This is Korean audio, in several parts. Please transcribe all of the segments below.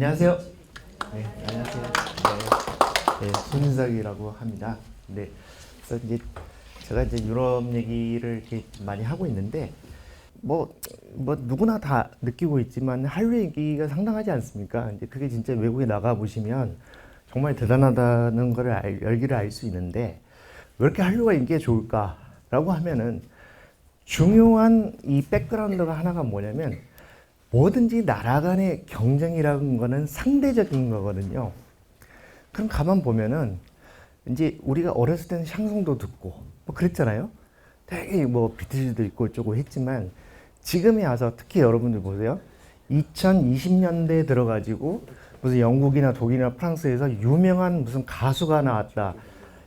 안녕하세요. 네, 안녕하세요. 네, 손윤석이라고 합니다. 네, 그래서 이제 제가 이제 유럽 얘기를 이렇게 많이 하고 있는데 뭐 누구나 다 느끼고 있지만 한류 인기가 상당하지 않습니까? 이제 그게 진짜 외국에 나가 보시면 정말 대단하다는 걸 열기를 알 수 있는데 왜 이렇게 한류가 인기가 좋을까라고 하면은 중요한 이 백그라운드가 하나가 뭐냐면 뭐든지 나라 간의 경쟁이라는 거는 상대적인 거거든요. 그럼 가만 보면은 이제 우리가 어렸을 때는 샹송도 듣고 뭐 그랬잖아요. 되게 뭐 비틀즈도 있고 어쩌고 했지만 지금에 와서 특히 여러분들 보세요. 2020년대에 들어가지고 무슨 영국이나 독일이나 프랑스에서 유명한 무슨 가수가 나왔다.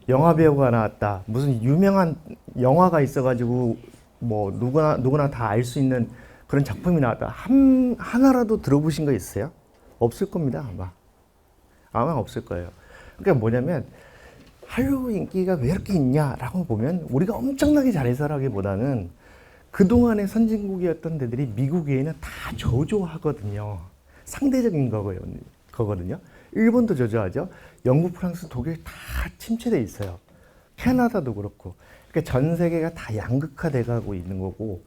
영화 배우가 나왔다. 무슨 유명한 영화가 있어가지고 뭐 누구나 다 알 수 있는 그런 작품이 나왔다. 하나라도 들어보신 거 있어요? 없을 겁니다, 아마 없을 거예요. 그러니까 뭐냐면, 한류 인기가 왜 이렇게 있냐라고 보면, 우리가 엄청나게 잘해서라기보다는 그동안의 선진국이었던 데들이 미국 외에는 다 저조하거든요. 상대적인 거거든요. 일본도 저조하죠. 영국, 프랑스, 독일 다 침체돼 있어요. 캐나다도 그렇고. 그러니까 전 세계가 다 양극화돼 가고 있는 거고,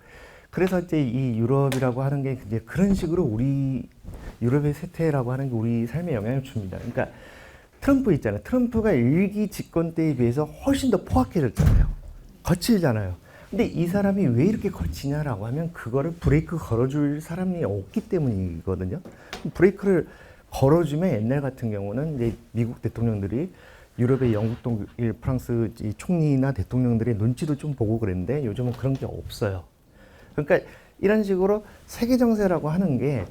그래서 이제 이 유럽이라고 하는 게 이제 그런 식으로 우리 유럽의 쇠퇴라고 하는 게 우리 삶에 영향을 줍니다. 그러니까 트럼프 있잖아요. 트럼프가 일기 집권 때에 비해서 훨씬 더 포악해졌잖아요. 거칠잖아요. 근데 이 사람이 왜 이렇게 거치냐라고 하면 그거를 브레이크 걸어줄 사람이 없기 때문이거든요. 브레이크를 걸어주면 옛날 같은 경우는 이제 미국 대통령들이 유럽의 영국, 독일, 프랑스 총리나 대통령들의 눈치도 좀 보고 그랬는데 요즘은 그런 게 없어요. 그러니까 이런 식으로 세계 정세라고 하는 게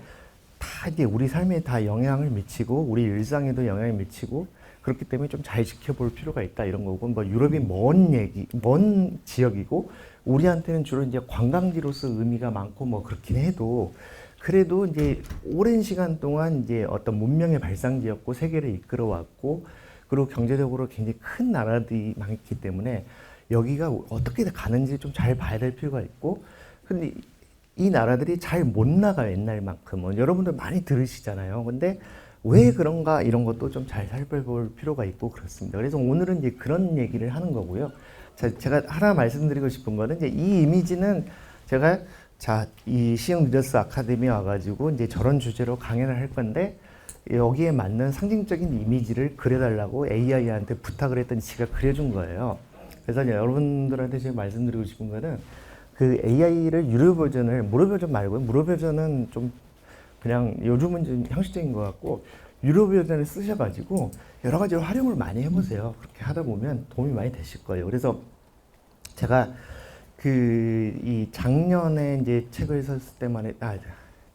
다 이제 우리 삶에 다 영향을 미치고 우리 일상에도 영향을 미치고 그렇기 때문에 좀 잘 지켜볼 필요가 있다 이런 거고 뭐 유럽이 먼 지역이고 우리한테는 주로 이제 관광지로서 의미가 많고 뭐 그렇긴 해도 그래도 이제 오랜 시간 동안 이제 어떤 문명의 발상지였고 세계를 이끌어왔고 그리고 경제적으로 굉장히 큰 나라들이 많기 때문에 여기가 어떻게 가는지 좀 잘 봐야 될 필요가 있고 근데 이 나라들이 잘 못 나가요, 옛날만큼은. 여러분들 많이 들으시잖아요. 근데 왜 그런가 이런 것도 좀 잘 살펴볼 필요가 있고 그렇습니다. 그래서 오늘은 이제 그런 얘기를 하는 거고요. 제가 하나 말씀드리고 싶은 거는 이제 이 이미지는 제가 이 시흥 리더스 아카데미에 와가지고 이제 저런 주제로 강연을 할 건데 여기에 맞는 상징적인 이미지를 그려달라고 AI한테 부탁을 했더니 지가 그려준 거예요. 그래서 여러분들한테 제가 말씀드리고 싶은 거는 그 AI를 유료 버전을 무료 버전 말고요. 무료 버전은 좀 그냥 요즘은 좀 형식적인 것 같고 유료 버전을 쓰셔가지고 여러 가지로 활용을 많이 해보세요. 그렇게 하다 보면 도움이 많이 되실 거예요. 그래서 제가 이 작년에 이제 책을 썼을 때만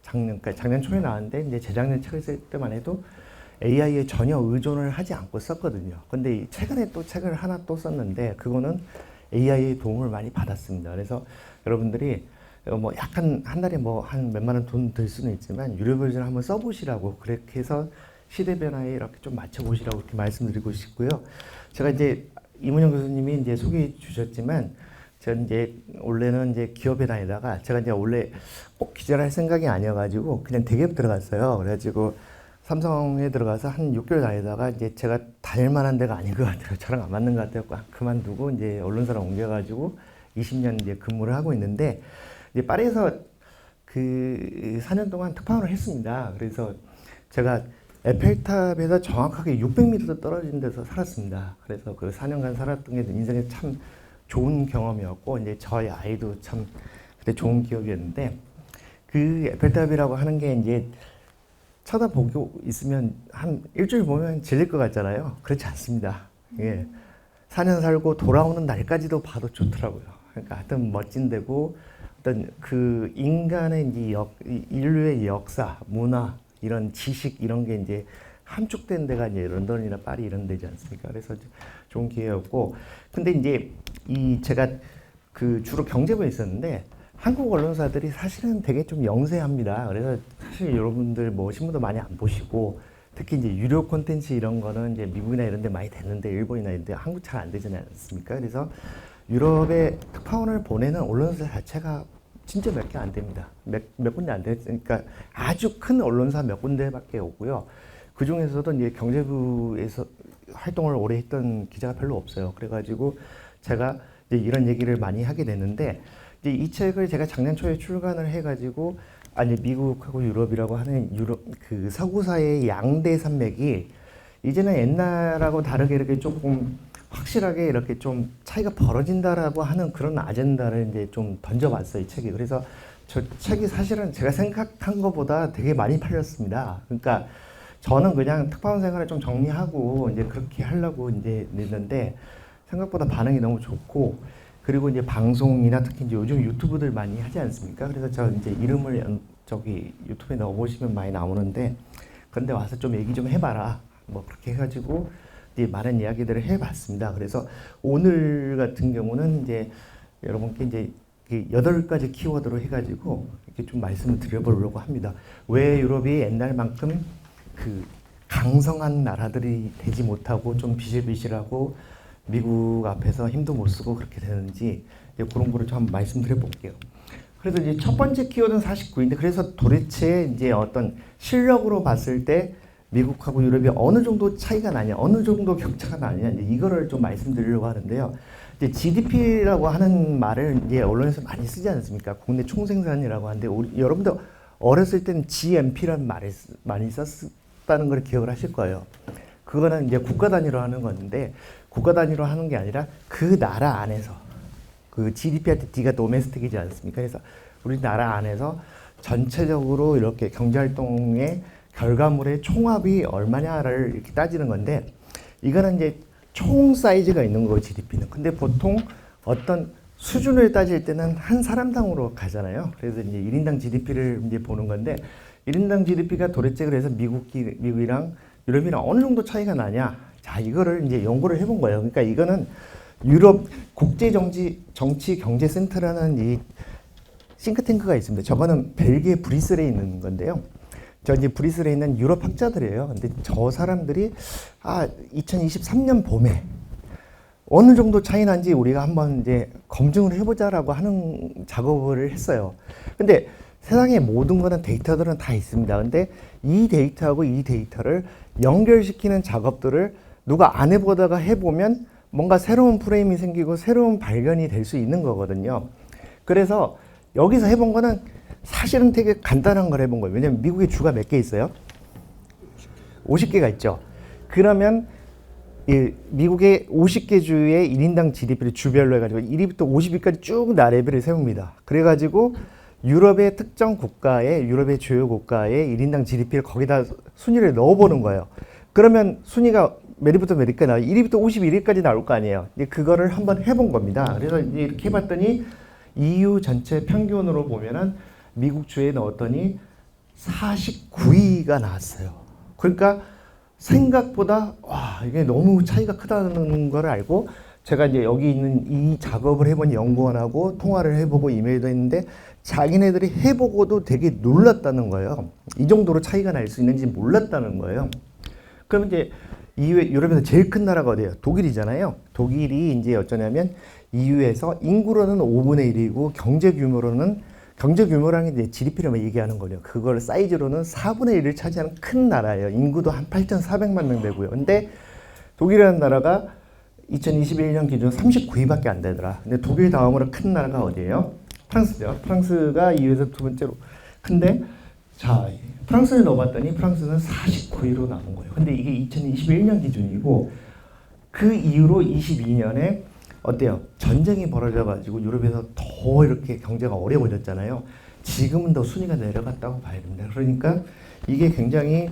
작년 초에 나왔는데 이제 재작년 책을 쓸 때만 해도 AI에 전혀 의존을 하지 않고 썼거든요. 근데 최근에 또 책을 하나 또 썼는데 그거는 AI의 도움을 많이 받았습니다. 그래서 여러분들이 뭐 약간 한 달에 뭐 한 몇만 원 돈 들 수는 있지만 유료 버전을 한번 써보시라고 그렇게 해서 시대 변화에 이렇게 좀 맞춰보시라고 이렇게 말씀드리고 싶고요. 제가 이제 이문영 교수님이 이제 소개해 주셨지만 제가 이제 원래는 이제 기업에 다니다가 제가 이제 원래 꼭 기자를 할 생각이 아니어가지고 그냥 대기업 들어갔어요. 그래가지고 삼성에 들어가서 한 6개월 다니다가 이제 제가 다닐 만한 데가 아닌 것 같아요. 저랑 안 맞는 것 같아요. 그만두고 이제 언론사로 옮겨가지고 20년 이제 근무를 하고 있는데 이제 파리에서 그 4년 동안 특파원을 했습니다. 그래서 제가 에펠탑에서 정확하게 600m 떨어진 데서 살았습니다. 그래서 그 4년간 살았던 게 인생에 참 좋은 경험이었고 이제 저희 아이도 참 그때 좋은 기억이었는데 그 에펠탑이라고 하는 게 이제 쳐다보고 있으면 한 일주일 보면 질릴 것 같잖아요. 그렇지 않습니다. 예. 4년 살고 돌아오는 날까지도 봐도 좋더라고요. 그러니까 하여튼 멋진 데고 어떤 그 인간의 이제 인류의 역사, 문화, 이런 지식 이런 게 이제 함축된 데가 이제 런던이나 파리 이런 데지 않습니까? 그래서 좋은 기회였고 근데 이제 제가 그 주로 경제부에 있었는데 한국 언론사들이 사실은 되게 좀 영세합니다. 그래서 사실 여러분들 뭐 신문도 많이 안 보시고 특히 이제 유료 콘텐츠 이런 거는 이제 미국이나 이런 데 많이 되는데 일본이나 이런 데 한국 잘 안 되지 않습니까? 그래서 유럽에 특파원을 보내는 언론사 자체가 진짜 몇 개 안 됩니다. 몇 군데 안 돼요. 그러니까 아주 큰 언론사 몇 군데밖에 없고요. 그 중에서도 이제 경제부에서 활동을 오래 했던 기자가 별로 없어요. 그래가지고 제가 이제 이런 얘기를 많이 하게 됐는데, 이제 이 책을 제가 작년 초에 출간을 해가지고, 아니 미국하고 유럽이라고 하는 유럽 그 서구사의 양대 산맥이 이제는 옛날하고 다르게 이렇게 조금 확실하게 이렇게 좀 차이가 벌어진다라고 하는 그런 아젠다를 이제 좀 던져봤어요, 이 책이. 그래서 저 책이 사실은 제가 생각한 것보다 되게 많이 팔렸습니다. 그러니까 저는 그냥 특파원 생활을 좀 정리하고 이제 그렇게 하려고 이제 냈는데 생각보다 반응이 너무 좋고, 그리고 이제 방송이나 특히 이제 요즘 유튜브들 많이 하지 않습니까? 그래서 저 이제 이름을 저기 유튜브에 넣어보시면 많이 나오는데, 그런데 와서 좀 얘기 좀 해봐라. 뭐 그렇게 해가지고 이제 많은 이야기들을 해봤습니다. 그래서 오늘 같은 경우는 이제 여러분께 이제 8가지 키워드로 해가지고 이렇게 좀 말씀을 드려보려고 합니다. 왜 유럽이 옛날만큼 그 강성한 나라들이 되지 못하고 좀 비실비실하고 미국 앞에서 힘도 못 쓰고 그렇게 되는지 그런 거를 좀 한번 말씀드려 볼게요. 그래서 이제 첫 번째 키워드는 49인데, 그래서 도대체 이제 어떤 실력으로 봤을 때 미국하고 유럽이 어느 정도 차이가 나냐, 어느 정도 격차가 나냐, 이제 이거를 좀 말씀드리려고 하는데요. 이제 GDP라고 하는 말을 이제 언론에서 많이 쓰지 않습니까? 국내 총생산이라고 하는데, 여러분들 어렸을 때는 GNP라는 말을 많이 썼다는 걸 기억을 하실 거예요. 그거는 이제 국가 단위로 하는 건데, 국가 단위로 하는 게 아니라 그 나라 안에서, 그 GDP한테 D가 도메스틱이지 않습니까? 그래서 우리나라 안에서 전체적으로 이렇게 경제활동의 결과물의 총합이 얼마냐를 이렇게 따지는 건데, 이거는 이제 총 사이즈가 있는 거고 GDP는. 근데 보통 어떤 수준을 따질 때는 한 사람당으로 가잖아요. 그래서 이제 1인당 GDP를 이제 보는 건데, 1인당 GDP가 도대체 그래서 미국이랑 유럽이랑 어느 정도 차이가 나냐? 자, 이거를 이제 연구를 해본 거예요. 그러니까 이거는 유럽 국제정치경제센터라는 이 싱크탱크가 있습니다. 저거는 벨기에 브뤼셀에 있는 건데요. 저 이제 브뤼셀에 있는 유럽 학자들이에요. 근데 저 사람들이 2023년 봄에 어느 정도 차이 난지 우리가 한번 이제 검증을 해보자라고 하는 작업을 했어요. 근데 세상의 모든 거는 데이터들은 다 있습니다. 근데 이 데이터하고 이 데이터를 연결시키는 작업들을 누가 안 해보다가 해보면 뭔가 새로운 프레임이 생기고 새로운 발견이 될 수 있는 거거든요. 그래서 여기서 해본 거는 사실은 되게 간단한 걸 해본 거예요. 왜냐면 미국의 주가 몇 개 있어요? 50개가 있죠. 그러면 이 미국의 50개 주의 1인당 GDP를 주별로 해가지고 1위부터 50위까지 쭉 나래비를 세웁니다. 그래가지고 유럽의 특정 국가의, 유럽의 주요 국가의 1인당 GDP를 거기다 순위를 넣어보는 거예요. 그러면 순위가 몇 위부터 몇 위까지 나와요? 1위부터 51위까지 나올 거 아니에요. 그거를 한번 해본 겁니다. 그래서 이렇게 해봤더니 EU 전체 평균으로 보면은 미국 주에 넣었더니 49위가 나왔어요. 그러니까 생각보다 와, 이게 너무 차이가 크다는 걸 알고, 제가 이제 여기 있는 이 작업을 해본 연구원하고 통화를 해보고 이메일도 했는데, 자기네들이 해보고도 되게 놀랐다는 거예요. 이 정도로 차이가 날 수 있는지 몰랐다는 거예요. 그럼 이제 유럽에서 제일 큰 나라가 어디예요? 독일이잖아요. 독일이 이제 어쩌냐면 EU에서 인구로는 5분의 1이고 경제 규모라는 게 이제 GDP를 얘기하는 거죠. 그걸 사이즈로는 4분의 1을 차지하는 큰 나라예요. 인구도 한 8,400만 명 되고요. 근데 독일이라는 나라가 2021년 기준 39위밖에 안 되더라. 근데 독일 다음으로 큰 나라가 어디예요? 프랑스죠. 프랑스가 EU에서 두 번째로 큰데, 자, 프랑스를 넣어봤더니 프랑스는 49위로 나온 거예요. 근데 이게 2021년 기준이고, 그 이후로 22년에 어때요? 전쟁이 벌어져가지고 유럽에서 더 이렇게 경제가 어려워졌잖아요. 지금은 더 순위가 내려갔다고 봐야 됩니다. 그러니까 이게 굉장히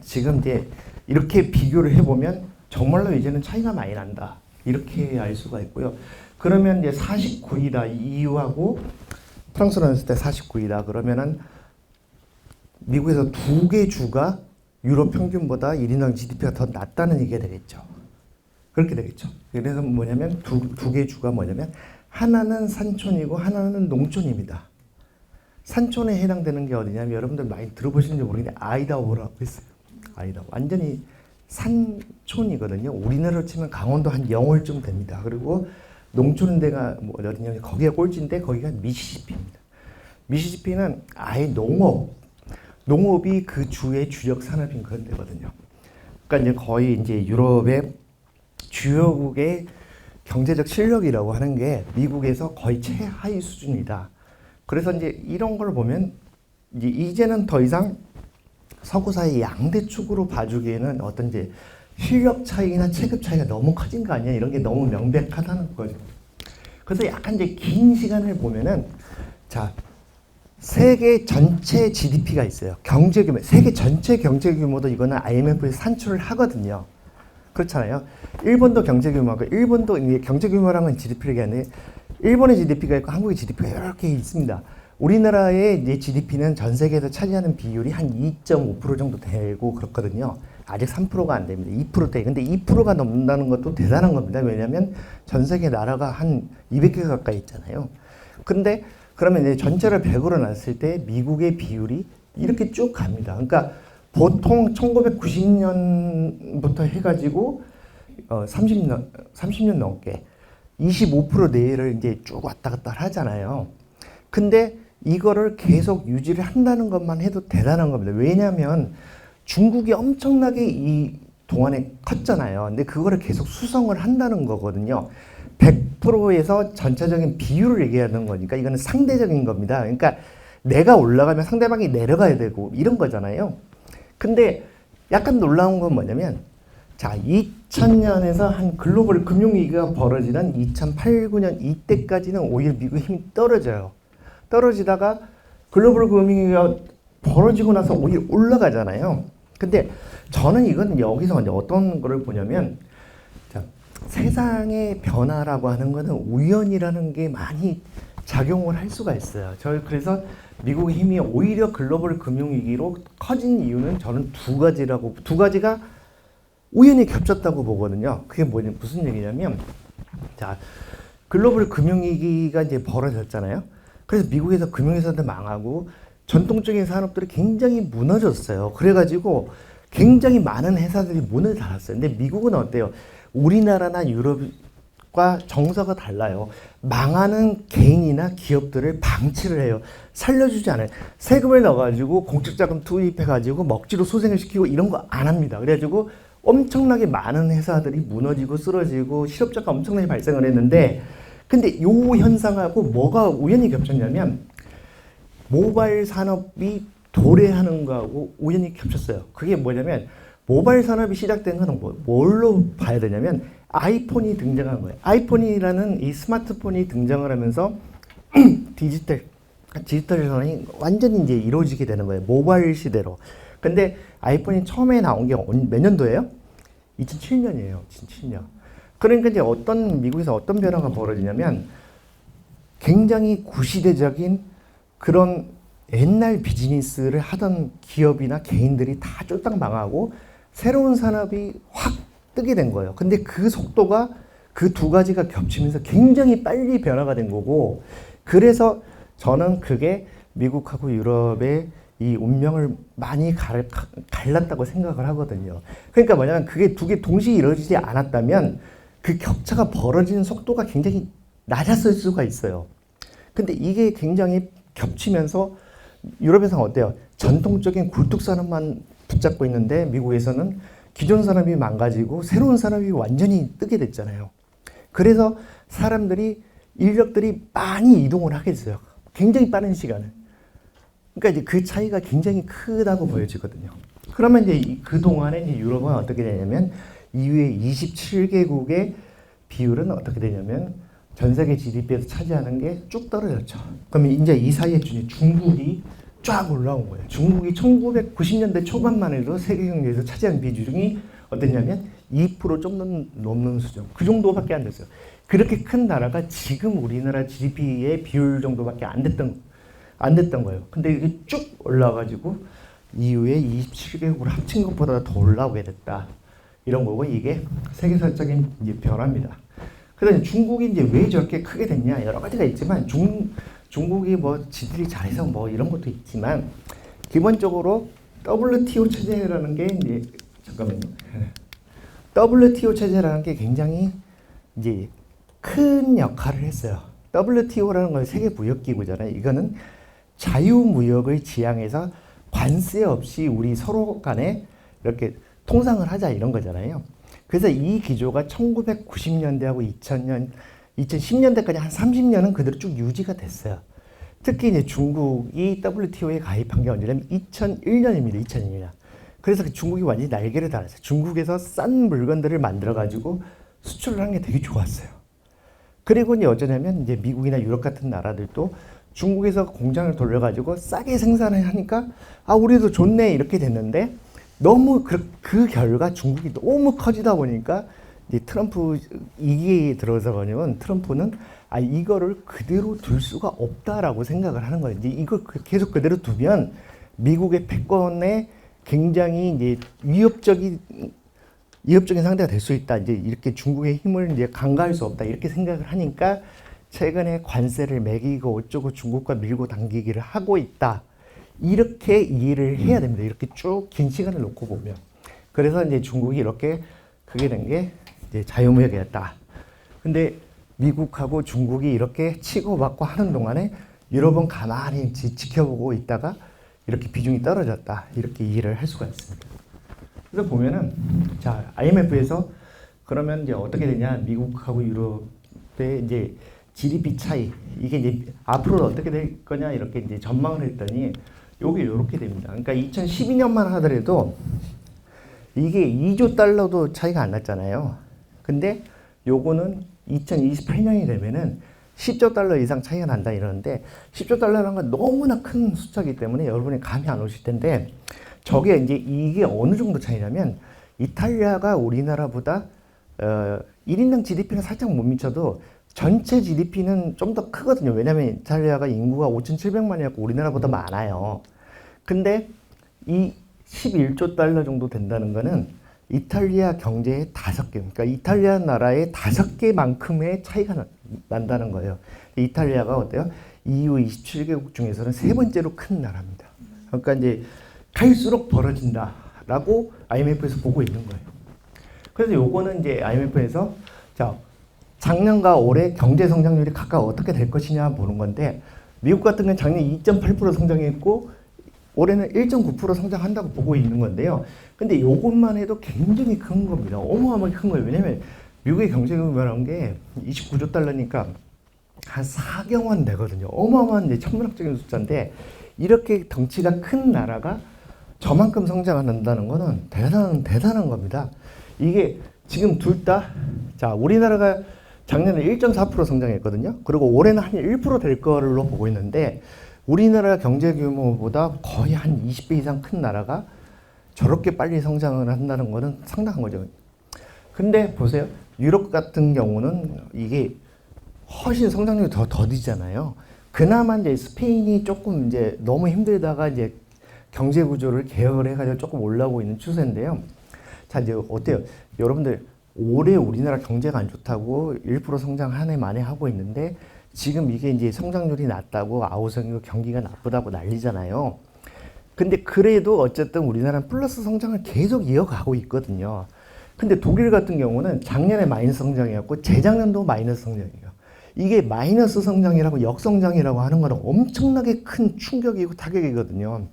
지금 이제 이렇게 비교를 해보면 정말로 이제는 차이가 많이 난다. 이렇게 알 수가 있고요. 그러면 이제 49위다. EU하고 프랑스로 했을 때 49위다. 그러면은 미국에서 2개 주가 유럽 평균보다 1인당 GDP가 더 낮다는 얘기가 되겠죠. 그렇게 되겠죠. 그래서 뭐냐면 두 개 주가 뭐냐면 하나는 산촌이고 하나는 농촌입니다. 산촌에 해당되는 게 어디냐면 여러분들 많이 들어보시는지 모르겠는데 아이다호라고 있어요. 아이다호. 완전히 산촌이거든요. 우리나라로 치면 강원도 한 영월쯤 됩니다. 그리고 농촌대가 뭐 어디냐 거기가 꼴찌인데 거기가 미시시피입니다. 미시시피는 아예 농업이 그 주의 주력 산업인 그런 데거든요. 그러니까 이제 거의 이제 유럽의 주요국의 경제적 실력이라고 하는 게 미국에서 거의 최하위 수준이다. 그래서 이제 이런 걸 보면 이제는 더 이상 서구 사회 양대축으로 봐주기에는 어떤 이제 실력 차이나 체급 차이가 너무 커진 거 아니야? 이런 게 너무 명백하다는 거죠. 그래서 약간 이제 긴 시간을 보면은 자, 세계 전체 GDP가 있어요. 경제 규모, 세계 전체 경제 규모도 이거는 IMF에서 산출을 하거든요. 그렇잖아요. 일본도 경제 규모가, 일본도 경제 규모랑은 GDP를 얘기하는데, 일본의 GDP가 있고 한국의 GDP가 이렇게 있습니다. 우리나라의 이제 GDP는 전 세계에서 차지하는 비율이 한 2.5% 정도 되고 그렇거든요. 아직 3%가 안 됩니다. 2%대. 근데 2%가 넘는다는 것도 대단한 겁니다. 왜냐하면 전 세계 나라가 한 200개 가까이 있잖아요. 근데 그러면 이제 전체를 100으로 놨을 때 미국의 비율이 이렇게 쭉 갑니다. 그러니까 보통 1990년부터 해가지고 30년 넘게 25% 내외를 이제 쭉 왔다 갔다 하잖아요. 근데 이거를 계속 유지를 한다는 것만 해도 대단한 겁니다. 왜냐하면 중국이 엄청나게 이 동안에 컸잖아요. 근데 그거를 계속 수성을 한다는 거거든요. 100%에서 전체적인 비율을 얘기하는 거니까 이거는 상대적인 겁니다. 그러니까 내가 올라가면 상대방이 내려가야 되고 이런 거잖아요. 근데 약간 놀라운 건 뭐냐면 자, 2000년에서 한 글로벌 금융위기가 벌어지는 2008, 9년 이때까지는 오히려 미국의 힘이 떨어져요. 떨어지다가 글로벌 금융위기가 벌어지고 나서 오히려 올라가잖아요. 근데 저는 이건 여기서 이제 어떤 거를 보냐면 자, 세상의 변화라고 하는 거는 우연이라는 게 많이 작용을 할 수가 있어요. 그래서 미국의 힘이 오히려 글로벌 금융위기로 커진 이유는 저는 두 가지가 우연히 겹쳤다고 보거든요. 그게 무슨 얘기냐면 자, 글로벌 금융위기가 이제 벌어졌잖아요. 그래서 미국에서 금융회사들 망하고 전통적인 산업들이 굉장히 무너졌어요. 그래가지고 굉장히 많은 회사들이 문을 닫았어요. 근데 미국은 어때요? 우리나라나 유럽과 정서가 달라요. 망하는 개인이나 기업들을 방치를 해요. 살려주지 않아요. 세금을 넣어가지고 공적자금 투입해가지고 먹지로 소생을 시키고 이런 거 안 합니다. 그래가지고 엄청나게 많은 회사들이 무너지고 쓰러지고 실업자가 엄청나게 발생을 했는데 근데 요 현상하고 뭐가 우연히 겹쳤냐면 모바일 산업이 도래하는 거하고 우연히 겹쳤어요. 그게 뭐냐면 모바일 산업이 시작된 건 뭘로 봐야 되냐면 아이폰이 등장한 거예요. 아이폰이라는 이 스마트폰이 등장을 하면서 디지털 전환이 완전히 이제 이루어지게 되는 거예요. 모바일 시대로. 근데 아이폰이 처음에 나온 게 몇 년도예요? 2007년이에요. 2007년. 그러니까 이제 미국에서 어떤 변화가 벌어지냐면 굉장히 구시대적인 그런 옛날 비즈니스를 하던 기업이나 개인들이 다 쫄딱 망하고 새로운 산업이 확 뜨게 된 거예요. 근데 그 속도가 그 두 가지가 겹치면서 굉장히 빨리 변화가 된 거고 그래서 저는 그게 미국하고 유럽의 이 운명을 많이 갈랐다고 생각을 하거든요. 그러니까 뭐냐면 그게 두 개 동시에 이루어지지 않았다면 그 격차가 벌어지는 속도가 굉장히 낮았을 수가 있어요. 근데 이게 굉장히 겹치면서 유럽에서는 어때요? 전통적인 굴뚝산업만 붙잡고 있는데 미국에서는 기존 산업이 망가지고 새로운 산업이 완전히 뜨게 됐잖아요. 그래서 인력들이 많이 이동을 하게 됐어요. 굉장히 빠른 시간에. 그러니까 이제 그 차이가 굉장히 크다고 보여지거든요. 그러면 이제 그동안에 이제 유럽은 어떻게 되냐면 이후에 27개국의 비율은 어떻게 되냐면 전 세계 GDP에서 차지하는 게 쭉 떨어졌죠. 그러면 이제 이 사이에 중국이 쫙 올라온 거예요. 중국이 1990년대 초반만 해도 세계 경제에서 차지한 비중이 어땠냐면 2%좀 넘는 수준. 그 정도밖에 안 됐어요. 그렇게 큰 나라가 지금 우리나라 GDP의 비율 정도밖에 안 됐던 거예요. 근데 이게 쭉 올라가지고 이후에 27개국을 합친 것보다 더 올라오게 됐다. 이런 거고 이게 세계사적인 이제 변화입니다. 그다음에 중국이 이제 왜 저렇게 크게 됐냐 여러 가지가 있지만 중국이 뭐 지들이 잘해서 뭐 이런 것도 있지만 기본적으로 WTO 체제라는 게 이제 WTO 체제라는 게 굉장히 이제 큰 역할을 했어요. WTO라는 건 세계 무역기구잖아요. 이거는 자유무역을 지향해서 관세 없이 우리 서로 간에 이렇게 통상을 하자 이런 거잖아요. 그래서 이 기조가 1990년대하고 2010년대까지 한 30년은 그대로 쭉 유지가 됐어요. 특히 이제 중국이 WTO에 가입한 게 언제냐면 2001년입니다. 2001년. 그래서 중국이 완전히 날개를 달았어요. 중국에서 싼 물건들을 만들어가지고 수출을 하는 게 되게 좋았어요. 그리고 이제 어쩌냐면 이제 미국이나 유럽 같은 나라들도 중국에서 공장을 돌려가지고 싸게 생산을 하니까 아 우리도 좋네 이렇게 됐는데 너무 그 결과 중국이 너무 커지다 보니까 이제 트럼프 이게 들어서 뭐냐면 트럼프는 아 이거를 그대로 둘 수가 없다라고 생각을 하는 거예요. 이제 이걸 계속 그대로 두면 미국의 패권에 굉장히 이제 위협적인 상대가 될 수 있다. 이제 이렇게 중국의 힘을 이제 강가할 수 없다. 이렇게 생각을 하니까 최근에 관세를 매기고 어쩌고 중국과 밀고 당기기를 하고 있다. 이렇게 이해를 해야 됩니다. 이렇게 쭉 긴 시간을 놓고 보면. 그래서 이제 중국이 이렇게 크게 된 게 이제 자유무역이었다. 근데 미국하고 중국이 이렇게 치고받고 하는 동안에 유럽은 가만히 지켜보고 있다가 이렇게 비중이 떨어졌다. 이렇게 이해를 할 수가 있습니다. 그래서 보면은 자 IMF에서 그러면 이제 어떻게 되냐 미국하고 유럽의 이제 GDP 차이 이게 이제 앞으로 어떻게 될 거냐 이렇게 이제 전망을 했더니 요게 요렇게 됩니다. 그러니까 2012년만 하더라도 이게 2조 달러도 차이가 안 났잖아요. 근데 요거는 2028년이 되면은 10조 달러 이상 차이가 난다 이러는데 10조 달러라는 건 너무나 큰 숫자이기 때문에 여러분이 감이 안 오실 텐데 저게 이제 이게 어느 정도 차이냐면 이탈리아가 우리나라보다 1인당 GDP는 살짝 못 미쳐도 전체 GDP는 좀 더 크거든요. 왜냐면 이탈리아가 인구가 5,700만이었고 우리나라보다 많아요. 근데 이 11조 달러 정도 된다는 거는 이탈리아 경제의 5개, 그러니까 이탈리아 나라의 5개만큼의 차이가 난다는 거예요. 이탈리아가 어때요? EU 27개국 중에서는 세 번째로 큰 나라입니다. 그러니까 이제 갈수록 벌어진다라고 IMF에서 보고 있는 거예요. 그래서 요거는 이제 IMF에서 자 작년과 올해 경제 성장률이 각각 어떻게 될 것이냐 보는 건데 미국 같은 경우는 작년 2.8% 성장했고 올해는 1.9% 성장한다고 보고 있는 건데요. 근데 요것만 해도 굉장히 큰 겁니다. 어마어마하게 큰 거예요. 왜냐면 미국의 경제 규모라는 게 29조 달러니까 한 4경원 되거든요. 어마어마한 이제 천문학적인 숫자인데 이렇게 덩치가 큰 나라가 저만큼 성장한다는 거는 대단한 겁니다. 이게 지금 둘 다, 자, 우리나라가 작년에 1.4% 성장했거든요. 그리고 올해는 한 1% 될 걸로 보고 있는데, 우리나라 경제 규모보다 거의 한 20배 이상 큰 나라가 저렇게 빨리 성장을 한다는 거는 상당한 거죠. 근데 보세요. 유럽 같은 경우는 이게 훨씬 성장률이 더 더디잖아요. 그나마 이제 스페인이 조금 이제 너무 힘들다가 이제 경제 구조를 개혁을 해가지고 조금 올라오고 있는 추세인데요. 자, 이제 어때요? 여러분들, 올해 우리나라 경제가 안 좋다고 1% 성장 한 해 만에 하고 있는데, 지금 이게 이제 성장률이 낮다고 아우성이고 경기가 나쁘다고 난리잖아요. 근데 그래도 어쨌든 우리나라는 플러스 성장을 계속 이어가고 있거든요. 근데 독일 같은 경우는 작년에 마이너스 성장이었고, 재작년도 마이너스 성장이에요. 이게 마이너스 성장이라고 역성장이라고 하는 거는 엄청나게 큰 충격이고 타격이거든요.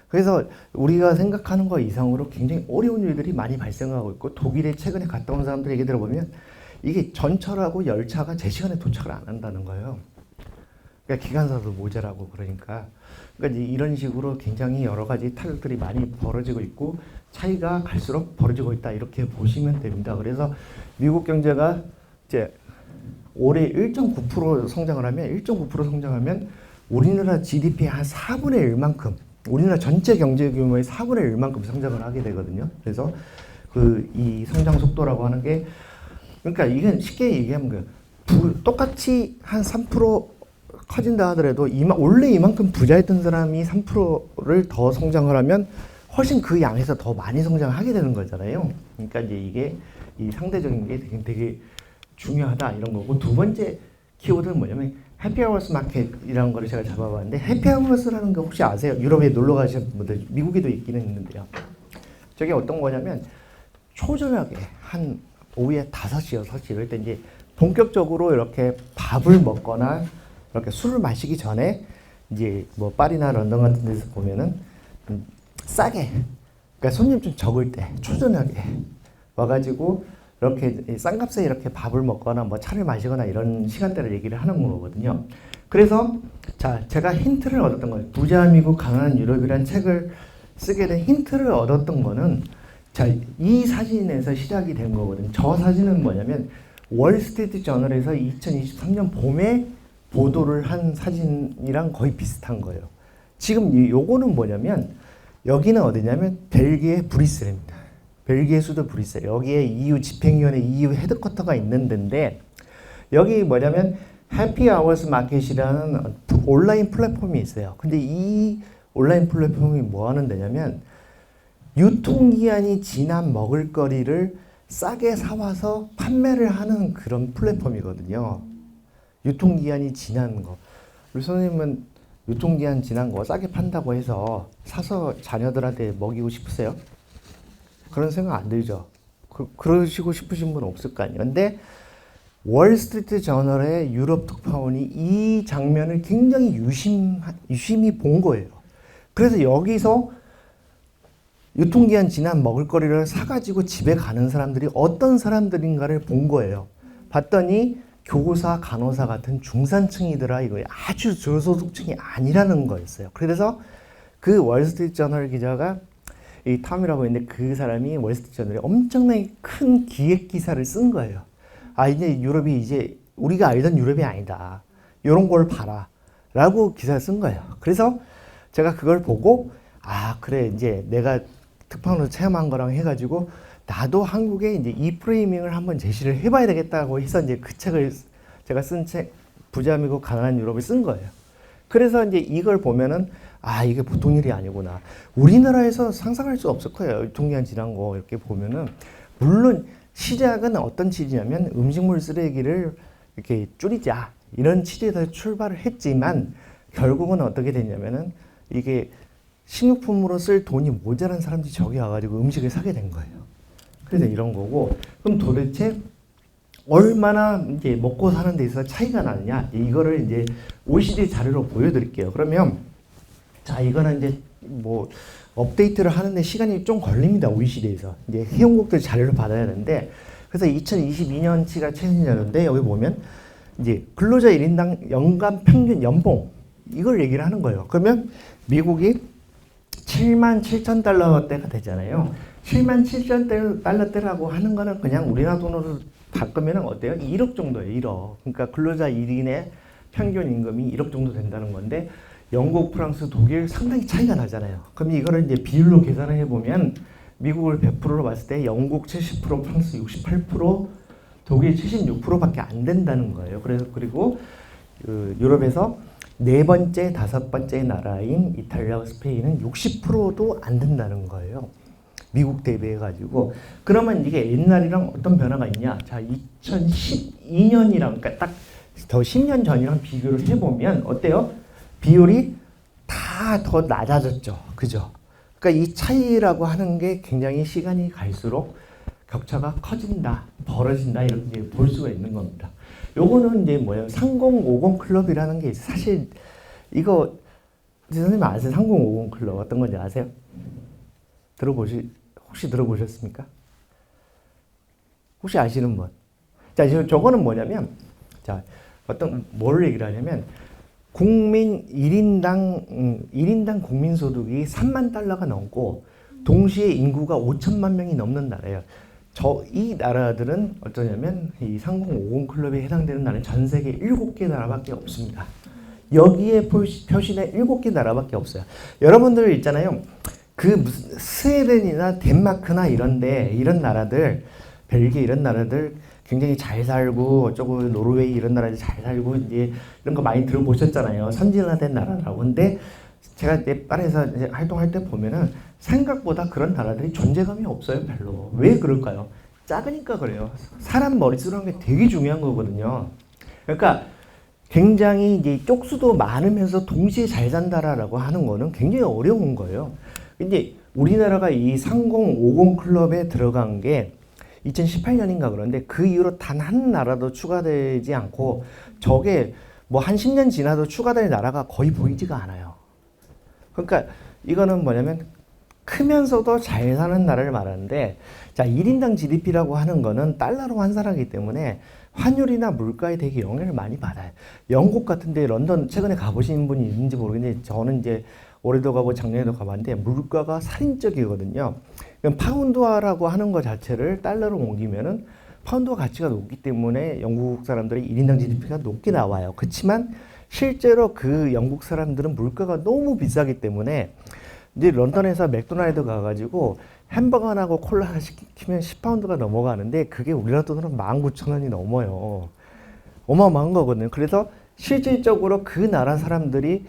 그래서 우리가 생각하는 것 이상으로 굉장히 어려운 일들이 많이 발생하고 있고, 독일에 최근에 갔다 온 사람들 얘기 들어보면 이게 전철하고 열차가 제 시간에 도착을 안 한다는 거예요. 그러니까 기관사도 모자라고 그러니까 이제 이런 식으로 굉장히 여러 가지 타격들이 많이 벌어지고 있고 차이가 갈수록 벌어지고 있다 이렇게 보시면 됩니다. 그래서 미국 경제가 이제 올해 1.9% 성장을 하면 1.9% 성장하면 우리나라 GDP의 한 4분의 1만큼 우리나라 전체 경제 규모의 4분의 1만큼 성장을 하게 되거든요. 그래서 이 성장 속도라고 하는 게 그러니까 이건 쉽게 얘기하면 똑같이 한 3% 커진다 하더라도 원래 이만큼 부자였던 사람이 3%를 더 성장을 하면 훨씬 그 양에서 더 많이 성장을 하게 되는 거잖아요. 그러니까 이제 이게 이 상대적인 게 되게 중요하다 이런 거고, 두 번째 키워드는 뭐냐면 해피아워스 마켓이라는 거를 제가 잡아봤는데, 해피아워스라는 거 혹시 아세요? 유럽에 놀러 가신 분들, 미국에도 있기는 있는데요. 저게 어떤 거냐면 초저녁에 한 오후에 5시, 6시 이럴 때 이제 본격적으로 이렇게 밥을 먹거나 이렇게 술을 마시기 전에 이제 뭐 파리나 런던 같은 데서 보면은 싸게, 그러니까 손님 좀 적을 때 초저녁에 와가지고 이렇게 싼 값에 이렇게 밥을 먹거나 뭐 차를 마시거나 이런 시간대를 얘기를 하는 거거든요. 그래서 자, 제가 힌트를 얻었던 거예요. 부자 미국 가난한 유럽이라는 책을 쓰게 된 힌트를 얻었던 거는 자, 이 사진에서 시작이 된 거거든요. 저 사진은 뭐냐면 월스트리트 저널에서 2023년 봄에 보도를 한 사진이랑 거의 비슷한 거예요. 지금 요거는 뭐냐면 여기는 어디냐면 벨기에 브뤼셀입니다. 벨기에 수도 브뤼셀. 여기에 EU 집행위원회 EU 헤드쿼터가 있는 데인데 여기 뭐냐면 해피 아워스 마켓이라는 온라인 플랫폼이 있어요. 근데 이 온라인 플랫폼이 뭐 하는 데냐면 유통기한이 지난 먹을거리를 싸게 사와서 판매를 하는 그런 플랫폼이거든요. 유통기한이 지난 거. 우리 선생님은 유통기한 지난 거 싸게 판다고 해서 사서 자녀들한테 먹이고 싶으세요? 그런 생각 안 들죠? 그러시고 싶으신 분 없을 거 아니에요. 근데 월스트리트 저널의 유럽 특파원이 이 장면을 굉장히 유심히 본 거예요. 그래서 여기서 유통기한 지난 먹을거리를 사가지고 집에 가는 사람들이 어떤 사람들인가를 본 거예요. 봤더니 교사, 간호사 같은 중산층이더라. 이거 아주 저소득층이 아니라는 거였어요. 그래서 그 월스트리트 저널 기자가 이 탐이라고 있는데 그 사람이 월스트리트 저널에 엄청나게 큰 기획 기사를 쓴 거예요. 아, 이제 유럽이 이제 우리가 알던 유럽이 아니다. 이런 걸 봐라. 라고 기사를 쓴 거예요. 그래서 제가 그걸 보고 아, 그래. 이제 내가 특파원으로 체험한 거랑 해가지고 나도 한국에 이제 이 프레이밍을 한번 제시를 해봐야 되겠다고 해서 이제 그 책을 제가 쓴 책, 부자 미국 가난한 유럽을 쓴 거예요. 그래서 이제 이걸 보면은 아, 이게 보통 일이 아니구나. 우리나라에서 상상할 수 없을 거예요. 유통기한 지난 거 이렇게 보면은. 물론 시작은 어떤 취지냐면 음식물 쓰레기를 이렇게 줄이자. 이런 취지에서 출발을 했지만 결국은 어떻게 됐냐면은 이게 식료품으로 쓸 돈이 모자란 사람들이 저기 와가지고 음식을 사게 된 거예요. 그래서 이런 거고, 그럼 도대체 얼마나 이제 먹고 사는 데 있어서 차이가 나느냐? 이거를 이제 OECD 자료로 보여드릴게요. 그러면 자, 이거는 이제 뭐 업데이트를 하는데 시간이 좀 걸립니다. OECD에서 이제 회원국들 자료를 받아야 되는데, 그래서 2022년치가 최신 자료인데 여기 보면 이제 근로자 1인당 연간 평균 연봉 이걸 얘기를 하는 거예요. 그러면 미국이 77,000달러대가 되잖아요. 77,000달러대라고 하는 거는 그냥 우리나라 돈으로 바꾸면 어때요? 1억 정도예요. 1억. 그러니까 근로자 1인의 평균 임금이 1억 정도 된다는 건데 영국, 프랑스, 독일 상당히 차이가 나잖아요. 그럼 이거를 이제 비율로 계산을 해보면 미국을 100%로 봤을 때 영국 70%, 프랑스 68%, 독일 76%밖에 안 된다는 거예요. 그래서 그리고 그 유럽에서 네 번째, 다섯 번째 나라인 이탈리아와 스페인은 60%도 안 된다는 거예요. 미국 대비해가지고. 그러면 이게 옛날이랑 어떤 변화가 있냐? 자, 2012년이랑, 그러니까 딱 더 10년 전이랑 비교를 해보면 어때요? 비율이 다 더 낮아졌죠. 그죠? 그러니까 이 차이라고 하는 게 굉장히 시간이 갈수록 격차가 커진다, 벌어진다, 이렇게 볼 수가 있는 겁니다. 요거는 이제 뭐예요? 3050 클럽이라는 게 사실 이거 선생님 아세요? 3050 클럽 어떤 건지 아세요? 혹시 들어보셨습니까? 혹시 아시는 분? 자, 저거는 뭐냐면 자, 뭘 얘기를 하냐면 국민 1인당 국민 소득이 3만 달러가 넘고 동시에 인구가 5천만 명이 넘는 나라예요. 이 나라들은 어쩌냐면 이 3050 클럽에 해당되는 나라는 전 세계 7개 나라밖에 없습니다. 여기에 표시된 7개 나라밖에 없어요. 여러분들 있잖아요. 그 무슨 스웨덴이나 덴마크나 이런 나라들, 벨기에 이런 나라들 굉장히 잘 살고 조금 노르웨이 이런 나라들 잘 살고 이제 이런 거 많이 들어보셨잖아요. 선진화된 나라라고. 근데 제가 네팔에서 이제 활동할 때 보면은 생각보다 그런 나라들이 존재감이 없어요, 별로. 왜 그럴까요? 작으니까 그래요. 사람 머릿수라는 게 되게 중요한 거거든요. 그러니까 굉장히 이제 쪽수도 많으면서 동시에 잘 산다라고 하는 거는 굉장히 어려운 거예요. 근데 우리나라가 이 3050 클럽에 들어간 게 2018년인가 그런데 그 이후로 단 한 나라도 추가되지 않고 저게 뭐 한 10년 지나도 추가될 나라가 거의 보이지가 않아요. 그러니까 이거는 뭐냐면 크면서도 잘 사는 나라를 말하는데, 자, 1인당 GDP라고 하는 거는 달러로 환산하기 때문에 환율이나 물가에 되게 영향을 많이 받아요. 영국 같은데 런던 최근에 가보신 분이 있는지 모르겠는데 저는 이제 올해도 가고 작년에도 가봤는데 물가가 살인적이거든요. 그럼 파운드화라고 하는 것 자체를 달러로 옮기면은 파운드화 가치가 높기 때문에 영국 사람들의 1인당 GDP가 높게 나와요. 그렇지만 실제로 그 영국 사람들은 물가가 너무 비싸기 때문에 이제 런던에서 맥도날드 가가지고 햄버거 하나하고 콜라 하나 시키면 10파운드가 넘어가는데 그게 우리나라 돈으로 19,000원이 넘어요. 어마어마한 거거든요. 그래서 실질적으로 그 나라 사람들이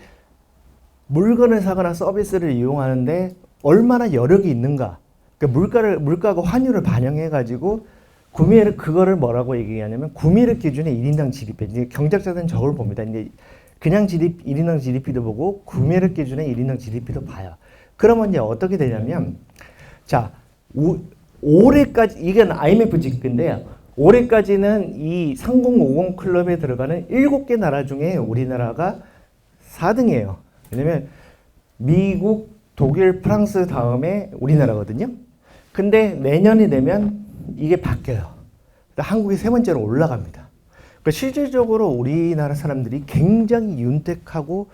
물건을 사거나 서비스를 이용하는데 얼마나 여력이 있는가. 그러니까 물가가 환율을 반영해가지고 구매를, 그거를 뭐라고 얘기하냐면 구매력 기준의 1인당 GDP. 이제 경제학자들은 저걸 봅니다. 이제 그냥 GDP, 1인당 GDP도 보고 구매력 기준의 1인당 GDP도 봐요. 그러면 이제 어떻게 되냐면, 자, 올해까지, 이건 IMF 집계인데요. 올해까지는 이 3050 클럽에 들어가는 7개 나라 중에 우리나라가 4등이에요. 왜냐면 미국, 독일, 프랑스 다음에 우리나라거든요. 근데 내년이 되면 이게 바뀌어요. 한국이 세 번째로 올라갑니다. 그러니까 실질적으로 우리나라 사람들이 굉장히 윤택하고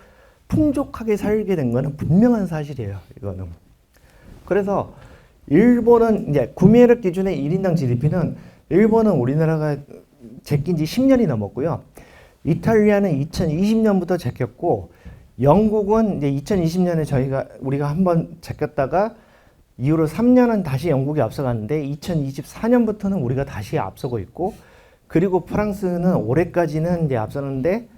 풍족하게 살게 된 거는 분명한 사실이에요. 이거는. 그래서 일본은 이제 구매력 기준의 1인당 GDP는 일본은 우리나라가 제낀 지 10년이 넘었고요. 이탈리아는 2020년부터 제꼈고 영국은 이제 2020년에 우리가 한번 제꼈다가 이후로 3년은 다시 영국이 앞서갔는데 2024년부터는 우리가 다시 앞서고 있고, 그리고 프랑스는 올해까지는 이제 앞서는데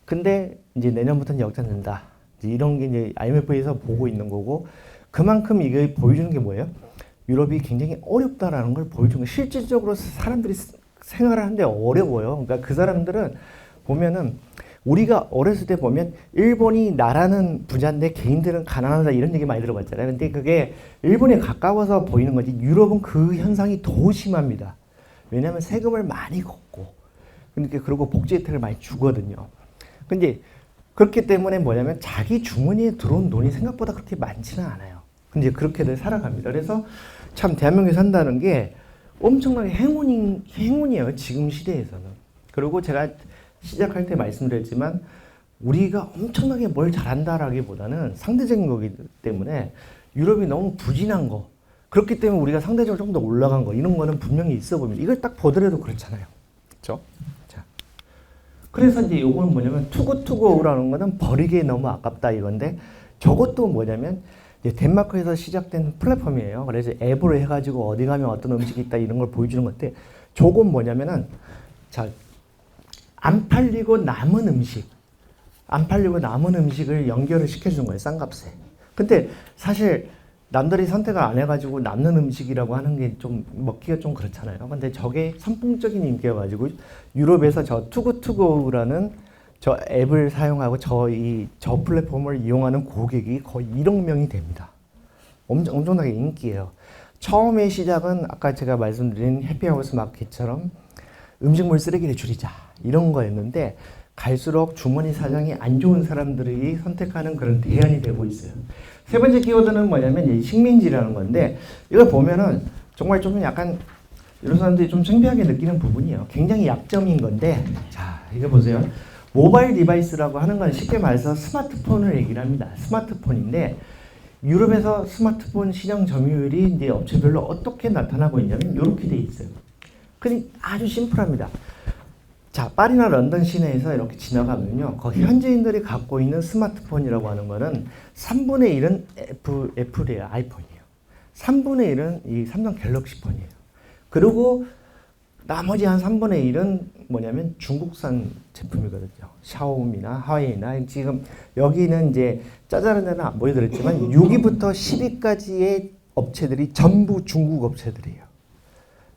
근데 이제 내년부터는 역전된다. 이런 게 이제 IMF에서 보고 있는 거고, 그만큼 이게 보여주는 게 뭐예요? 유럽이 굉장히 어렵다라는 걸 보여주는 거예요. 실질적으로 사람들이 생활을 하는데 어려워요. 그러니까 그 사람들은 보면은 우리가 어렸을 때 보면 일본이 나라는 부자인데 개인들은 가난하다 이런 얘기 많이 들어봤잖아요. 근데 그게 일본에 가까워서 보이는 거지 유럽은 그 현상이 더 심합니다. 왜냐하면 세금을 많이 걷고 그러니까 그리고 복지 혜택을 많이 주거든요. 근데 그렇기 때문에 뭐냐면 자기 주머니에 들어온 돈이 생각보다 그렇게 많지는 않아요. 근데 그렇게들 살아갑니다. 그래서 참 대한민국에 산다는 게 엄청나게 행운이에요. 지금 시대에서는. 그리고 제가 시작할 때 말씀드렸지만 우리가 엄청나게 뭘 잘한다라기보다는 상대적인 거기 때문에 유럽이 너무 부진한 거, 그렇기 때문에 우리가 상대적으로 좀 더 올라간 거, 이런 거는 분명히 있어 보입니다. 이걸 딱 보더라도 그렇잖아요. 그렇죠? 자, 그래서 이제 요거는 뭐냐면 투고투고라는 거는 버리기에 너무 아깝다 이건데, 저것도 뭐냐면 이제 덴마크에서 시작된 플랫폼이에요. 그래서 앱으로 해가지고 어디 가면 어떤 음식이 있다 이런 걸 보여주는 건데, 저건 뭐냐면은 자, 안 팔리고 남은 음식을 연결을 시켜주는 거예요. 싼 값에. 근데 사실 남들이 선택을 안 해가지고 남는 음식이라고 하는 게 좀 먹기가 좀 그렇잖아요. 근데 저게 선풍적인 인기여가지고 유럽에서 저 투고투고라는 저 앱을 사용하고 저 플랫폼을 이용하는 고객이 거의 1억 명이 됩니다. 엄청나게 인기예요. 처음에 시작은 아까 제가 말씀드린 해피하우스 마켓처럼 음식물 쓰레기를 줄이자 이런 거였는데, 갈수록 주머니 사정이 안 좋은 사람들이 선택하는 그런 대안이 되고 있어요. 세 번째 키워드는 뭐냐면 식민지라는 건데, 이걸 보면은 정말 좀 약간 이런 사람들이 좀 창피하게 느끼는 부분이에요. 굉장히 약점인 건데, 자, 이거 보세요. 모바일 디바이스라고 하는 건 쉽게 말해서 스마트폰을 얘기를 합니다. 스마트폰인데, 유럽에서 스마트폰 시장 점유율이 이제 업체별로 어떻게 나타나고 있냐면 이렇게 돼 있어요. 근데 아주 심플합니다. 자, 파리나 런던 시내에서 이렇게 지나가면요, 그 현지인들이 갖고 있는 스마트폰이라고 하는 거는 3분의 1은 애플이에요. 아이폰이에요. 3분의 1은 이 삼성 갤럭시 폰이에요. 그리고 나머지 한 3분의 1은 뭐냐면 중국산 제품이거든요. 샤오미나 하웨이나, 지금 여기는 이제 짜잘한 데는 안 보여드렸지만 6위부터 10위까지의 업체들이 전부 중국 업체들이에요.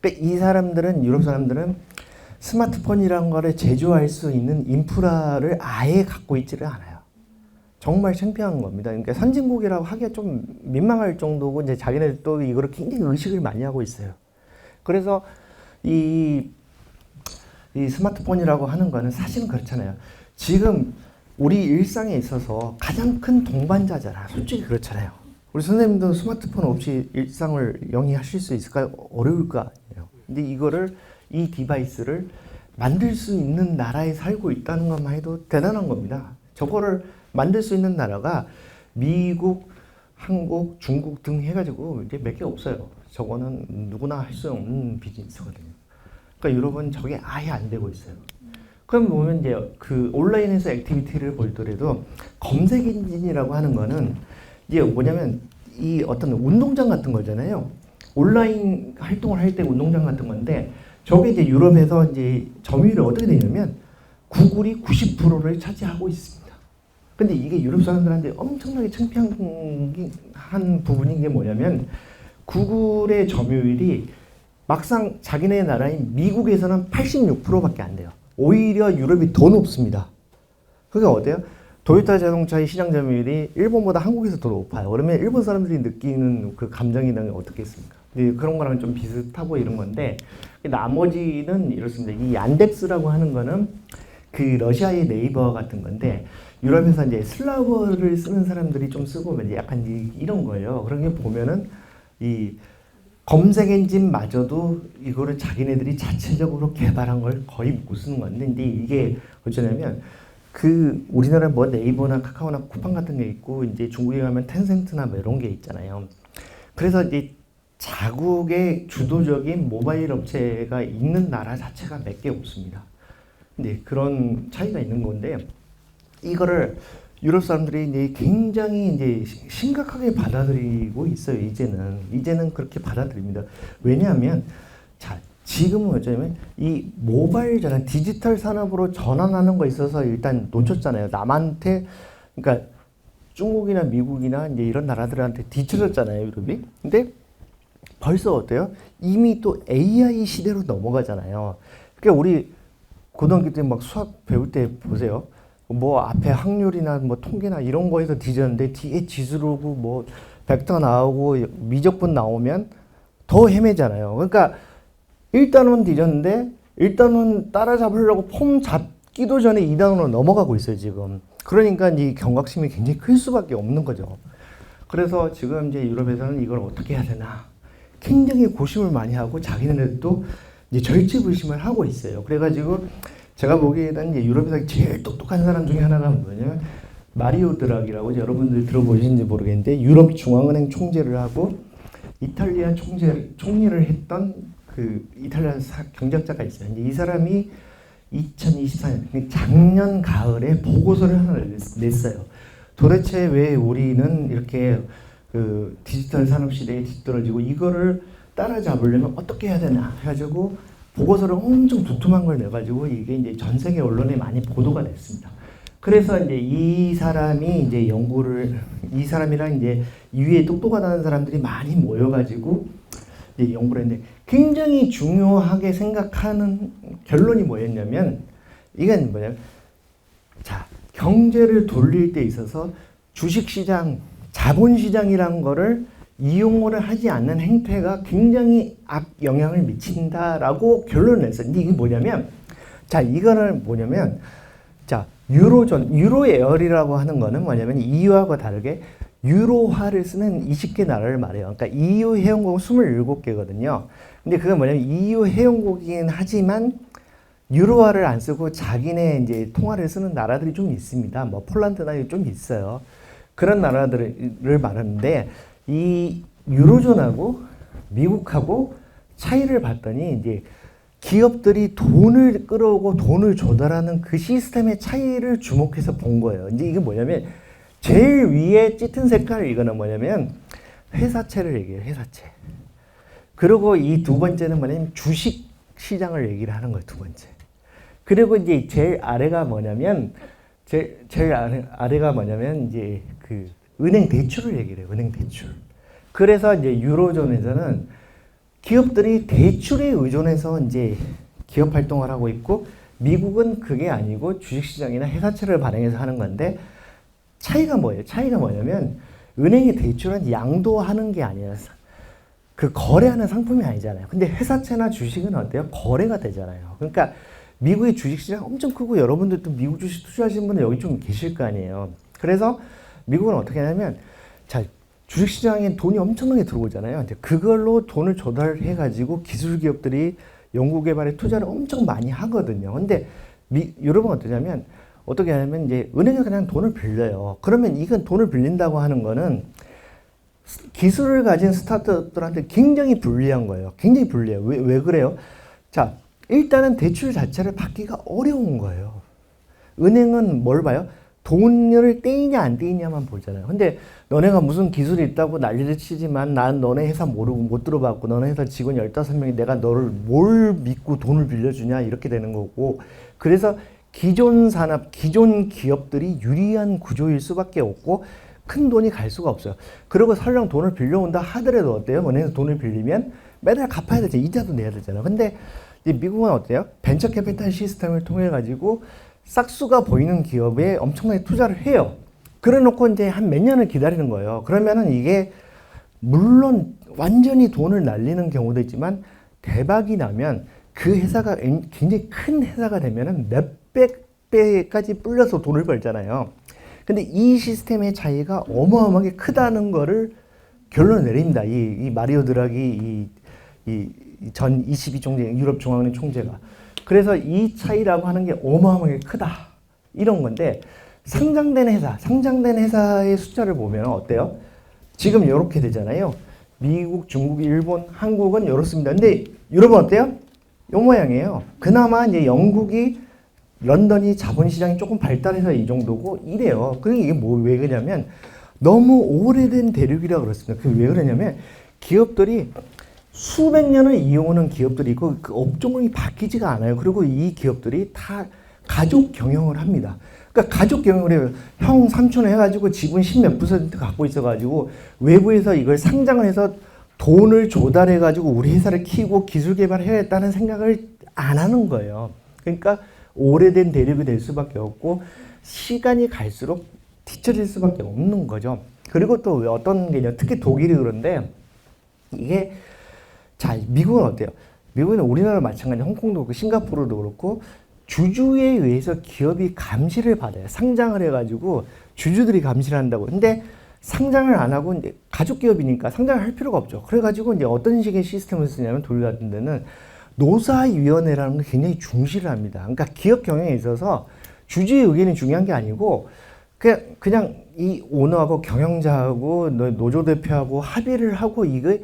그러니까 이 사람들은, 유럽 사람들은 스마트폰이라는 거를 제조할 수 있는 인프라를 아예 갖고 있지를 않아요. 정말 창피한 겁니다. 그러니까 선진국이라고 하기가 좀 민망할 정도고, 이제 자기네들 또 이거를 굉장히 의식을 많이 하고 있어요. 그래서 이 스마트폰이라고 하는 거는 사실은 그렇잖아요. 지금 우리 일상에 있어서 가장 큰 동반자잖아. 솔직히 그렇잖아요. 우리 선생님도 스마트폰 없이 일상을 영위하실 수 있을까요? 어려울 거 아니에요. 근데 이 디바이스를 만들 수 있는 나라에 살고 있다는 것만 해도 대단한 겁니다. 저거를 만들 수 있는 나라가 미국, 한국, 중국 등 해가지고 이제 몇 개 없어요. 저거는 누구나 할 수 없는 비즈니스거든요. 그러니까 유럽은 저게 아예 안 되고 있어요. 그럼 보면 이제 그 온라인에서 액티비티를 보더라도 검색 엔진이라고 하는 거는 이제 뭐냐면 이 어떤 운동장 같은 거잖아요. 온라인 활동을 할 때 운동장 같은 건데 저게 이제 유럽에서 이제 점유율이 어떻게 되냐면 구글이 90%를 차지하고 있습니다. 근데 이게 유럽 사람들한테 엄청나게 창피한 부분인 게 뭐냐면 구글의 점유율이 막상 자기네 나라인 미국에서는 86%밖에 안 돼요. 오히려 유럽이 더 높습니다. 그게 어때요? 도요타 자동차의 시장 점유율이 일본보다 한국에서 더 높아요. 그러면 일본 사람들이 느끼는 그 감정이나 어떻겠습니까? 그런 거랑 좀 비슷하고 이런 건데 나머지는 이렇습니다. 이 얀덱스라고 하는 거는 그 러시아의 네이버 같은 건데 유럽에서 이제 슬라브를 쓰는 사람들이 좀 쓰고 이제 약간 이런 거예요. 그런 게 보면은 이 검색 엔진마저도 이거를 자기네들이 자체적으로 개발한 걸 거의 못 쓰는 건데, 근데 이게 어쩌냐면 그 우리나라 뭐 네이버나 카카오나 쿠팡 같은 게 있고 이제 중국에 가면 텐센트나 뭐 이런 게 있잖아요. 그래서 이제 자국의 주도적인 모바일 업체가 있는 나라 자체가 몇 개 없습니다. 근데 그런 차이가 있는 건데 이거를 유럽 사람들이 이제 굉장히 이제 심각하게 받아들이고 있어요. 이제는 그렇게 받아들입니다. 왜냐하면 자 지금은 어쩌면 이 모바일 전환, 디지털 산업으로 전환하는 거에 있어서 일단 놓쳤잖아요. 남한테 그러니까 중국이나 미국이나 이제 이런 나라들한테 뒤처졌잖아요, 유럽이. 근데 벌써 어때요? 이미 또 AI 시대로 넘어가잖아요. 그러니까 우리 고등학교 때 막 수학 배울 때 보세요. 뭐 앞에 확률이나 뭐 통계나 이런 거에서 뒤졌는데 뒤에 지수로고 뭐 벡터 나오고 미적분 나오면 더 헤매잖아요. 그러니까 일단은 뒤졌는데 일단은 따라잡으려고 폼 잡기도 전에 2단으로 넘어가고 있어요, 지금. 그러니까 이 경각심이 굉장히 클 수밖에 없는 거죠. 그래서 지금 이제 유럽에서는 이걸 어떻게 해야 되나 굉장히 고심을 많이 하고 자기네들도 이제 절치부심을 하고 있어요. 그래가지고 제가 보기에는 이제 유럽에서 제일 똑똑한 사람 중에 하나가 뭐냐면 마리오 드라기라고 여러분들 들어보신지 모르겠는데 유럽 중앙은행 총재를 하고 이탈리아 총리를 했던 그 이탈리아 경제학자가 있어요. 이제 이 사람이 2024년 작년 가을에 보고서를 하나 냈어요. 도대체 왜 우리는 이렇게 그 디지털 산업 시대에 뒤떨어지고 이거를 따라잡으려면 어떻게 해야 되나 해가지고 보고서를 엄청 두툼한 걸 내가지고 이게 이제 전 세계 언론에 많이 보도가 됐습니다. 그래서 이제 이 사람이 이제 이 사람이랑 이제 이위에 똑똑하다는 사람들이 많이 모여가지고 이제 연구를 했는데 굉장히 중요하게 생각하는 결론이 뭐였냐면 이건 뭐냐면 자 경제를 돌릴 때 있어서 주식시장, 자본시장이란 거를 이용을 하지 않는 행태가 굉장히 악영향을 미친다라고 결론을 냈어요. 근데 이게 뭐냐면, 자, 이거는 뭐냐면, 자, 유로 에어리라고 하는 거는 뭐냐면, EU하고 다르게 유로화를 쓰는 20개 나라를 말해요. 그러니까 EU 회원국은 27개거든요. 근데 그건 뭐냐면, EU 회원국이긴 하지만, 유로화를 안 쓰고 자기네 이제 통화를 쓰는 나라들이 좀 있습니다. 뭐, 폴란드나 좀 있어요. 그런 나라들을 말하는데, 이 유로존하고 미국하고 차이를 봤더니 이제 기업들이 돈을 끌어오고 돈을 조달하는 그 시스템의 차이를 주목해서 본 거예요. 이제 이게 뭐냐면 제일 위에 짙은 색깔 이거는 뭐냐면 회사채를 얘기해요. 회사채. 그리고 이 두 번째는 뭐냐면 주식 시장을 얘기를 하는 거예요. 두 번째. 그리고 이제 제일 아래가 뭐냐면 제일 아래가 뭐냐면 이제 그 은행 대출을 얘기를 해요. 은행 대출. 그래서 이제 유로존에서는 기업들이 대출에 의존해서 이제 기업 활동을 하고 있고 미국은 그게 아니고 주식시장이나 회사채를 발행해서 하는 건데 차이가 뭐예요? 차이가 뭐냐면 은행의 대출은 양도하는 게 아니라 그 거래하는 상품이 아니잖아요. 근데 회사채나 주식은 어때요? 거래가 되잖아요. 그러니까 미국의 주식시장 엄청 크고 여러분들도 미국 주식 투자하시는 분들 여기 좀 계실 거 아니에요. 그래서 미국은 어떻게 하냐면 자 주식시장에 돈이 엄청나게 들어오잖아요. 이제 그걸로 돈을 조달해가지고 기술 기업들이 연구개발에 투자를 엄청 많이 하거든요. 근데 유럽은 어떠냐면 어떻게 하냐면 이제 은행에 그냥 돈을 빌려요. 그러면 이건 돈을 빌린다고 하는 거는 기술을 가진 스타트업들한테 굉장히 불리한 거예요. 굉장히 불리해요. 왜 그래요? 자, 일단은 대출 자체를 받기가 어려운 거예요. 은행은 뭘 봐요? 돈을 떼이냐 안 떼이냐만 보잖아요. 근데 너네가 무슨 기술이 있다고 난리를 치지만 난 너네 회사 모르고 못 들어봤고 너네 회사 직원 15명이 내가 너를 뭘 믿고 돈을 빌려주냐 이렇게 되는 거고 그래서 기존 산업, 기존 기업들이 유리한 구조일 수밖에 없고 큰 돈이 갈 수가 없어요. 그리고 설령 돈을 빌려온다 하더라도 어때요? 은행에서 돈을 빌리면 매달 갚아야 되죠. 이자도 내야 되잖아요. 근데 미국은 어때요? 벤처 캐피탈 시스템을 통해 가지고 싹수가 보이는 기업에 엄청나게 투자를 해요. 그래 놓고 이제 한 몇 년을 기다리는 거예요. 그러면은 이게 물론 완전히 돈을 날리는 경우도 있지만 대박이 나면 그 회사가 굉장히 큰 회사가 되면은 몇백 배까지 불려서 돈을 벌잖아요. 근데 이 시스템의 차이가 어마어마하게 크다는 거를 결론을 내립니다. 이 마리오 드라기 전 ECB 총재, 유럽 중앙은행 총재가. 그래서 이 차이라고 하는 게 어마어마하게 크다. 이런 건데 상장된 회사의 숫자를 보면 어때요? 지금 이렇게 되잖아요. 미국, 중국, 일본, 한국은 이렇습니다. 근데 유럽은 어때요? 이 모양이에요. 그나마 이제 영국이 런던이 자본시장이 조금 발달해서 이 정도고 이래요. 그리고 이게 왜 그러냐면 너무 오래된 대륙이라 그렇습니다. 왜 그러냐면 기업들이 수백 년을 이어오는 기업들이 있고 그 업종이 바뀌지가 않아요. 그리고 이 기업들이 다 가족 경영을 합니다. 그러니까 가족 경영을 해요. 형, 삼촌 해가지고 지분 10몇 % 갖고 있어가지고 외부에서 이걸 상장을 해서 돈을 조달해가지고 우리 회사를 키우고 기술 개발해야겠다는 생각을 안 하는 거예요. 그러니까 오래된 대륙이 될 수밖에 없고 시간이 갈수록 뒤처질 수밖에 없는 거죠. 그리고 또 어떤 개념, 특히 독일이 그런데 이게 자 미국은 어때요? 미국은 우리나라 마찬가지, 홍콩도 그렇고 싱가포르도 그렇고 주주에 의해서 기업이 감시를 받아요. 상장을 해가지고 주주들이 감시를 한다고. 근데 상장을 안 하고 이제 가족 기업이니까 상장을 할 필요가 없죠. 그래가지고 이제 어떤 식의 시스템을 쓰냐면 독일 같은 데는 노사위원회라는 걸 굉장히 중시를 합니다. 그러니까 기업 경영에 있어서 주주의 의견이 중요한 게 아니고 그냥 이 오너하고 경영자하고 노조 대표하고 합의를 하고 이거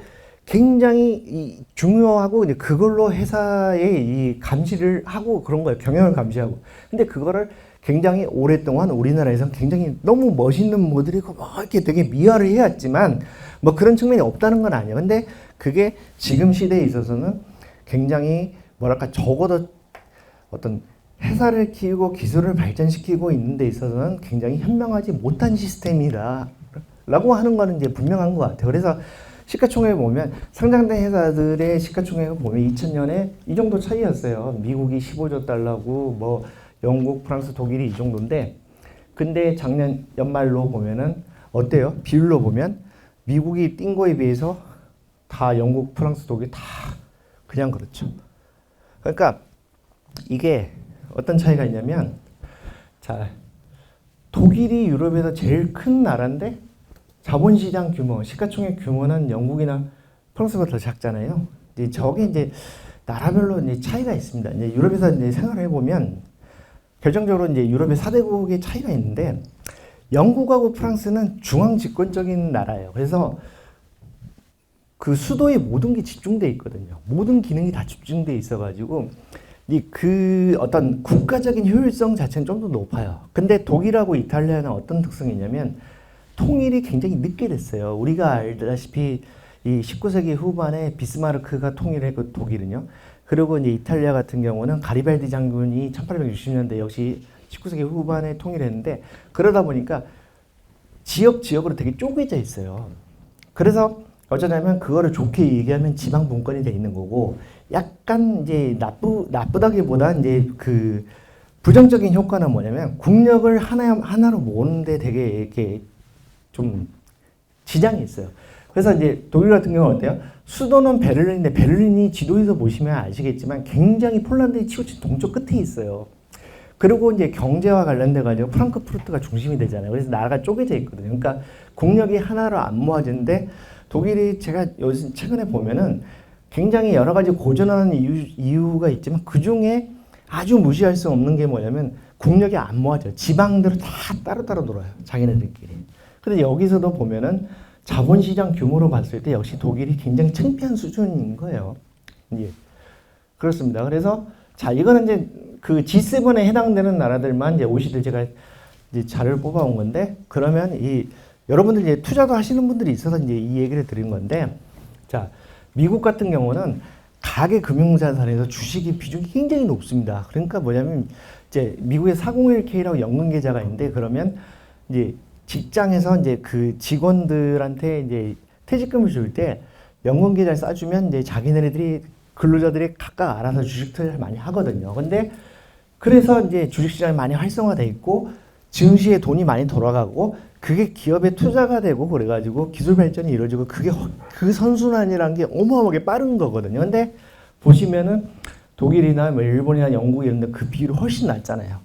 굉장히 중요하고 이제 그걸로 회사의 이 감시를 하고 그런 거예요. 경영을 감시하고. 근데 그거를 굉장히 오랫동안 우리나라에서는 굉장히 너무 멋있는 모델이고 뭐 이렇게 되게 미화를 해왔지만 뭐 그런 측면이 없다는 건 아니에요. 근데 그게 지금 시대에 있어서는 굉장히 뭐랄까 적어도 어떤 회사를 키우고 기술을 발전시키고 있는 데 있어서는 굉장히 현명하지 못한 시스템이다 라고 하는 거는 이제 분명한 것 같아요. 그래서 시가총액을 보면 상장된 회사들의 시가총액을 보면 2000년에 이 정도 차이였어요. 미국이 15조 달러고 뭐 영국, 프랑스, 독일이 이 정도인데 근데 작년 연말로 보면은 어때요? 비율로 보면 미국이 뛴 거에 비해서 다 영국, 프랑스, 독일 다 그냥 그렇죠. 그러니까 이게 어떤 차이가 있냐면 자 독일이 유럽에서 제일 큰 나라인데 자본시장 규모, 시가총액 규모는 영국이나 프랑스보다 더 작잖아요. 이제 저게 이제 나라별로 이제 차이가 있습니다. 이제 유럽에서 이제 생활을 해보면 결정적으로 이제 유럽의 4대국의 차이가 있는데 영국하고 프랑스는 중앙 집권적인 나라예요. 그래서 그 수도에 모든 게 집중돼 있거든요. 모든 기능이 다 집중돼 있어가지고 그 어떤 국가적인 효율성 자체는 좀 더 높아요. 근데 독일하고 이탈리아는 어떤 특성이 있냐면 통일이 굉장히 늦게 됐어요. 우리가 알다시피 이 19세기 후반에 비스마르크가 통일했고 독일은요. 그리고 이제 이탈리아 같은 경우는 가리발디 장군이 1860년대 역시 19세기 후반에 통일했는데 그러다 보니까 지역으로 되게 쪼개져 있어요. 그래서 어쩌냐면 그거를 좋게 얘기하면 지방 분권이 돼 있는 거고 약간 이제 나쁘다기보다 이제 그 부정적인 효과는 뭐냐면 국력을 하나로 모으는데 되게 이렇게 좀 지장이 있어요. 그래서 이제 독일 같은 경우는 어때요? 수도는 베를린인데 베를린이 지도에서 보시면 아시겠지만 굉장히 폴란드의 치우친 동쪽 끝에 있어요. 그리고 이제 경제와 관련돼 가지고 프랑크푸르트가 중심이 되잖아요. 그래서 나라가 쪼개져 있거든요. 그러니까 국력이 하나로 안 모아지는데 독일이 제가 요즘 최근에 보면은 굉장히 여러 가지 고전하는 이유가 있지만 그 중에 아주 무시할 수 없는 게 뭐냐면 국력이 안 모아져요. 지방들은 다 따로따로 놀아요. 자기네들끼리. 근데 여기서도 보면은 자본시장 규모로 봤을 때 역시 독일이 굉장히 창피한 수준인 거예요. 예. 그렇습니다. 그래서 자, 이거는 이제 그 G7에 해당되는 나라들만 이제 OECD 제가 이제 자료를 뽑아온 건데, 그러면 이 여러분들 이제 투자도 하시는 분들이 있어서 이제 이 얘기를 드린 건데, 자, 미국 같은 경우는 가계 금융자산에서 주식의 비중이 굉장히 높습니다. 그러니까 뭐냐면 이제 미국의 401k라고 연금 계좌가 있는데, 그러면 이제 직장에서 이제 그 직원들한테 이제 퇴직금을 줄 때 연금 계좌를 싸주면 이제 자기네들이 근로자들이 각각 알아서 주식 투자를 많이 하거든요. 근데 그래서 이제 주식시장이 많이 활성화돼 있고 증시에 돈이 많이 돌아가고 그게 기업에 투자가 되고 그래가지고 기술 발전이 이루어지고 그게 그 선순환이라는 게 어마어마하게 빠른 거거든요. 근데 보시면은 독일이나 뭐 일본이나 영국 이런 데 그 비율이 훨씬 낮잖아요.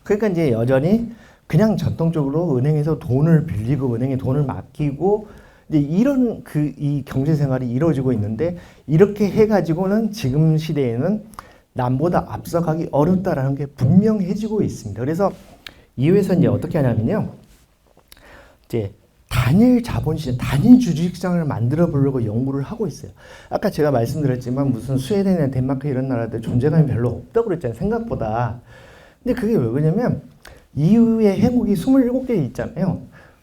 그러니까 이제 여전히 그냥 전통적으로 은행에서 돈을 빌리고 은행에 돈을 맡기고 이제 이런 이 경제 생활이 이루어지고 있는데, 이렇게 해가지고는 지금 시대에는 남보다 앞서가기 어렵다라는 게 분명해지고 있습니다. 그래서 이후에서 이제 어떻게 하냐면요, 이제 단일 자본시장, 단일 주식시장을 만들어 보려고 연구를 하고 있어요. 아까 제가 말씀드렸지만 무슨 스웨덴이나 덴마크 이런 나라들 존재감이 별로 없다고 그랬잖아요, 생각보다. 근데 그게 왜 그러냐면 EU의 회국이 27개 있잖아요.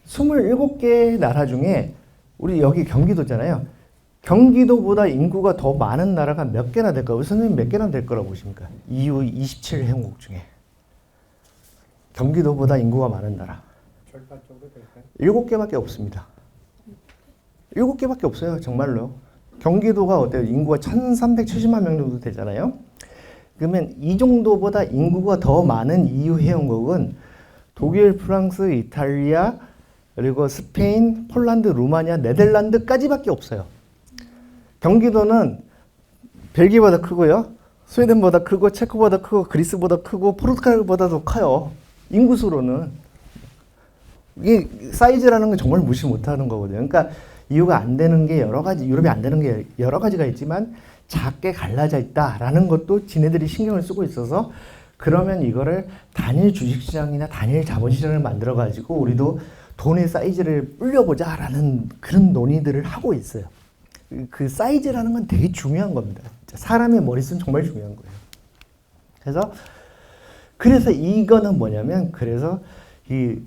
27개 나라 중에 우리 여기 경기도잖아요. 경기도보다 인구가 더 많은 나라가 몇 개나 될까요? 우리 선생님 몇 개나 될 거라고 보십니까? EU 27회국 중에. 경기도보다 인구가 많은 나라. 절반 정도 될까요? 7개밖에 없습니다. 7개밖에 없어요, 정말로. 경기도가 어때요? 인구가 1370만 명 정도 되잖아요. 그러면 이 정도보다 인구가 더 많은 EU 회원국은 독일, 프랑스, 이탈리아, 그리고 스페인, 폴란드, 루마니아, 네덜란드까지밖에 없어요. 경기도는 벨기에보다 크고요, 스웨덴보다 크고, 체코보다 크고, 그리스보다 크고, 포르투갈보다도 커요. 인구수로는. 이게 사이즈라는 건 정말 무시 못하는 거거든요. 그러니까 이유가 안 되는 게 여러 가지, 유럽이 안 되는 게 여러 가지가 있지만 작게 갈라져 있다라는 것도 지네들이 신경을 쓰고 있어서, 그러면 이거를 단일 주식시장이나 단일 자본시장을 만들어 가지고 우리도 돈의 사이즈를 불려보자라는 그런 논의들을 하고 있어요. 그 사이즈라는 건 되게 중요한 겁니다. 사람의 머릿수는 정말 중요한 거예요. 그래서 이거는 뭐냐면, 그래서 이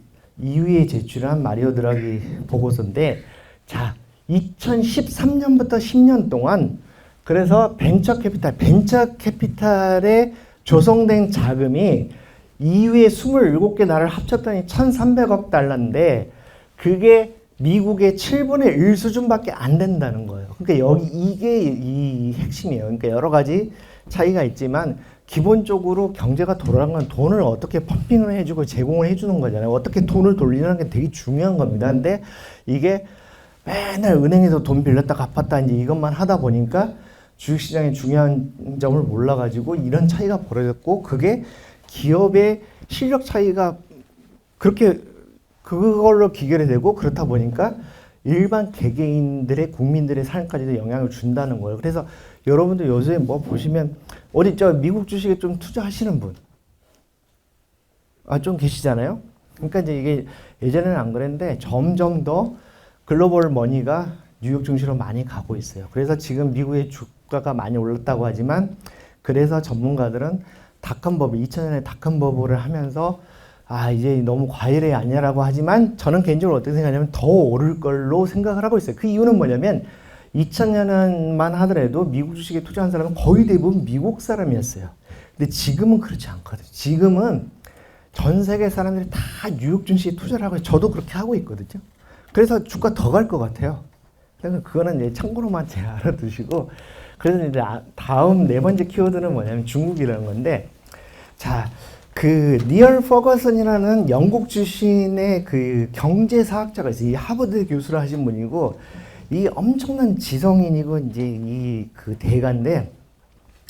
EU에 제출한 마리오 드라기 보고서인데, 자, 2013년부터 10년 동안 그래서 벤처 캐피탈에 조성된 자금이 EU의 27개 나라를 합쳤더니 1,300억 달러인데 그게 미국의 7분의 1 수준밖에 안 된다는 거예요. 그러니까 이게 이 핵심이에요. 그러니까 여러 가지 차이가 있지만 기본적으로 경제가 돌아가는 건 돈을 어떻게 펌핑을 해주고 제공을 해주는 거잖아요. 어떻게 돈을 돌리는 게 되게 중요한 겁니다. 근데 이게 맨날 은행에서 돈 빌렸다 갚았다 이제 이것만 하다 보니까 주식시장의 중요한 점을 몰라가지고 이런 차이가 벌어졌고, 그게 기업의 실력 차이가 그렇게 그걸로 기결이 되고, 그렇다 보니까 일반 개개인들의 국민들의 삶까지도 영향을 준다는 거예요. 그래서 여러분들 요새 뭐 보시면 어디 미국 주식에 좀 투자하시는 분 좀 계시잖아요. 그러니까 이제 이게 예전에는 안 그랬는데 점점 더 글로벌 머니가 뉴욕 증시로 많이 가고 있어요. 그래서 지금 미국의 주가가 많이 올랐다고 하지만, 그래서 전문가들은 닷컴 버블, 2000년에 닷컴 버블을 하면서 이제 너무 과열이 아니라고 하지만, 저는 개인적으로 어떻게 생각하냐면 더 오를 걸로 생각을 하고 있어요. 그 이유는 뭐냐면 2000년만 하더라도 미국 주식에 투자한 사람은 거의 대부분 미국 사람이었어요. 근데 지금은 그렇지 않거든요. 지금은 전 세계 사람들이 다 뉴욕 증시에 투자를 하고, 저도 그렇게 하고 있거든요. 그래서 주가 더 갈 것 같아요. 그래서 그거는 이제 참고로만 잘 알아두시고, 그래서 이제 다음 네 번째 키워드는 뭐냐면 중국이라는 건데, 자, 그 니얼 퍼거슨이라는 영국 출신의 그 경제사학자가 있어요. 이 하버드 교수를 하신 분이고, 이 엄청난 지성인이고 이제 이 그 대가인데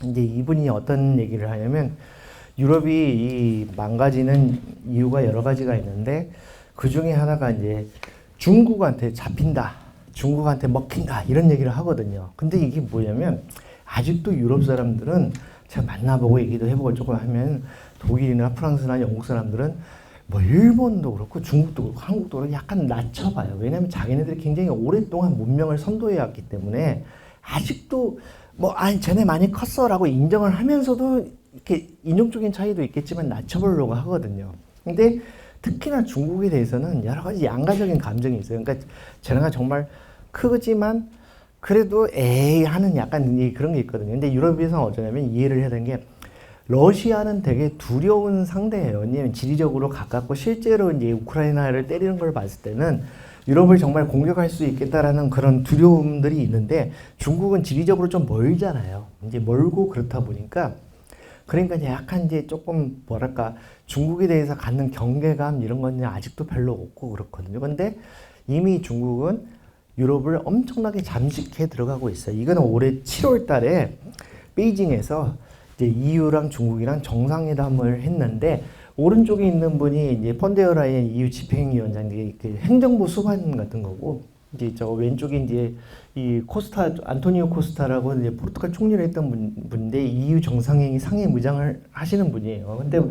이제 이분이 어떤 얘기를 하냐면 유럽이 이 망가지는 이유가 여러 가지가 있는데 그 중에 하나가 이제 중국한테 잡힌다, 중국한테 먹힌다 이런 얘기를 하거든요. 근데 이게 뭐냐면 아직도 유럽 사람들은 제가 만나보고 얘기도 해보고 조금 하면 독일이나 프랑스나 영국 사람들은 뭐 일본도 그렇고 중국도 그렇고 한국도 그렇고 약간 낮춰봐요. 왜냐하면 자기네들이 굉장히 오랫동안 문명을 선도해 왔기 때문에 아직도 뭐 아니 쟤네 많이 컸어라고 인정을 하면서도 이렇게 인종적인 차이도 있겠지만 낮춰보려고 하거든요. 근데 특히나 중국에 대해서는 여러 가지 양가적인 감정이 있어요. 그러니까 쟤네가 정말 크지만 그래도 에이 하는 약간 그런 게 있거든요. 근데 유럽에서는 어쩌냐면 이해를 해야 되는 게 러시아는 되게 두려운 상대예요. 왜냐면 지리적으로 가깝고 실제로 이제 우크라이나를 때리는 걸 봤을 때는 유럽을 정말 공격할 수 있겠다라는 그런 두려움들이 있는데 중국은 지리적으로 좀 멀잖아요. 이제 멀고 그렇다 보니까 그러니까 이제 약간 이제 조금 뭐랄까 중국에 대해서 갖는 경계감 이런 건 아직도 별로 없고 그렇거든요. 근데 이미 중국은 유럽을 엄청나게 잠식해 들어가고 있어요. 이거는 올해 7월 달에 베이징에서 이제 EU랑 중국이랑 정상회담을 했는데 오른쪽에 있는 분이 이제 펀데어라이엔 EU 집행위원장 그 행정부 수반 같은 거고 이제 저 왼쪽에 이제 이 코스타 안토니오 코스타라고 이제 포르투갈 총리를 했던 분인데 EU 정상회의 상임의장을 하시는 분이에요. 근데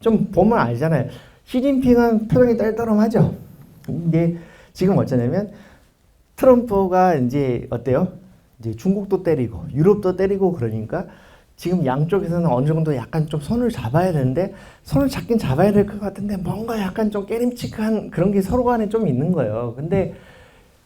좀 보면 알잖아요. 시진핑은 표정이 떨떠름하죠. 근데 지금 어쩌냐면 트럼프가 이제 어때요? 이제 중국도 때리고 유럽도 때리고 그러니까 지금 양쪽에서는 어느 정도 약간 좀 손을 잡아야 되는데 손을 잡긴 잡아야 될 것 같은데 뭔가 약간 좀 깨림칙한 그런 게 서로 간에 좀 있는 거예요. 근데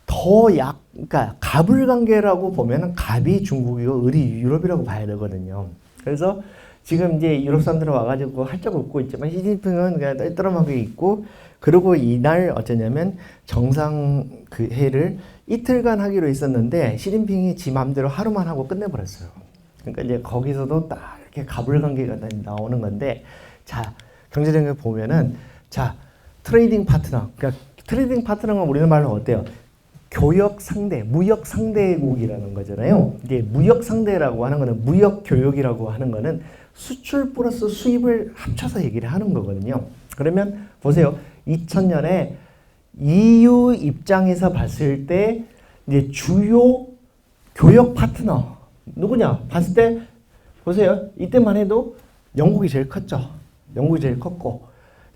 그러니까 갑을 관계라고 보면은 갑이 중국이고 을이 유럽이라고 봐야 되거든요. 그래서 지금 이제 유럽 사람들은 와가지고 활짝 웃고 있지만 시진핑은 그냥 떨떠름하게 있고 그리고 이날 어쩌냐면 정상 그 회를 이틀간 하기로 했었는데 시진핑이 지 맘대로 하루만 하고 끝내버렸어요. 그러니까 이제 거기서도 딱 이렇게 가불관계가 나오는 건데, 자 경제적으로 보면은 자 트레이딩 파트너, 그러니까 트레이딩 파트너가 우리는 말로 어때요? 교역 상대, 무역 상대국이라는 거잖아요. 이게 무역 상대라고 하는 거는 무역 교역이라고 하는 거는 수출 플러스 수입을 합쳐서 얘기를 하는 거거든요. 그러면 보세요. 2000년에 EU 입장에서 봤을 때 이제 주요 교역 파트너 누구냐? 봤을 때 보세요. 이때만 해도 영국이 제일 컸죠. 영국이 제일 컸고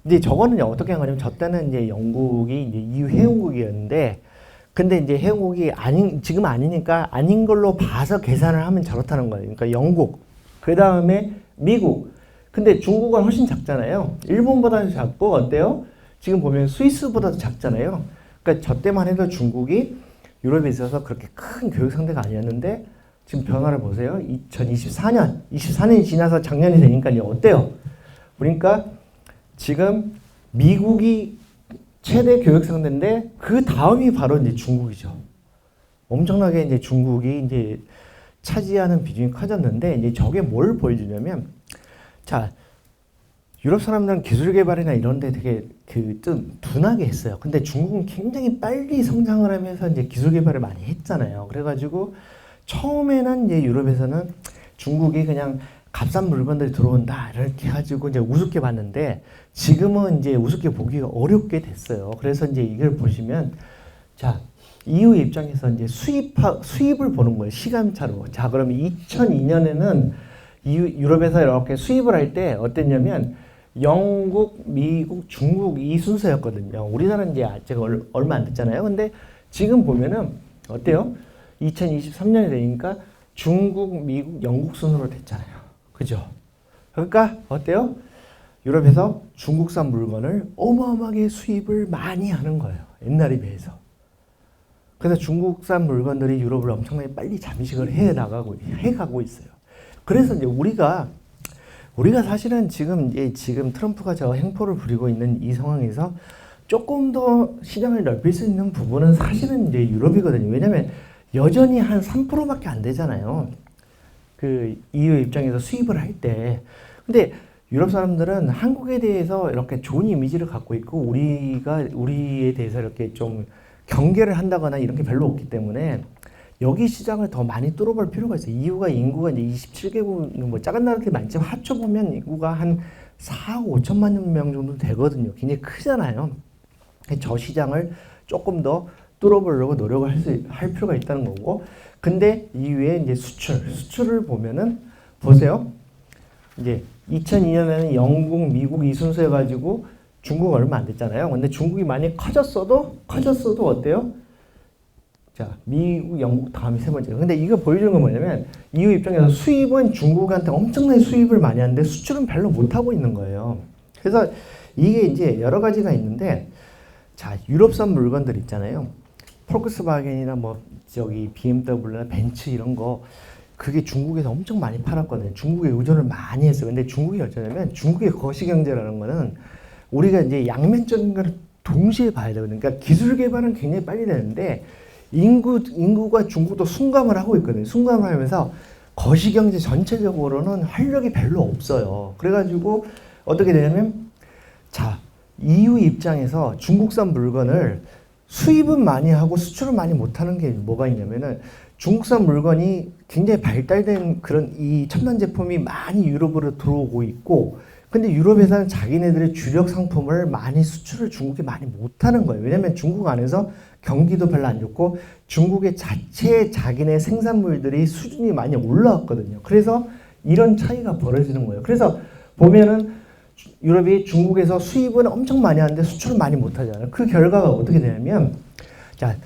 이제 저거는 어떻게 한 거냐면 저 때는 이제 영국이 이제 EU 회원국이었는데 근데 이제 회원국이 지금 아니니까 아닌 걸로 봐서 계산을 하면 저렇다는 거예요. 그러니까 영국, 그 다음에 미국. 근데 중국은 훨씬 작잖아요. 일본보다도 작고 어때요? 지금 보면 스위스보다도 작잖아요. 그러니까 저 때만 해도 중국이 유럽에 있어서 그렇게 큰 교육 상대가 아니었는데 지금 변화를 보세요. 24년이 지나서 작년이 되니까 이제 어때요? 그러니까 지금 미국이 최대 교육 상대인데 그 다음이 바로 이제 중국이죠. 엄청나게 이제 중국이 이제 차지하는 비중이 커졌는데 이제 저게 뭘 보여주냐면 자 유럽 사람들은 기술 개발이나 이런 데 되게 좀 둔하게 했어요. 근데 중국은 굉장히 빨리 성장을 하면서 이제 기술 개발을 많이 했잖아요. 그래가지고 처음에는 이제 유럽에서는 중국이 그냥 값싼 물건들이 들어온다 이렇게 해가지고 이제 우습게 봤는데 지금은 이제 우습게 보기가 어렵게 됐어요. 그래서 이제 이걸 보시면 자 EU 입장에서 이제 수입을 보는 거예요. 시간차로. 자 그러면 2002년에는 유럽에서 이렇게 수입을 할 때 어땠냐면 영국, 미국, 중국 이 순서였거든요. 우리나라는 이제 아직 얼마 안 됐잖아요. 근데 지금 보면은 어때요? 2023년이 되니까 중국, 미국, 영국 순으로 됐잖아요. 그죠? 그러니까 어때요? 유럽에서 중국산 물건을 어마어마하게 수입을 많이 하는 거예요. 옛날에 비해서. 그래서 중국산 물건들이 유럽을 엄청나게 빨리 잠식을 해가고 있어요. 그래서 이제 우리가 사실은 지금 트럼프가 저 행포를 부리고 있는 이 상황에서 조금 더 시장을 넓힐 수 있는 부분은 사실은 이제 유럽이거든요. 왜냐면 여전히 한 3%밖에 안 되잖아요. 그 EU 입장에서 수입을 할 때. 근데 유럽 사람들은 한국에 대해서 이렇게 좋은 이미지를 갖고 있고 우리에 대해서 이렇게 좀 경계를 한다거나 이런 게 별로 없기 때문에 여기 시장을 더 많이 뚫어볼 필요가 있어요. 이유가 인구가 이제 27개국 뭐 작은 나라들이 많지만 합쳐보면 인구가 한 4억 5천만 명 정도 되거든요. 굉장히 크잖아요. 저 시장을 조금 더 뚫어보려고 노력을 할 필요가 있다는 거고, 근데 이후에 이제 수출을 보면은 보세요. 이제 2002년에는 영국, 미국 이 순서 해가지고 중국 얼마 안 됐잖아요. 근데 중국이 많이 커졌어도 어때요? 자, 미국, 영국 다음이 세 번째. 근데 이거 보여주는 건 뭐냐면 EU 입장에서 수입은 중국한테 엄청나게 수입을 많이 하는데 수출은 별로 못 하고 있는 거예요. 그래서 이게 이제 여러 가지가 있는데, 자, 유럽산 물건들 있잖아요. 폴크스바겐이나 뭐 저기 BMW나 벤츠 이런 거 그게 중국에서 엄청 많이 팔았거든요. 중국에 의존을 많이 했어요. 근데 중국이 어쩌냐면 중국의 거시경제라는 거는 우리가 이제 양면적인 걸 동시에 봐야 되거든요. 그러니까 기술 개발은 굉장히 빨리 되는데 인구가 중국도 순감을 하고 있거든요. 순감을 하면서 거시경제 전체적으로는 활력이 별로 없어요. 그래가지고 어떻게 되냐면, 자, EU 입장에서 중국산 물건을 수입은 많이 하고 수출은 많이 못하는 게 뭐가 있냐면은, 중국산 물건이 굉장히 발달된 그런 이 첨단 제품이 많이 유럽으로 들어오고 있고, 근데 유럽에서는 자기네들의 주력 상품을 많이 수출을 중국에 많이 못하는 거예요. 왜냐면 중국 안에서 경기도 별로 안 좋고 중국의 자기네 생산물들이 수준이 많이 올라왔거든요. 그래서 이런 차이가 벌어지는 거예요. 그래서 보면은 유럽이 중국에서 수입은 엄청 많이 하는데 수출을 많이 못하잖아요. 그 결과가 어떻게 되냐면, 자,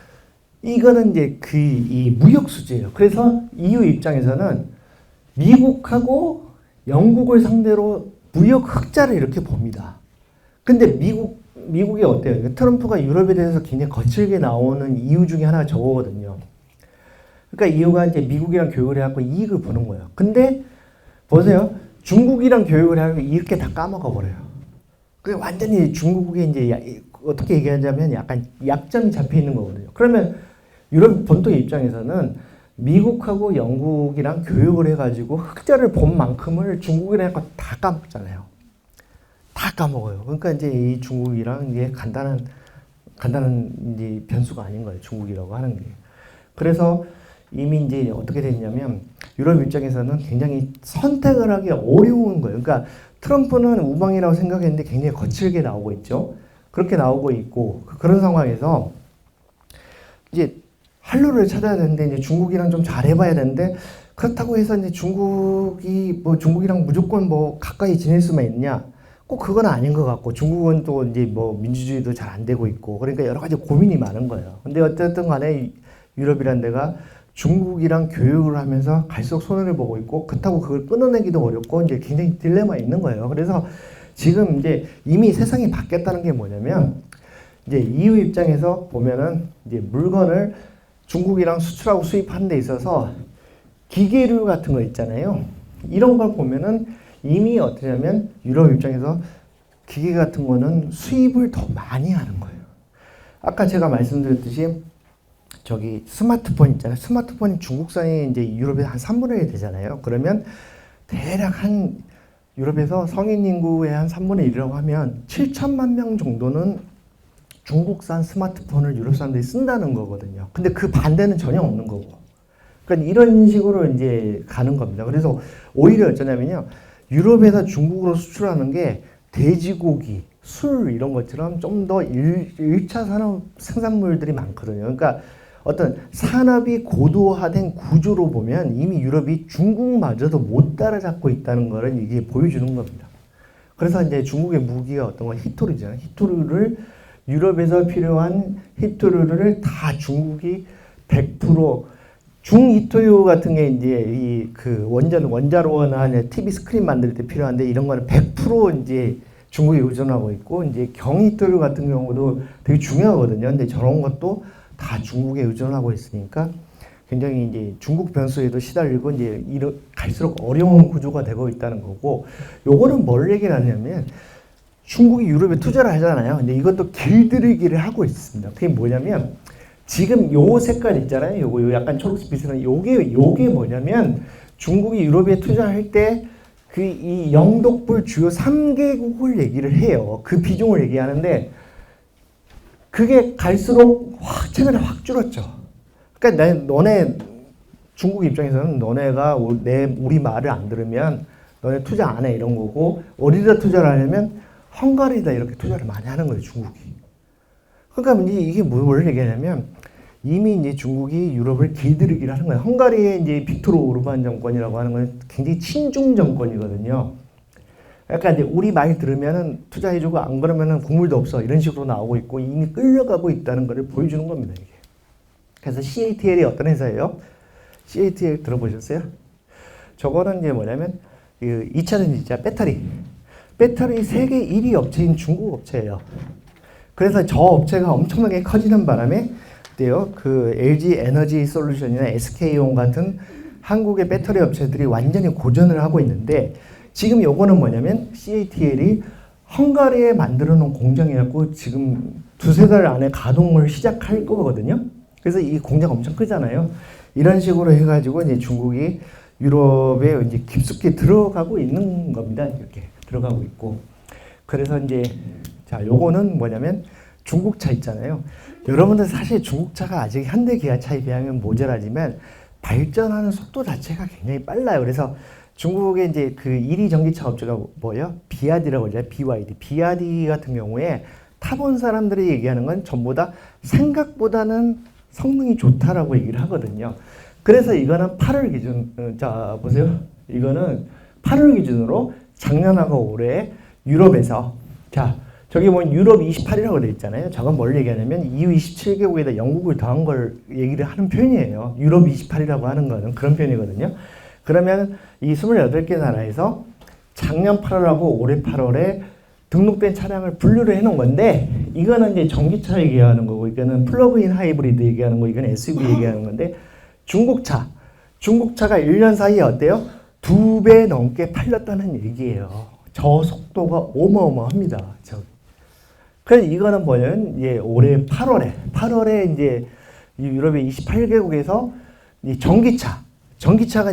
이거는 이제 이 무역 수지예요. 그래서 EU 입장에서는 미국하고 영국을 상대로 무역 흑자를 이렇게 봅니다. 근데 미국이 어때요? 트럼프가 유럽에 대해서 굉장히 거칠게 나오는 이유 중에 하나가 저거거든요. 그러니까 이유가 이제 미국이랑 교역을 해갖고 이익을 보는 거예요. 근데 보세요. 중국이랑 교역을 하고 이렇게 다 까먹어 버려요. 그게 완전히 중국에 이제 어떻게 얘기하자면 약간 약점이 잡혀 있는 거거든요. 그러면 유럽 본토 입장에서는 미국하고 영국이랑 교역을 해가지고 흑자를 본 만큼을 중국이랑 다 까먹잖아요. 다 까먹어요. 그러니까 이제 이 중국이랑 이게 간단한 이제 변수가 아닌 거예요. 중국이라고 하는 게. 그래서 이미 이제 어떻게 됐냐면 유럽 입장에서는 굉장히 선택을 하기 어려운 거예요. 그러니까 트럼프는 우방이라고 생각했는데 굉장히 거칠게 나오고 있죠. 그렇게 나오고 있고 그런 상황에서 이제 활로를 찾아야 되는데 이제 중국이랑 좀 잘해봐야 되는데, 그렇다고 해서 이제 중국이랑 무조건 뭐 가까이 지낼 수만 있냐? 꼭 그건 아닌 것 같고, 중국은 또 이제 뭐 민주주의도 잘 안 되고 있고, 그러니까 여러 가지 고민이 많은 거예요. 근데 어쨌든 간에 유럽이란 데가 중국이랑 교역을 하면서 갈수록 손해를 보고 있고, 그렇다고 그걸 끊어내기도 어렵고, 이제 굉장히 딜레마가 있는 거예요. 그래서 지금 이제 이미 세상이 바뀌었다는 게 뭐냐면, 이제 EU 입장에서 보면은 이제 물건을 중국이랑 수출하고 수입하는 데 있어서 기계류 같은 거 있잖아요. 이런 걸 보면은 이미 어떠냐면 유럽 입장에서 기계 같은 거는 수입을 더 많이 하는 거예요. 아까 제가 말씀드렸듯이 저기 스마트폰 있잖아요. 스마트폰이 중국산이 이제 유럽에 한 3분의 1 되잖아요. 그러면 대략 한 유럽에서 성인 인구의 한 3분의 1이라고 하면 7천만 명 정도는 중국산 스마트폰을 유럽 사람들이 쓴다는 거거든요. 근데 그 반대는 전혀 없는 거고. 그러니까 이런 식으로 이제 가는 겁니다. 그래서 오히려 어쩌냐면요. 유럽에서 중국으로 수출하는 게 돼지고기, 술 이런 것처럼 좀 더 1차 산업 생산물들이 많거든요. 그러니까 어떤 산업이 고도화된 구조로 보면 이미 유럽이 중국마저도 못 따라잡고 있다는 거를 이게 보여주는 겁니다. 그래서 이제 중국의 무기가 어떤 건 히토류잖아요. 히토류를 유럽에서 필요한 히토류를 다 중국이 100% 중히토류 같은 게 이제 이 그 원자로나 TV 스크린 만들 때 필요한데 이런 거는 100% 이제 중국에 의존하고 있고, 이제 경히토류 같은 경우도 되게 중요하거든요. 근데 저런 것도 다 중국에 의존하고 있으니까 굉장히 이제 중국 변수에도 시달리고 이제 갈수록 어려운 구조가 되고 있다는 거고, 요거는 뭘 얘기를 하냐면 중국이 유럽에 투자를 하잖아요. 근데 이것도 길들이기를 하고 있습니다. 그게 뭐냐면 지금 요 색깔 있잖아요. 요거 약간 초록색 비슷한 요게 뭐냐면 중국이 유럽에 투자할 때 그 이 영독불 주요 3개국을 얘기를 해요. 그 비중을 얘기하는데 그게 갈수록 최근에 확 줄었죠. 그러니까 너네 중국 입장에서는 너네가 우리 말을 안 들으면 너네 투자 안 해 이런 거고 어디다 투자를 하냐면 헝가리에다 이렇게 투자를 많이 하는 거예요, 중국이. 그러니까 이게 뭘 얘기하냐면 이미 이제 중국이 유럽을 길들이기를 하는 거예요. 헝가리의 이제 빅토르 오르반 정권이라고 하는 건 굉장히 친중 정권이거든요. 약간 이제 우리 말 들으면은 투자해주고 안 그러면은 국물도 없어 이런 식으로 나오고 있고 이미 끌려가고 있다는 것을 보여주는 겁니다, 이게. 그래서 CATL이 어떤 회사예요? CATL 들어보셨어요? 저거는 이제 뭐냐면 2차 전지자 배터리 세계 1위 업체인 중국 업체예요. 그래서 저 업체가 엄청나게 커지는 바람에 그때요 그 LG 에너지 솔루션이나 SK온 같은 한국의 배터리 업체들이 완전히 고전을 하고 있는데 지금 요거는 뭐냐면 CATL이 헝가리에 만들어 놓은 공장이었고 지금 두세 달 안에 가동을 시작할 거거든요. 그래서 이 공장 엄청 크잖아요. 이런 식으로 해가지고 이제 중국이 유럽에 이제 깊숙이 들어가고 있는 겁니다. 이렇게 들어가고 있고. 그래서 이제 자, 요거는 뭐냐면 중국차 있잖아요. 여러분들 사실 중국차가 아직 현대 기아차에 비하면 모자라지만 발전하는 속도 자체가 굉장히 빨라요. 그래서 중국의 이제 그 1위 전기차 업체가 뭐예요? 비아디라고 하죠. BYD. 비아디 같은 경우에 타본 사람들이 얘기하는 건 전부 다 생각보다는 성능이 좋다라고 얘기를 하거든요. 그래서 이거는 8월 기준, 자, 보세요. 이거는 8월 기준으로 작년하고 올해 유럽에서, 자, 저기 보면 유럽 28이라고 되어 있잖아요. 저건 뭘 얘기하냐면 EU 27개국에다 영국을 더한 걸 얘기를 하는 표현이에요. 유럽 28이라고 하는 거는 그런 표현이거든요. 그러면 이 28개 나라에서 작년 8월하고 올해 8월에 등록된 차량을 분류를 해놓은 건데 이거는 이제 전기차 얘기하는 거고 이거는 플러그인 하이브리드 얘기하는 거 이거는 SUV 얘기하는 건데 중국차가 1년 사이에 어때요? 2배 넘게 팔렸다는 얘기예요. 저 속도가 어마어마합니다. 그래서 이거는 뭐냐면 이제 올해 8월에 이제 유럽의 28개국에서 이 전기차가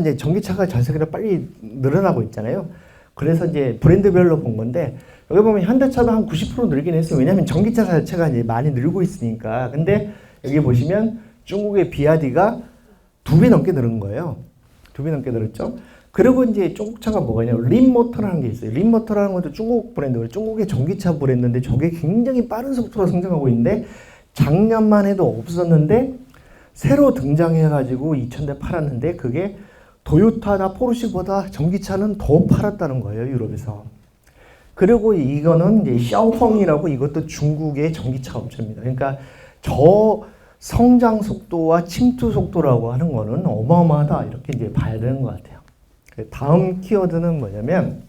전 세계로 빨리 늘어나고 있잖아요. 그래서 이제 브랜드별로 본 건데 여기 보면 현대차도 한 90% 늘긴 했어요. 왜냐하면 전기차 자체가 이제 많이 늘고 있으니까. 근데 여기 보시면 중국의 비아디가 2배 넘게 늘은 거예요. 2배 넘게 늘었죠. 그리고 이제 중국차가 뭐가냐, 림모터라는 게 있어요. 림모터라는 것도 중국 브랜드, 중국의 전기차 브랜드인데 저게 굉장히 빠른 속도로 성장하고 있는데 작년만 해도 없었는데 새로 등장해가지고 2,000대 팔았는데 그게 도요타나 포르쉐보다 전기차는 더 팔았다는 거예요, 유럽에서. 그리고 이거는 이제 샤오펑이라고 이것도 중국의 전기차 업체입니다. 그러니까 저 성장 속도와 침투 속도라고 하는 거는 어마어마하다 이렇게 이제 봐야 되는 것 같아요. 다음 키워드는 뭐냐면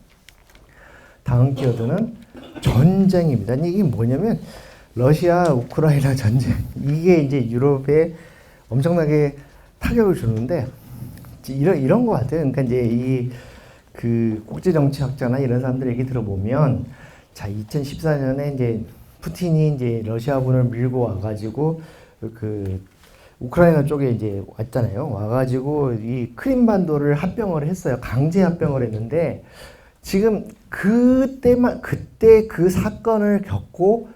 전쟁입니다. 이게 뭐냐면 러시아 우크라이나 전쟁 이게 이제 유럽에 엄청나게 타격을 주는데 이런 것 같아요. 그러니까 이제 그 국제정치학자나 이런 사람들 얘기 들어보면 자 2014년에 이제 푸틴이 이제 러시아군을 밀고 와가지고 그 우크라이나 쪽에 이제 왔잖아요. 와가지고 이 크림반도를 합병을 했어요. 강제 합병을 했는데 지금 그때 그 사건을 겪고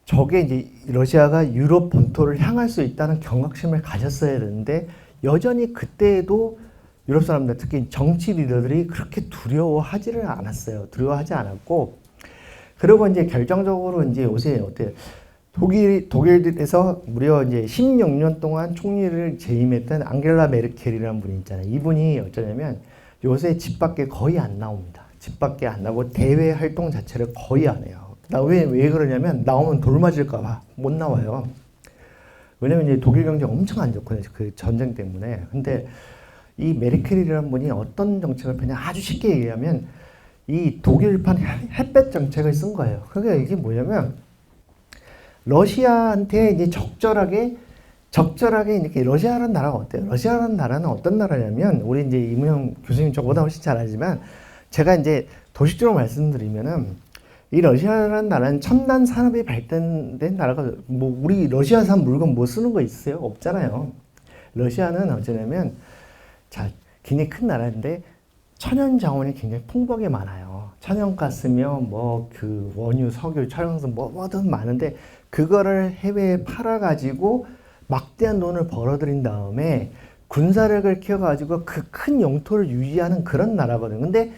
저게 이제 러시아가 유럽 본토를 향할 수 있다는 경각심을 가졌어야 되는데 여전히 그때도 유럽 사람들 특히 정치 리더들이 그렇게 두려워하지를 않았어요. 두려워하지 않았고 그리고 이제 결정적으로 이제 요새 어때요? 독일에서 무려 이제 16년 동안 총리를 재임했던 앙겔라 메르켈이라는 분이 있잖아요. 이분이 어쩌냐면 요새 집 밖에 거의 안 나옵니다. 집 밖에 안 나고 대외 활동 자체를 거의 안 해요. 왜 그러냐면 나오면 돌 맞을까봐 못 나와요. 왜냐면 이제 독일 경제 엄청 안 좋거든요. 그 전쟁 때문에. 근데 이 메르켈이라는 분이 어떤 정책을 펴냐 아주 쉽게 얘기하면 이 독일판 햇볕 정책을 쓴 거예요. 그러니까 이게 뭐냐면 러시아한테 이제 적절하게 이렇게 러시아라는 나라가 어때요? 러시아라는 나라는 어떤 나라냐면 우리 이제 이문영 교수님 저보다 훨씬 잘 알지만 제가 이제 도식적으로 말씀드리면은 이 러시아라는 나라는 첨단 산업이 발전된 나라가 뭐 우리 러시아산 물건 뭐 쓰는 거 있어요? 없잖아요. 러시아는 어쩌냐면 자 굉장히 큰 나라인데 천연 자원이 굉장히 풍부하게 많아요. 천연가스며 뭐 그 원유, 석유, 촬영성 뭐든 많은데 그거를 해외에 팔아가지고 막대한 돈을 벌어들인 다음에 군사력을 키워가지고 그 큰 영토를 유지하는 그런 나라거든요. 근데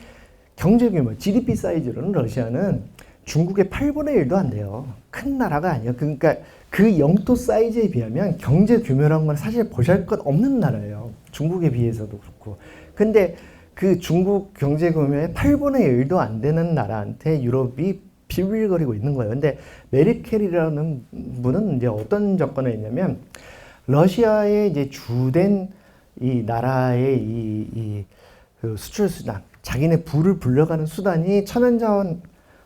경제 규모, GDP 사이즈로는 러시아는 중국의 8분의 1도 안 돼요. 큰 나라가 아니에요. 그러니까 그 영토 사이즈에 비하면 경제 규모라는 건 사실 보잘것 없는 나라예요. 중국에 비해서도 그렇고. 근데 그 중국 경제 규모의 8분의 1도 안 되는 나라한테 유럽이 비빌거리고 있는 거예요. 근데 메르켈이라는 분은 이제 어떤 접근을 했냐면 러시아의 이제 주된 이 나라의 그 수출 수단, 자기네 부를 불려가는 수단이 천연자원,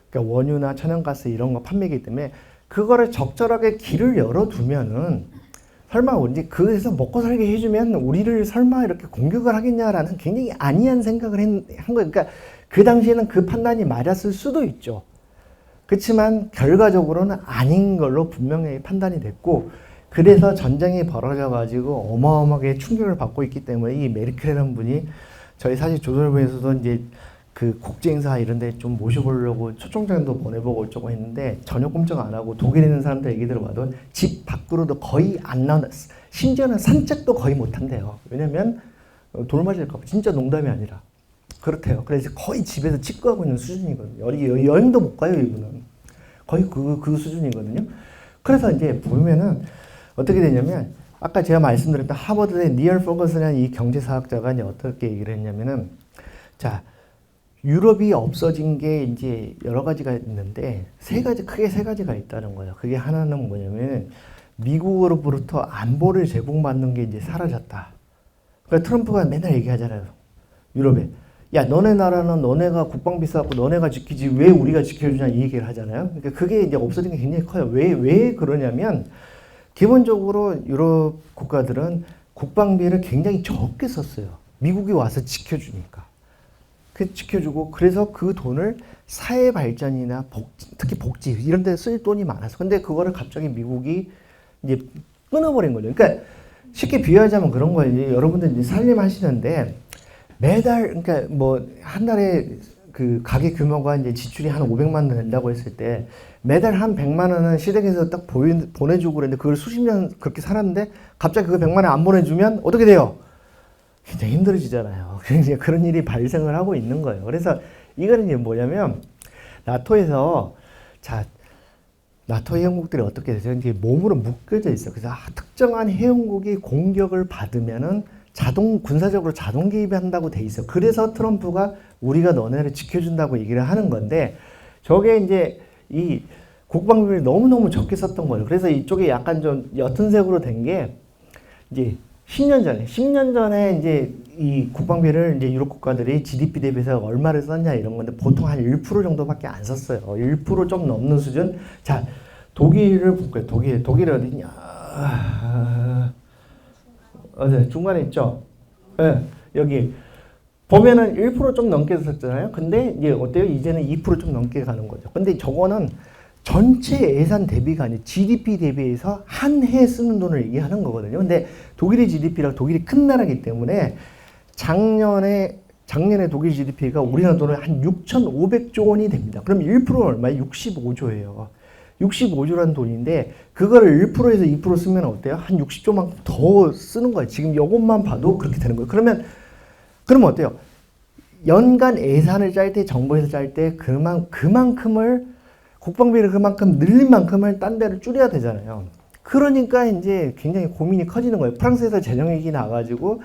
그러니까 원유나 천연가스 이런 거 판매이기 때문에 그거를 적절하게 길을 열어두면은 설마 언제 그에서 먹고 살게 해주면 우리를 설마 이렇게 공격을 하겠냐라는 굉장히 안이한 생각을 한 거예요. 그러니까 그 당시에는 그 판단이 맞았을 수도 있죠. 그렇지만 결과적으로는 아닌 걸로 분명히 판단이 됐고 그래서 전쟁이 벌어져 가지고 어마어마하게 충격을 받고 있기 때문에 이 메르켈이라는 분이 저희 사실 조선일보에서도 이제 그 국제행사 이런 데 좀 모셔보려고 초청장도 보내보고 어쩌고 했는데 전혀 꼼짝 안 하고 독일에 있는 사람들 얘기 들어봐도 집 밖으로도 거의 안 나온다. 심지어는 산책도 거의 못 한대요. 왜냐면 돌 맞을까 봐. 진짜 농담이 아니라. 그렇대요. 그래서 거의 집에서 직구하고 있는 수준이거든요. 여행도 못 가요, 이분은. 거의 그 수준이거든요. 그래서 이제 보면은 어떻게 되냐면 아까 제가 말씀드렸던 하버드의 니얼 퍼거슨이라는 이 경제사학자가 이제 어떻게 얘기를 했냐면은 자, 유럽이 없어진 게 이제 여러 가지가 있는데 크게 세 가지가 있다는 거예요. 그게 하나는 뭐냐면 미국으로부터 안보를 제공받는 게 이제 사라졌다. 그러니까 트럼프가 맨날 얘기하잖아요. 유럽에. 야, 너네 나라는 너네가 국방비 쌓고 너네가 지키지 왜 우리가 지켜주냐 이 얘기를 하잖아요. 그러니까 그게 이제 없어진 게 굉장히 커요. 왜 그러냐면 기본적으로 유럽 국가들은 국방비를 굉장히 적게 썼어요. 미국이 와서 지켜주니까. 지켜주고 그래서 그 돈을 사회 발전이나 특히 복지 이런 데 쓸 돈이 많았어. 근데 그거를 갑자기 미국이 이제 끊어버린 거죠. 그러니까 쉽게 비유하자면 그런 거예요. 여러분들 이제 살림하시는데 매달 그러니까 뭐 한 달에 그 가계 규모가 이제 지출이 한 500만 원 된다고 했을 때 매달 한 100만 원은 시댁에서 딱 보내주고 그랬는데 그걸 수십 년 그렇게 살았는데 갑자기 그 100만 원 안 보내주면 어떻게 돼요? 굉장히 힘들어지잖아요. 그런 일이 발생을 하고 있는 거예요. 그래서 이거는 이제 뭐냐면 나토에서 나토 회원국들이 어떻게 되죠? 이제 몸으로 묶여져 있어요. 그래서 특정한 회원국이 공격을 받으면은 군사적으로 자동 개입한다고 돼 있어요. 그래서 트럼프가 우리가 너네를 지켜준다고 얘기를 하는 건데 저게 이제 이 국방비를 너무너무 적게 썼던 거예요. 그래서 이쪽에 약간 좀 옅은 색으로 된 게 이제 10년 전에 이제 이 국방비를 이제 유럽 국가들이 GDP 대비해서 얼마를 썼냐 이런 건데 보통 한 1% 정도밖에 안 썼어요. 1% 좀 넘는 수준. 자, 독일을 볼게요. 독일 어디냐? 어디 중간에 있죠? 네, 여기 보면은 1% 좀 넘게 썼잖아요. 근데 이제 어때요? 이제는 2% 좀 넘게 가는 거죠. 근데 저거는 전체 예산 대비가 아니고 GDP 대비해서 한 해 쓰는 돈을 얘기하는 거거든요. 근데 독일의 GDP랑 독일이 큰 나라이기 때문에 작년에 독일 GDP가 우리나라 돈으로 한 6,500조 원이 됩니다. 그럼 1%는 얼마예요? 65조예요. 65조라는 돈인데 그거를 1%에서 2% 쓰면 어때요? 한 60조만큼 더 쓰는 거예요. 지금 이것만 봐도 그렇게 되는 거예요. 그러면 어때요? 연간 예산을 짤 때 정부에서 짤 때 그만큼을 국방비를 그만큼 늘린 만큼을 딴 데를 줄여야 되잖아요. 그러니까 이제 굉장히 고민이 커지는 거예요. 프랑스에서 재정위기 나가지고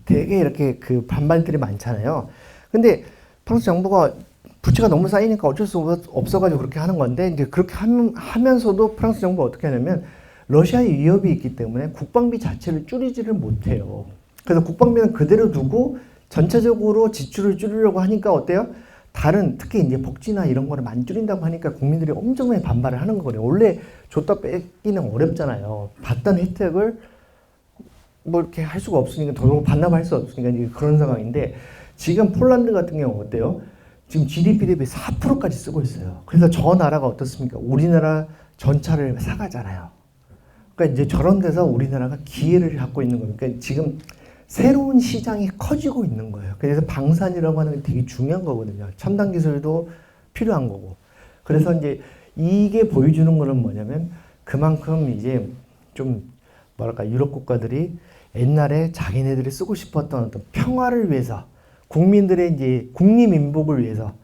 되게 이렇게 그 반발들이 많잖아요. 근데 프랑스 정부가 부채가 너무 쌓이니까 어쩔 수 없어가지고 그렇게 하는 건데 이제 그렇게 하면서도 프랑스 정부가 어떻게 하냐면 러시아의 위협이 있기 때문에 국방비 자체를 줄이지를 못해요. 그래서 국방비는 그대로 두고 전체적으로 지출을 줄이려고 하니까 어때요? 다른 특히 이제 복지나 이런 거를 많이 줄인다고 하니까 국민들이 엄청나게 반발을 하는 거거든요. 원래 줬다 뺏기는 어렵잖아요. 받던 혜택을 뭐 이렇게 할 수가 없으니까 더 반납할 수 없으니까 이제 그런 상황인데 지금 폴란드 같은 경우 어때요? 지금 GDP 대비 4%까지 쓰고 있어요. 그래서 저 나라가 어떻습니까? 우리나라 전차를 사가잖아요. 그러니까 이제 저런 데서 우리나라가 기회를 갖고 있는 겁니다. 그러니까 지금 새로운 시장이 커지고 있는 거예요. 그래서 방산이라고 하는 게 되게 중요한 거거든요. 첨단 기술도 필요한 거고. 그래서 이제 이게 보여주는 거는 뭐냐면 그만큼 이제 좀 뭐랄까 유럽 국가들이 옛날에 자기네들이 쓰고 싶었던 어떤 평화를 위해서 국민들의 이제 국리민복을 위해서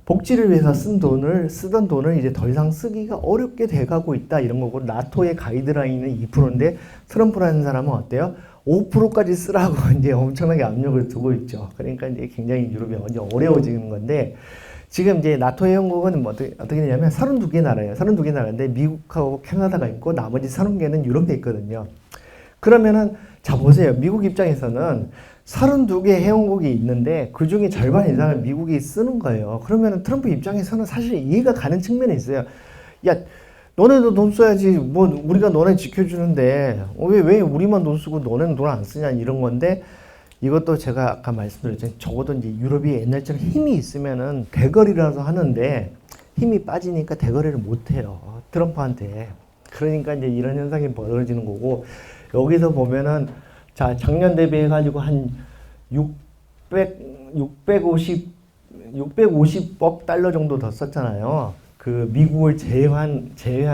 복지를 위해서 쓰던 돈을 이제 더 이상 쓰기가 어렵게 돼가고 있다 이런 거고 나토의 가이드라인은 2%인데 트럼프라는 사람은 어때요? 5%까지 쓰라고 이제 엄청나게 압력을 두고 있죠. 그러니까 이제 굉장히 유럽이 이제 어려워지는 건데 지금 이제 나토 회원국은 뭐 어떻게 되냐면 32개 나라예요. 32개 나라인데 미국하고 캐나다가 있고 나머지 30개는 유럽에 있거든요. 그러면은 자 보세요. 미국 입장에서는 32개 회원국이 있는데 그 중에 절반 이상을 미국이 쓰는 거예요. 그러면 트럼프 입장에서는 사실 이해가 가는 측면이 있어요. 야, 너네도 돈 써야지. 뭐 우리가 너네 지켜주는데 왜 우리만 돈 쓰고 너네는 돈 안 쓰냐 이런 건데 이것도 제가 아까 말씀드렸지만 적어도 이제 유럽이 옛날처럼 힘이 있으면은 대거리라서 하는데 힘이 빠지니까 대거리를 못 해요. 트럼프한테. 그러니까 이제 이런 현상이 벌어지는 거고 여기서 보면은 자, 작년 대비해가지고 한 650억 달러 정도 더 썼잖아요. 그 미국을 제외한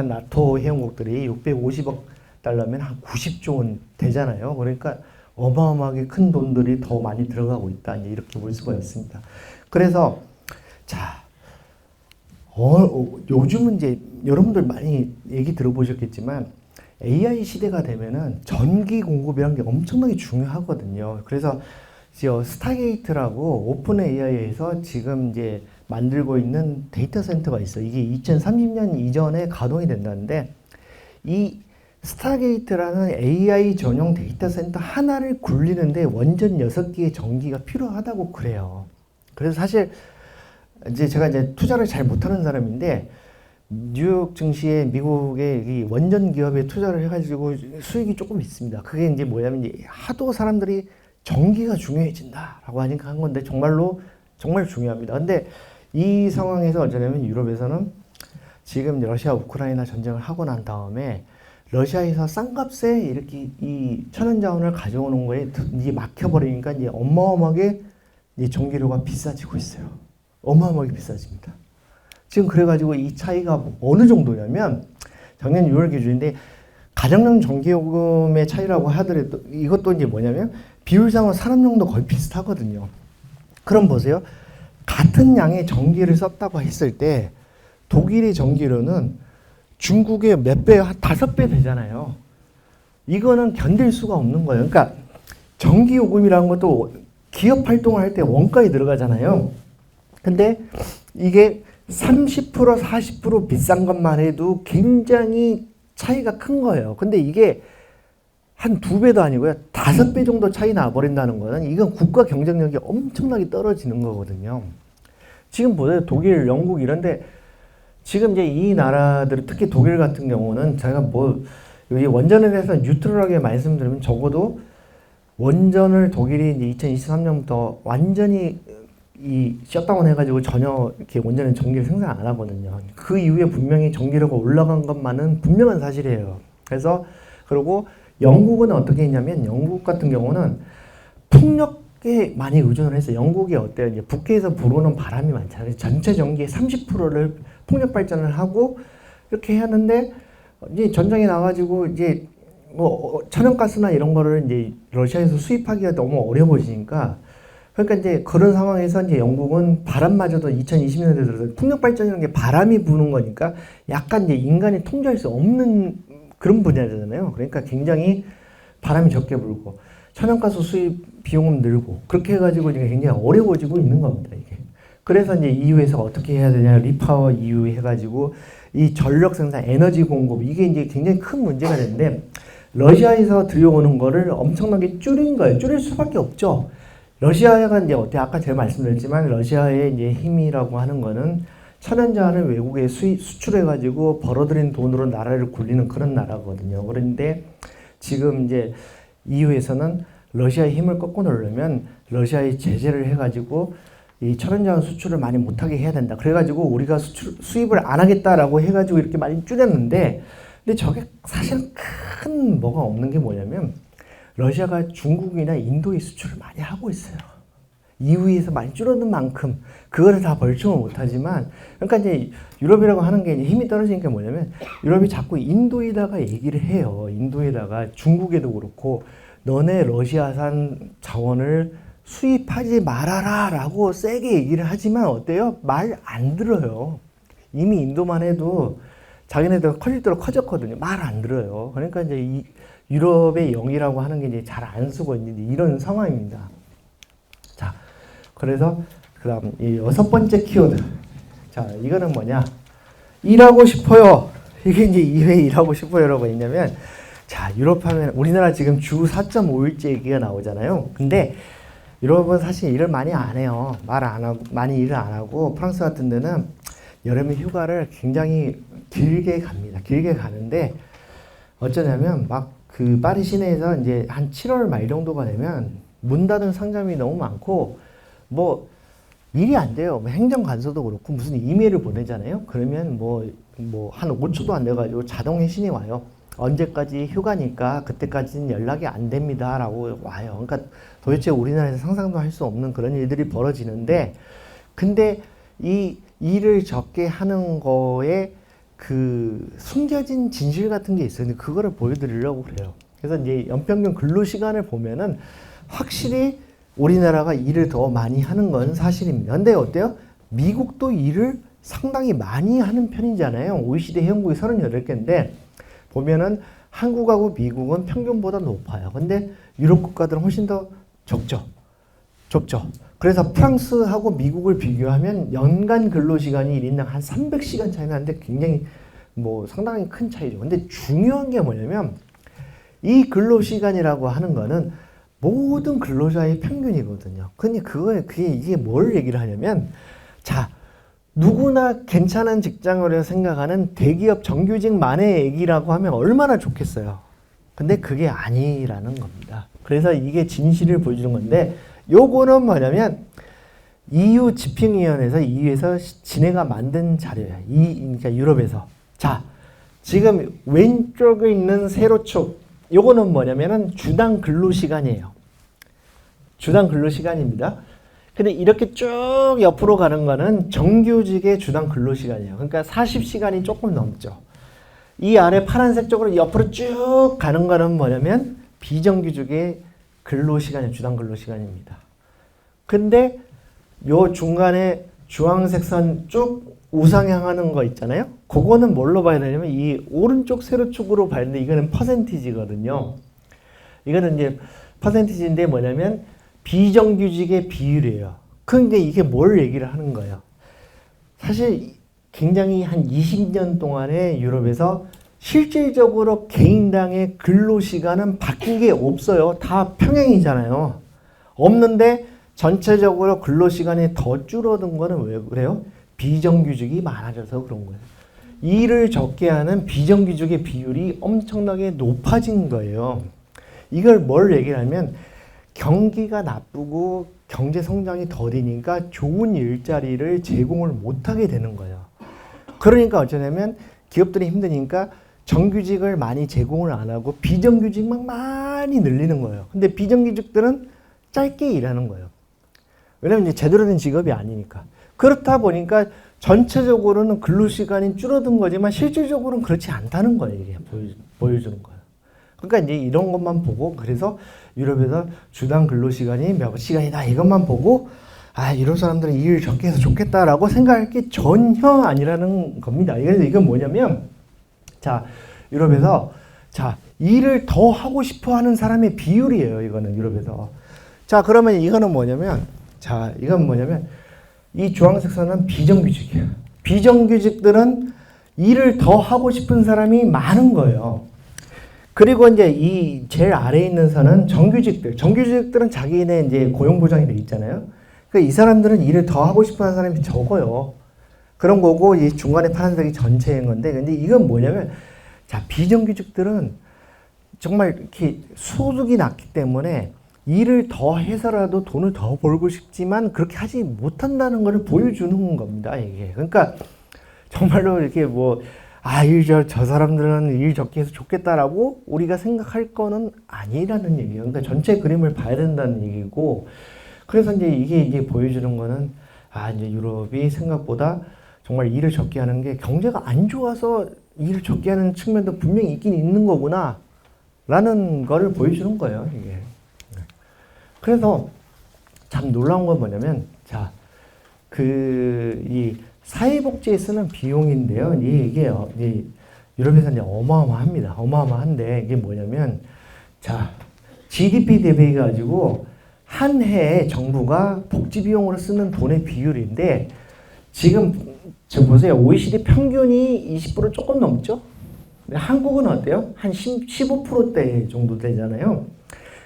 나토 회원국들이 650억 달러면 한 90조 원 되잖아요. 그러니까 어마어마하게 큰 돈들이 더 많이 들어가고 있다. 이렇게 볼 수가 있습니다. 그래서, 자, 요즘은 이제 여러분들 많이 얘기 들어보셨겠지만 AI 시대가 되면은 전기 공급이라는 게 엄청나게 중요하거든요. 그래서 스타게이트라고 오픈 AI에서 지금 이제 만들고 있는 데이터 센터가 있어요. 이게 2030년 이전에 가동이 된다는데 이 스타게이트라는 AI 전용 데이터 센터 하나를 굴리는데 원전 6개의 전기가 필요하다고 그래요. 그래서 사실 이제 제가 이제 투자를 잘 못하는 사람인데 뉴욕 증시에 미국의 이 원전 기업에 투자를 해가지고 수익이 조금 있습니다. 그게 이제 뭐냐면 이제 하도 사람들이 전기가 중요해진다라고 하니까 한 건데 정말 중요합니다. 근데 이 상황에서 어쩌냐면 유럽에서는 지금 러시아 우크라이나 전쟁을 하고 난 다음에 러시아에서 싼 값에 이렇게 이 천연자원을 가져오는 거에 이제 막혀버리니까 이제 어마어마하게 이 전기료가 비싸지고 있어요. 어마어마하게 비싸집니다. 지금 그래가지고 이 차이가 어느 정도냐면 작년 6월 기준인데 가정용 전기요금의 차이라고 하더라도 이것도 이제 뭐냐면 비율상으로 산업용도 거의 비슷하거든요. 그럼 보세요. 같은 양의 전기를 썼다고 했을 때 독일의 전기료는 중국의 몇 배, 한 5배 되잖아요. 이거는 견딜 수가 없는 거예요. 그러니까 전기요금이라는 것도 기업 활동을 할 때 원가에 들어가잖아요. 근데 이게 30% 40% 비싼 것만 해도 굉장히 차이가 큰 거예요. 근데 이게 한 2배도 아니고요. 5배 정도 차이 나버린다는 거는 이건 국가 경쟁력이 엄청나게 떨어지는 거거든요. 지금 보세요. 독일, 영국 이런데 지금 이제 이 나라들 특히 독일 같은 경우는 제가 뭐 여기 원전에 대해서 뉴트럴하게 말씀드리면 적어도 원전을 독일이 이제 2023년부터 완전히 이 셧다운 해가지고 전혀 이렇게 원전에 전기를 생산 안 하거든요. 그 이후에 분명히 전기료가 올라간 것만은 분명한 사실이에요. 그래서 그리고 영국은 어떻게 했냐면 영국 같은 경우는 풍력에 많이 의존을 했어요. 영국이 어때요? 이제 북해에서 불어오는 바람이 많잖아요. 전체 전기의 30%를 풍력 발전을 하고 이렇게 하는데 이제 전쟁이 나가지고 이제 뭐 천연가스나 이런 거를 이제 러시아에서 수입하기가 너무 어려워지니까 그러니까 이제 그런 상황에서 이제 영국은 바람마저도 2020년대 들어서 풍력 발전이라는 게 바람이 부는 거니까 약간 이제 인간이 통제할 수 없는 그런 분야잖아요. 그러니까 굉장히 바람이 적게 불고 천연가스 수입 비용은 늘고 그렇게 해가지고 이제 굉장히 어려워지고 있는 겁니다. 이게. 그래서 이제 EU에서 어떻게 해야 되냐 리파워 EU 해가지고 이 전력 생산 에너지 공급 이게 이제 굉장히 큰 문제가 되는데 러시아에서 들여오는 거를 엄청나게 줄인 거예요. 줄일 수밖에 없죠. 러시아가 이제 어때 아까 제가 말씀드렸지만 러시아의 이제 힘이라고 하는 거는 천연자원을 외국에 수출해가지고 벌어들인 돈으로 나라를 굴리는 그런 나라거든요. 그런데 지금 이제 EU에서는 러시아의 힘을 꺾어 놓으려면 러시아에 제재를 해가지고 이 천연자원 수출을 많이 못하게 해야 된다. 그래가지고 우리가 수입을 안 하겠다라고 해가지고 이렇게 많이 줄였는데 근데 저게 사실 큰 뭐가 없는 게 뭐냐면 러시아가 중국이나 인도에 수출을 많이 하고 있어요. EU에서 많이 줄어든 만큼 그거를 다 벌충을 못하지만, 그러니까 이제 유럽이라고 하는 게 이제 힘이 떨어지니까 뭐냐면 유럽이 자꾸 인도에다가 얘기를 해요. 인도에다가 중국에도 그렇고 너네 러시아산 자원을 수입하지 말아라라고 세게 얘기를 하지만 어때요? 말 안 들어요. 이미 인도만 해도 자기네들 커질대로 커졌거든요. 말 안 들어요. 그러니까 이제 이 유럽의 영이라고 하는 게 이제 잘 안 쓰고 이제 이런 상황입니다. 자, 그래서 그다음 이 6번째 키워드. 자, 이거는 뭐냐? 일하고 싶어요. 이게 이제 2회 일하고 싶어요라고 했냐면, 자, 유럽 하면 우리나라 지금 주 4.5일째 얘기가 나오잖아요. 근데 유럽은 사실 일을 많이 안 해요. 말 안 하고 많이 일을 안 하고 프랑스 같은 데는 여름에 휴가를 굉장히 길게 갑니다. 길게 가는데 어쩌냐면 막 그 파리 시내에서 이제 한 7월 말 정도가 되면 문 닫은 상점이 너무 많고 뭐 일이 안 돼요. 뭐 행정관서도 그렇고 무슨 이메일을 보내잖아요. 그러면 뭐 한 5초도 안 돼가지고 자동 회신이 와요. 언제까지 휴가니까 그때까지는 연락이 안 됩니다라고 와요. 그러니까 도대체 우리나라에서 상상도 할 수 없는 그런 일들이 벌어지는데, 근데 이 일을 적게 하는 거에 그 숨겨진 진실 같은 게 있어요. 근데 그거를 보여드리려고 그래요. 그래서 이제 연평균 근로시간을 보면은 확실히 우리나라가 일을 더 많이 하는 건 사실입니다. 근데 어때요? 미국도 일을 상당히 많이 하는 편이잖아요. OECD 회원국이 38개인데 보면은 한국하고 미국은 평균보다 높아요. 근데 유럽 국가들은 훨씬 더 적죠. 그래서 프랑스하고 미국을 비교하면 연간 근로시간이 1인당 한 300시간 차이 나는데 굉장히 뭐 상당히 큰 차이죠. 근데 중요한 게 뭐냐면 이 근로시간이라고 하는 거는 모든 근로자의 평균이거든요. 근데 이게 뭘 얘기를 하냐면, 자, 누구나 괜찮은 직장으로 생각하는 대기업 정규직만의 얘기라고 하면 얼마나 좋겠어요. 근데 그게 아니라는 겁니다. 그래서 이게 진실을 보여주는 건데, 요거는 뭐냐면 EU 집행위원회에서 EU에서 지네가 만든 자료예요. 그러니까 유럽에서. 자, 지금 왼쪽에 있는 세로축, 요거는 뭐냐면은 주당 근로시간이에요. 주당 근로시간입니다. 근데 이렇게 쭉 옆으로 가는 거는 정규직의 주당 근로시간이에요. 그러니까 40시간이 조금 넘죠. 이 아래 파란색 쪽으로 옆으로 쭉 가는 거는 뭐냐면 비정규직의 근로시간이에요. 주당 근로시간입니다. 근데 요 중간에 주황색 선 쭉 우상향하는 거 있잖아요. 그거는 뭘로 봐야 되냐면 이 오른쪽 세로축으로 봐야 되는데 이거는 퍼센티지거든요. 이거는 이제 퍼센티지인데 뭐냐면 비정규직의 비율이에요. 근데 이게 뭘 얘기를 하는 거예요? 사실 굉장히 한 20년 동안에 유럽에서 실질적으로 개인당의 근로시간은 바뀐 게 없어요. 다 평행이잖아요. 없는데 전체적으로 근로시간이 더 줄어든 거는 왜 그래요? 비정규직이 많아져서 그런 거예요. 일을 적게 하는 비정규직의 비율이 엄청나게 높아진 거예요. 이걸 뭘 얘기를 하면 경기가 나쁘고 경제 성장이 더디니까 좋은 일자리를 제공을 못하게 되는 거예요. 그러니까 어쩌냐면 기업들이 힘드니까 정규직을 많이 제공을 안 하고 비정규직만 많이 늘리는 거예요. 근데 비정규직들은 짧게 일하는 거예요. 왜냐면 이제 제대로 된 직업이 아니니까. 그렇다 보니까 전체적으로는 근로시간이 줄어든 거지만 실질적으로는 그렇지 않다는 거예요. 이게 보여주는 거예요. 그러니까 이제 이런 것만 보고, 그래서 유럽에서 주당 근로시간이 몇 시간이다 이것만 보고 유럽 사람들은 일을 적게 해서 좋겠다라고 생각할 게 전혀 아니라는 겁니다. 이건 뭐냐면, 자, 유럽에서 일을 더 하고 싶어 하는 사람의 비율이에요. 이거는 유럽에서. 자, 그러면 이건 뭐냐면 이 주황색 선은 비정규직이에요. 비정규직들은 일을 더 하고 싶은 사람이 많은 거예요. 그리고 이제 이 제일 아래에 있는 선은 정규직들. 정규직들은 자기네 이제 고용보장이 돼 있잖아요. 그러니까 이 사람들은 일을 더 하고 싶어 하는 사람이 적어요. 그런 거고, 이 중간에 파란색이 전체인 건데, 근데 이건 뭐냐면, 자, 비정규직들은 정말 이렇게 소득이 낮기 때문에 일을 더 해서라도 돈을 더 벌고 싶지만 그렇게 하지 못한다는 것을 보여주는 겁니다, 이게. 그러니까 정말로 이렇게 뭐 저 사람들은 일 적게 해서 좋겠다라고 우리가 생각할 거는 아니라는 얘기예요. 그러니까 전체 그림을 봐야 된다는 얘기고, 그래서 이제 이게 보여주는 거는, 이제 유럽이 생각보다 정말 일을 적게 하는 게 경제가 안 좋아서 일을 적게 하는 측면도 분명히 있긴 있는 거구나, 라는 거를 보여주는 거예요, 이게. 그래서 참 놀라운 건 뭐냐면, 이 사회복지에 쓰는 비용인데요. 이게 유럽에서 이제 어마어마합니다. 어마어마한데, 이게 뭐냐면, GDP 대비해가지고 한 해에 정부가 복지 비용으로 쓰는 돈의 비율인데, 지금 보세요. OECD 평균이 20% 조금 넘죠? 근데 한국은 어때요? 한 15%대 정도 되잖아요.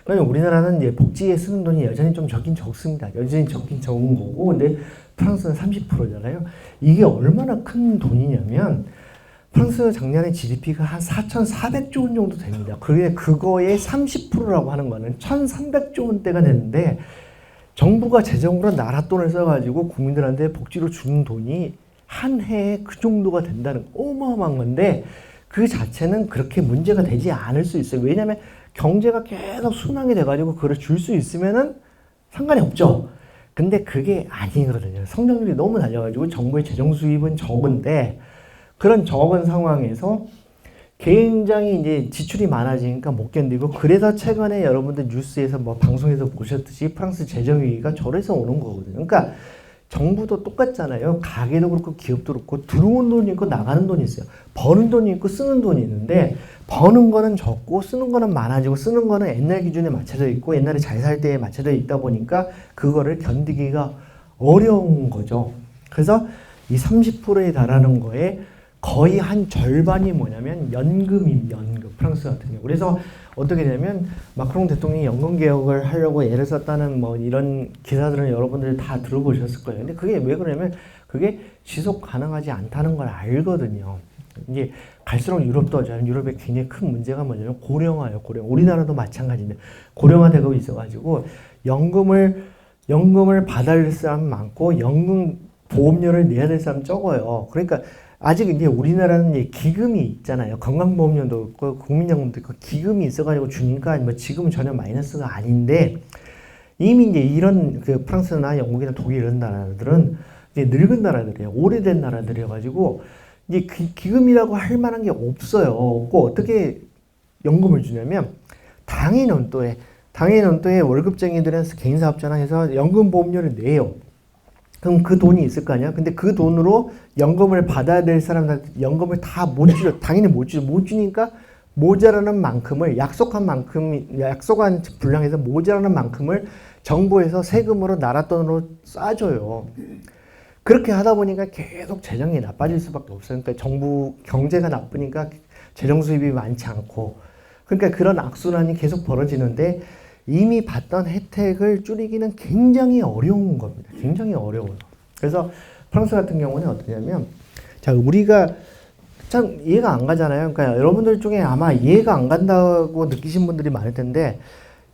그러니까 우리나라는 이제 복지에 쓰는 돈이 여전히 좀 적긴 적습니다. 여전히 적긴 적은 거고, 근데 프랑스는 30%잖아요. 이게 얼마나 큰 돈이냐면, 프랑스 작년에 GDP가 한 4,400조 원 정도 됩니다. 그거의 30%라고 하는 거는 1,300조 원대가 되는데, 정부가 재정으로 나라 돈을 써가지고 국민들한테 복지로 주는 돈이 한 해에 그 정도가 된다는 어마어마한 건데, 그 자체는 그렇게 문제가 되지 않을 수 있어요. 왜냐하면 경제가 계속 순환이 돼가지고 그걸 줄 수 있으면은 상관이 없죠. 근데 그게 아니거든요. 성장률이 너무 낮아가지고 정부의 재정 수입은 적은데, 그런 적은 상황에서 굉장히 이제 지출이 많아지니까 못 견디고, 그래서 최근에 여러분들 뉴스에서 방송에서 보셨듯이 프랑스 재정위기가 저래서 오는 거거든요. 그러니까 정부도 똑같잖아요. 가게도 그렇고 기업도 그렇고 들어오는 돈이 있고 나가는 돈이 있어요. 버는 돈이 있고 쓰는 돈이 있는데, 버는 거는 적고 쓰는 거는 많아지고, 쓰는 거는 옛날 기준에 맞춰져 있고 옛날에 잘 살 때에 맞춰져 있다 보니까 그거를 견디기가 어려운 거죠. 그래서 이 30%에 달하는 거에 거의 한 절반이 뭐냐면 연금. 프랑스 같은 경우. 그래서 어떻게 되냐면 마크롱 대통령이 연금 개혁을 하려고 애를 썼다는 이런 기사들은 여러분들이 다 들어보셨을 거예요. 근데 그게 왜 그러냐면 그게 지속 가능하지 않다는 걸 알거든요. 이게 갈수록 유럽도 유럽에 굉장히 큰 문제가 뭐냐면 고령화예요. 우리나라도 마찬가지인데 고령화되고 있어가지고 연금을 받아야 될 사람 많고 연금 보험료를 내야 될 사람 적어요. 그러니까 아직 이제 우리나라는 이제 기금이 있잖아요. 건강보험료도 있고 국민연금도 있고 기금이 있어가지고 주니까 지금은 전혀 마이너스가 아닌데, 이미 이제 이런 프랑스나 영국이나 독일 이런 나라들은 이제 늙은 나라들이에요. 오래된 나라들이어가지고 이제 기금이라고 할 만한 게 없어요. 없고 어떻게 연금을 주냐면 당해 논도에 월급쟁이들은 개인사업자나 해서 연금보험료를 내요. 그럼 그 돈이 있을 거 아니야? 근데 그 돈으로 연금을 받아야 될 사람들한테 연금을 다 못 주죠. 당연히 못 주니까 모자라는 만큼을 약속한 분량에서 모자라는 만큼을 정부에서 세금으로 나라 돈으로 쏴줘요. 그렇게 하다 보니까 계속 재정이 나빠질 수밖에 없어요. 그러니까 정부 경제가 나쁘니까 재정 수입이 많지 않고, 그러니까 그런 악순환이 계속 벌어지는데 이미 받던 혜택을 줄이기는 굉장히 어려운 겁니다. 굉장히 어려워요. 그래서 프랑스 같은 경우는 어떠냐면, 우리가 참 이해가 안 가잖아요. 그러니까 여러분들 중에 아마 이해가 안 간다고 느끼신 분들이 많을 텐데,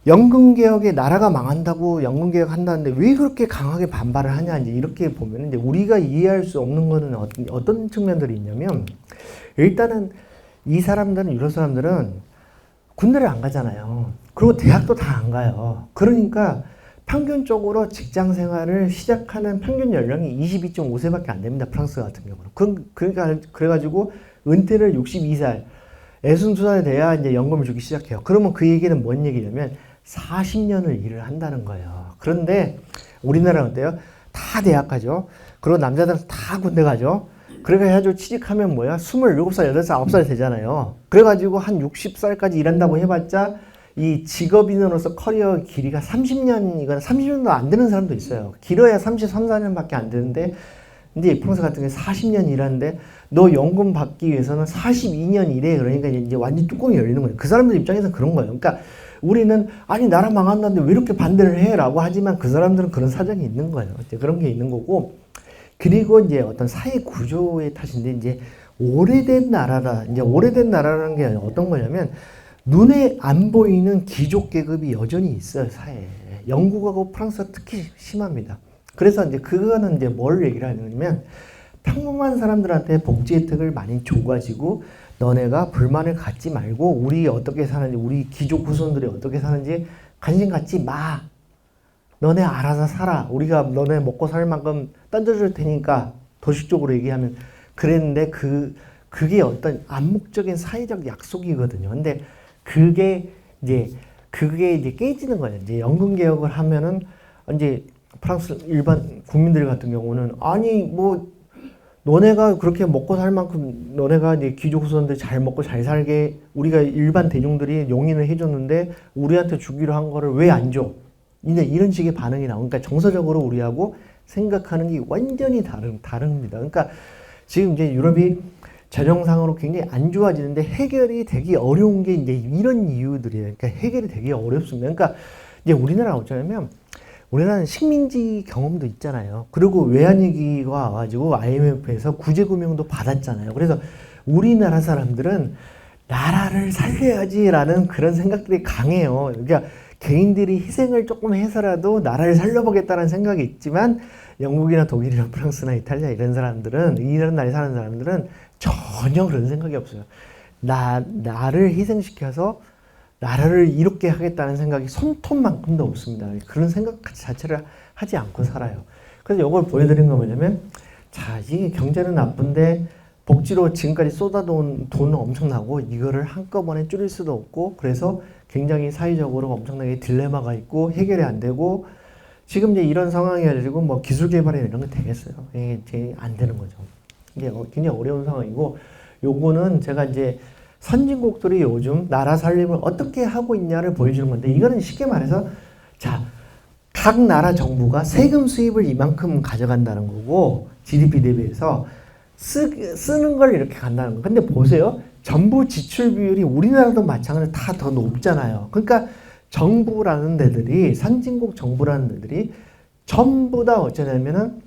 연금개혁에 나라가 망한다고 연금개혁 한다는데 왜 그렇게 강하게 반발을 하냐, 이제 이렇게 보면 이제 우리가 이해할 수 없는 거는 어떤 측면들이 있냐면, 일단은 유럽 사람들은 군대를 안 가잖아요. 그리고 대학도 다 안 가요. 그러니까 평균적으로 직장 생활을 시작하는 평균 연령이 22.5세밖에 안 됩니다. 프랑스 같은 경우는. 그래가지고 은퇴를 62살, 62살 돼야 이제 연금을 주기 시작해요. 그러면 그 얘기는 뭔 얘기냐면 40년을 일을 한다는 거예요. 그런데 우리나라는 어때요? 다 대학 가죠. 그리고 남자들은 다 군대 가죠. 그래가지고 취직하면 27살, 8살, 9살 되잖아요. 그래가지고 한 60살까지 일한다고 해봤자 이 직업인으로서 커리어 길이가 30년이거나 30년도 안 되는 사람도 있어요. 길어야 33, 4년밖에 안 되는데, 근데 프랑스 같은 경우에 40년 일하는데 너 연금 받기 위해서는 42년 일해. 그러니까 이제 완전 뚜껑이 열리는 거예요. 그 사람들 입장에서는 그런 거예요. 그러니까 우리는 아니 나라 망한다는데 왜 이렇게 반대를 해? 라고 하지만 그 사람들은 그런 사정이 있는 거예요. 이제 그런 게 있는 거고, 그리고 이제 어떤 사회 구조의 탓인데, 이제 오래된 나라다. 이제 오래된 나라라는 게 어떤 거냐면 눈에 안 보이는 귀족 계급이 여전히 있어요, 사회에. 영국하고 프랑스가 특히 심합니다. 그래서 이제 그거는 이제 뭘 얘기를 하냐면 평범한 사람들한테 복지 혜택을 많이 줘가지고 너네가 불만을 갖지 말고 우리 어떻게 사는지 우리 귀족 후손들이 어떻게 사는지 관심 갖지 마. 너네 알아서 살아. 우리가 너네 먹고 살 만큼 던져줄 테니까 도식적으로 얘기하면 그랬는데 그게 어떤 암묵적인 사회적 약속이거든요. 근데 그게 이제 깨지는 거예요. 이제 연금 개혁을 하면은 이제 프랑스 일반 국민들 같은 경우는 아니 뭐 너네가 그렇게 먹고 살 만큼 너네가 이제 귀족 후손들 잘 먹고 잘 살게 우리가 일반 대중들이 용인을 해줬는데 우리한테 주기로 한 거를 왜 안 줘? 이런 식의 반응이 나오니까 정서적으로 우리하고 생각하는 게 완전히 다릅니다. 그러니까 지금 이제 유럽이 재정상으로 굉장히 안 좋아지는데 해결이 되게 어려운 게 이제 이런 이유들이에요. 그러니까 해결이 되게 어렵습니다. 그러니까 이제 우리나라가 어쩌냐면 우리나라는 식민지 경험도 있잖아요. 그리고 외환위기가 와가지고 IMF에서 구제금융도 받았잖아요. 그래서 우리나라 사람들은 나라를 살려야지라는 그런 생각들이 강해요. 그러니까 개인들이 희생을 조금 해서라도 나라를 살려보겠다는 생각이 있지만 영국이나 독일이나 프랑스나 이탈리아 이런 나라에 사는 사람들은 전혀 그런 생각이 없어요. 나를 희생시켜서 나라를 이롭게 하겠다는 생각이 손톱만큼도 없습니다. 그런 생각 자체를 하지 않고 살아요. 그래서 이걸 보여드린 건 뭐냐면, 자, 이게 경제는 나쁜데 복지로 지금까지 쏟아놓은 돈은 엄청나고 이거를 한꺼번에 줄일 수도 없고 그래서 굉장히 사회적으로 엄청나게 딜레마가 있고 해결이 안 되고 지금 이제 이런 상황이 가지고 뭐 기술 개발이나 이런 게 되겠어요. 이게 안 되는 거죠. 이게 굉장히 어려운 상황이고 요거는 제가 이제 선진국들이 요즘 나라 살림을 어떻게 하고 있냐를 보여주는 건데 이거는 쉽게 말해서 자, 각 나라 정부가 세금 수입을 이만큼 가져간다는 거고 GDP 대비해서 쓰는 걸 이렇게 간다는 거. 근데 보세요. 정부 지출 비율이 우리나라도 마찬가지로 다 더 높잖아요. 그러니까 정부라는 데들이 선진국 정부라는 데들이 전부 다 어쩌냐면은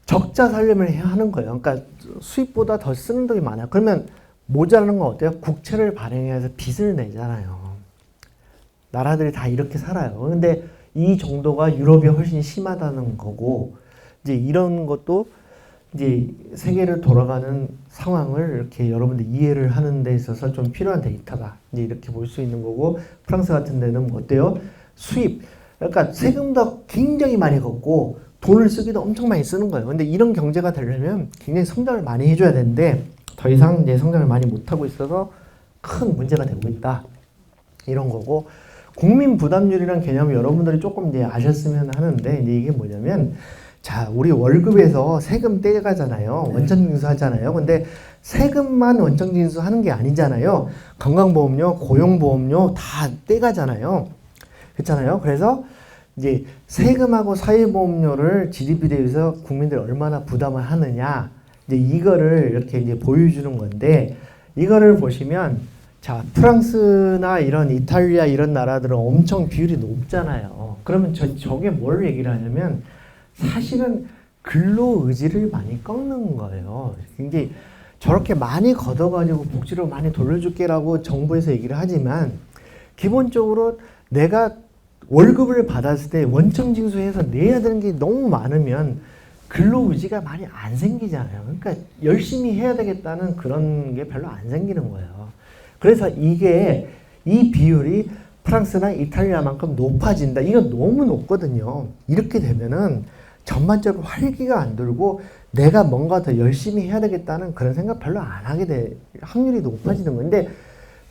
적자 살림을 해야 하는 거예요. 그러니까 수입보다 더 쓰는 돈이 많아요. 그러면 모자라는 건 어때요? 국채를 발행해서 빚을 내잖아요. 나라들이 다 이렇게 살아요. 근데 이 정도가 유럽이 훨씬 심하다는 거고 이제 이런 것도 이제 세계를 돌아가는 상황을 이렇게 여러분들 이해를 하는 데 있어서 좀 필요한 데이터다. 이제 이렇게 볼 수 있는 거고 프랑스 같은 데는 어때요? 수입. 그러니까 세금도 굉장히 많이 걷고 돈을 쓰기도 엄청 많이 쓰는 거예요. 근데 이런 경제가 되려면 굉장히 성장을 많이 해줘야 되는데 더 이상 이제 성장을 많이 못하고 있어서 큰 문제가 되고 있다. 이런 거고 국민 부담률이란 개념을 여러분들이 조금 이제 아셨으면 하는데 이제 이게 뭐냐면 자, 우리 월급에서 세금 떼가잖아요. 원천징수 하잖아요. 근데 세금만 원천징수 하는 게 아니잖아요. 건강보험료, 고용보험료 다 떼가잖아요. 그렇잖아요. 그래서 이제 세금하고 사회보험료를 GDP 대비해서 국민들이 얼마나 부담을 하느냐. 이제 이거를 이렇게 이제 보여주는 건데 이거를 보시면 자, 프랑스나 이런 이탈리아 이런 나라들은 엄청 비율이 높잖아요. 그러면 저게 뭘 얘기를 하냐면 사실은 근로 의지를 많이 꺾는 거예요. 굉장히 저렇게 많이 걷어가지고 복지로 많이 돌려줄게라고 정부에서 얘기를 하지만 기본적으로 내가 월급을 받았을 때 원천징수해서 내야 되는 게 너무 많으면 근로 의지가 많이 안 생기잖아요. 그러니까 열심히 해야 되겠다는 그런 게 별로 안 생기는 거예요. 그래서 이 비율이 프랑스나 이탈리아만큼 높아진다. 이건 너무 높거든요. 이렇게 되면은 전반적으로 활기가 안 돌고 내가 뭔가 더 열심히 해야 되겠다는 그런 생각 별로 안 하게 될 확률이 높아지는 건데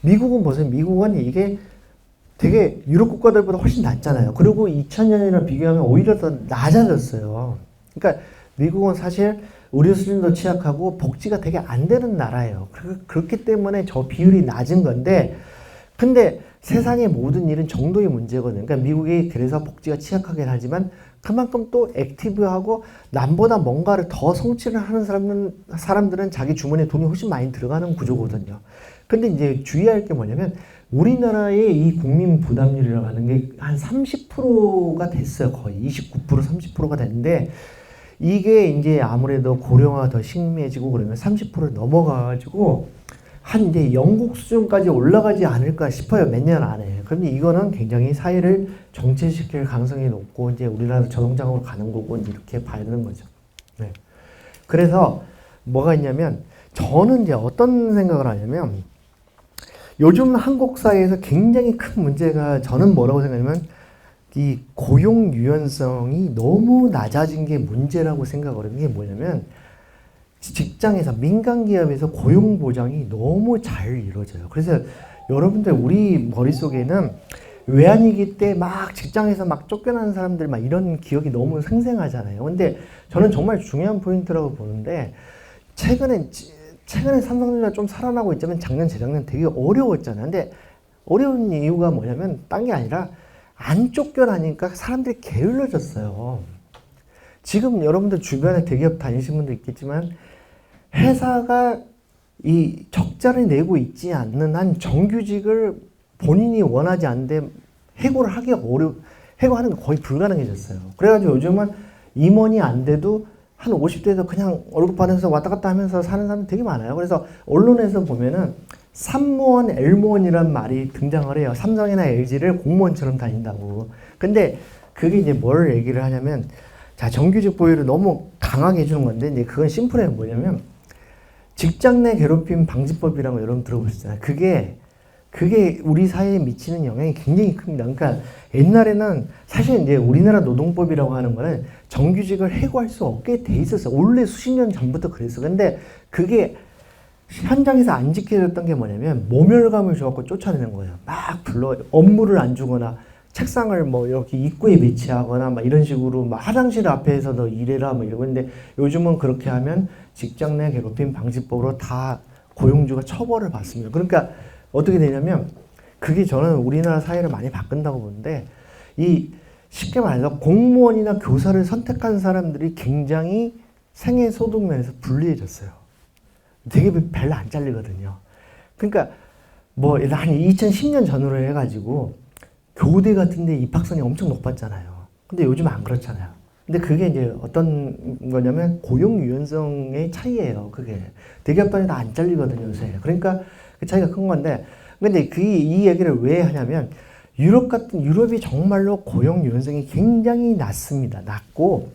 미국은 보세요. 미국은 이게 되게 유럽 국가들보다 훨씬 낮잖아요. 그리고 2000년이랑 비교하면 오히려 더 낮아졌어요. 그러니까 미국은 사실 의료 수준도 취약하고 복지가 되게 안 되는 나라예요. 그렇기 때문에 저 비율이 낮은 건데 근데 세상의 모든 일은 정도의 문제거든요. 그러니까 미국이 그래서 복지가 취약하긴 하지만 그만큼 또 액티브하고 남보다 뭔가를 더 성취를 하는 사람들은 자기 주머니에 돈이 훨씬 많이 들어가는 구조거든요. 근데 이제 주의할 게 뭐냐면 우리나라의 이 국민 부담률이라고 하는 게 한 30%가 됐어요. 거의 29%, 30%가 됐는데 이게 이제 아무래도 고령화가 더 심해지고 그러면 30%를 넘어가가지고 한 이제 영국 수준까지 올라가지 않을까 싶어요. 몇 년 안에. 그런데 이거는 굉장히 사회를 정체시킬 가능성이 높고 이제 우리나라 저성장으로 가는 거고 이렇게 봐야 되는 거죠. 네. 그래서 뭐가 있냐면 저는 이제 어떤 생각을 하냐면 요즘 한국 사회에서 굉장히 큰 문제가 저는 뭐라고 생각하냐면 이 고용 유연성이 너무 낮아진 게 문제라고 생각을 해요. 이게 뭐냐면 직장에서 민간 기업에서 고용 보장이 너무 잘 이루어져요. 그래서 여러분들 우리 머릿속에는 외환위기 때 막 직장에서 막 쫓겨나는 사람들 막 이런 기억이 너무 생생하잖아요. 근데 저는 정말 중요한 포인트라고 보는데 최근에 삼성전자 좀 살아나고 있지만 작년 재작년 되게 어려웠잖아요. 근데 어려운 이유가 뭐냐면 딴 게 아니라 안 쫓겨나니까 사람들이 게을러졌어요. 지금 여러분들 주변에 대기업 다니신 분도 있겠지만 회사가 이 적자를 내고 있지 않는 한 정규직을 본인이 원하지 않는데 해고하는 게 거의 불가능해졌어요. 그래가지고 요즘은 임원이 안 돼도 한 50대에서 그냥 월급 받으면서 왔다 갔다 하면서 사는 사람이 되게 많아요. 그래서 언론에서 보면은 삼무원, 엘무원이란 말이 등장을 해요. 삼성이나 LG를 공무원처럼 다닌다고. 근데 그게 이제 뭘 얘기를 하냐면 자, 정규직 보유를 너무 강하게 해주는 건데 이제 그건 심플해요. 뭐냐면 직장 내 괴롭힘 방지법이라는 거 여러분 들어보셨잖아요. 그게 우리 사회에 미치는 영향이 굉장히 큽니다. 그러니까 옛날에는 사실 이제 우리나라 노동법이라고 하는 거는 정규직을 해고할 수 없게 돼 있었어요. 원래 수십 년 전부터 그랬어. 근데 그게 현장에서 안 지켜졌던 게 뭐냐면 모멸감을 줘갖고 쫓아내는 거예요. 막 불러 업무를 안 주거나 책상을 뭐 이렇게 입구에 배치하거나 막 이런 식으로 막 화장실 앞에서 너 일해라 뭐 이러고 있는데 요즘은 그렇게 하면 직장 내 괴롭힘 방지법으로 다 고용주가 처벌을 받습니다. 그러니까 어떻게 되냐면 그게 저는 우리나라 사회를 많이 바꾼다고 보는데 이 쉽게 말해서 공무원이나 교사를 선택한 사람들이 굉장히 생애 소득 면에서 불리해졌어요. 되게 별로 안 잘리거든요. 그러니까 뭐 한 2010년 전후로 해가지고 교대 같은 데 입학선이 엄청 높았잖아요. 근데 요즘 안 그렇잖아요. 근데 그게 이제 어떤 거냐면 고용 유연성의 차이예요. 그게 대기업 단위 다 안 잘리거든요, 요새. 그러니까 그 차이가 큰 건데, 근데 이 얘기를 왜 하냐면 유럽이 정말로 고용 유연성이 굉장히 낮습니다. 낮고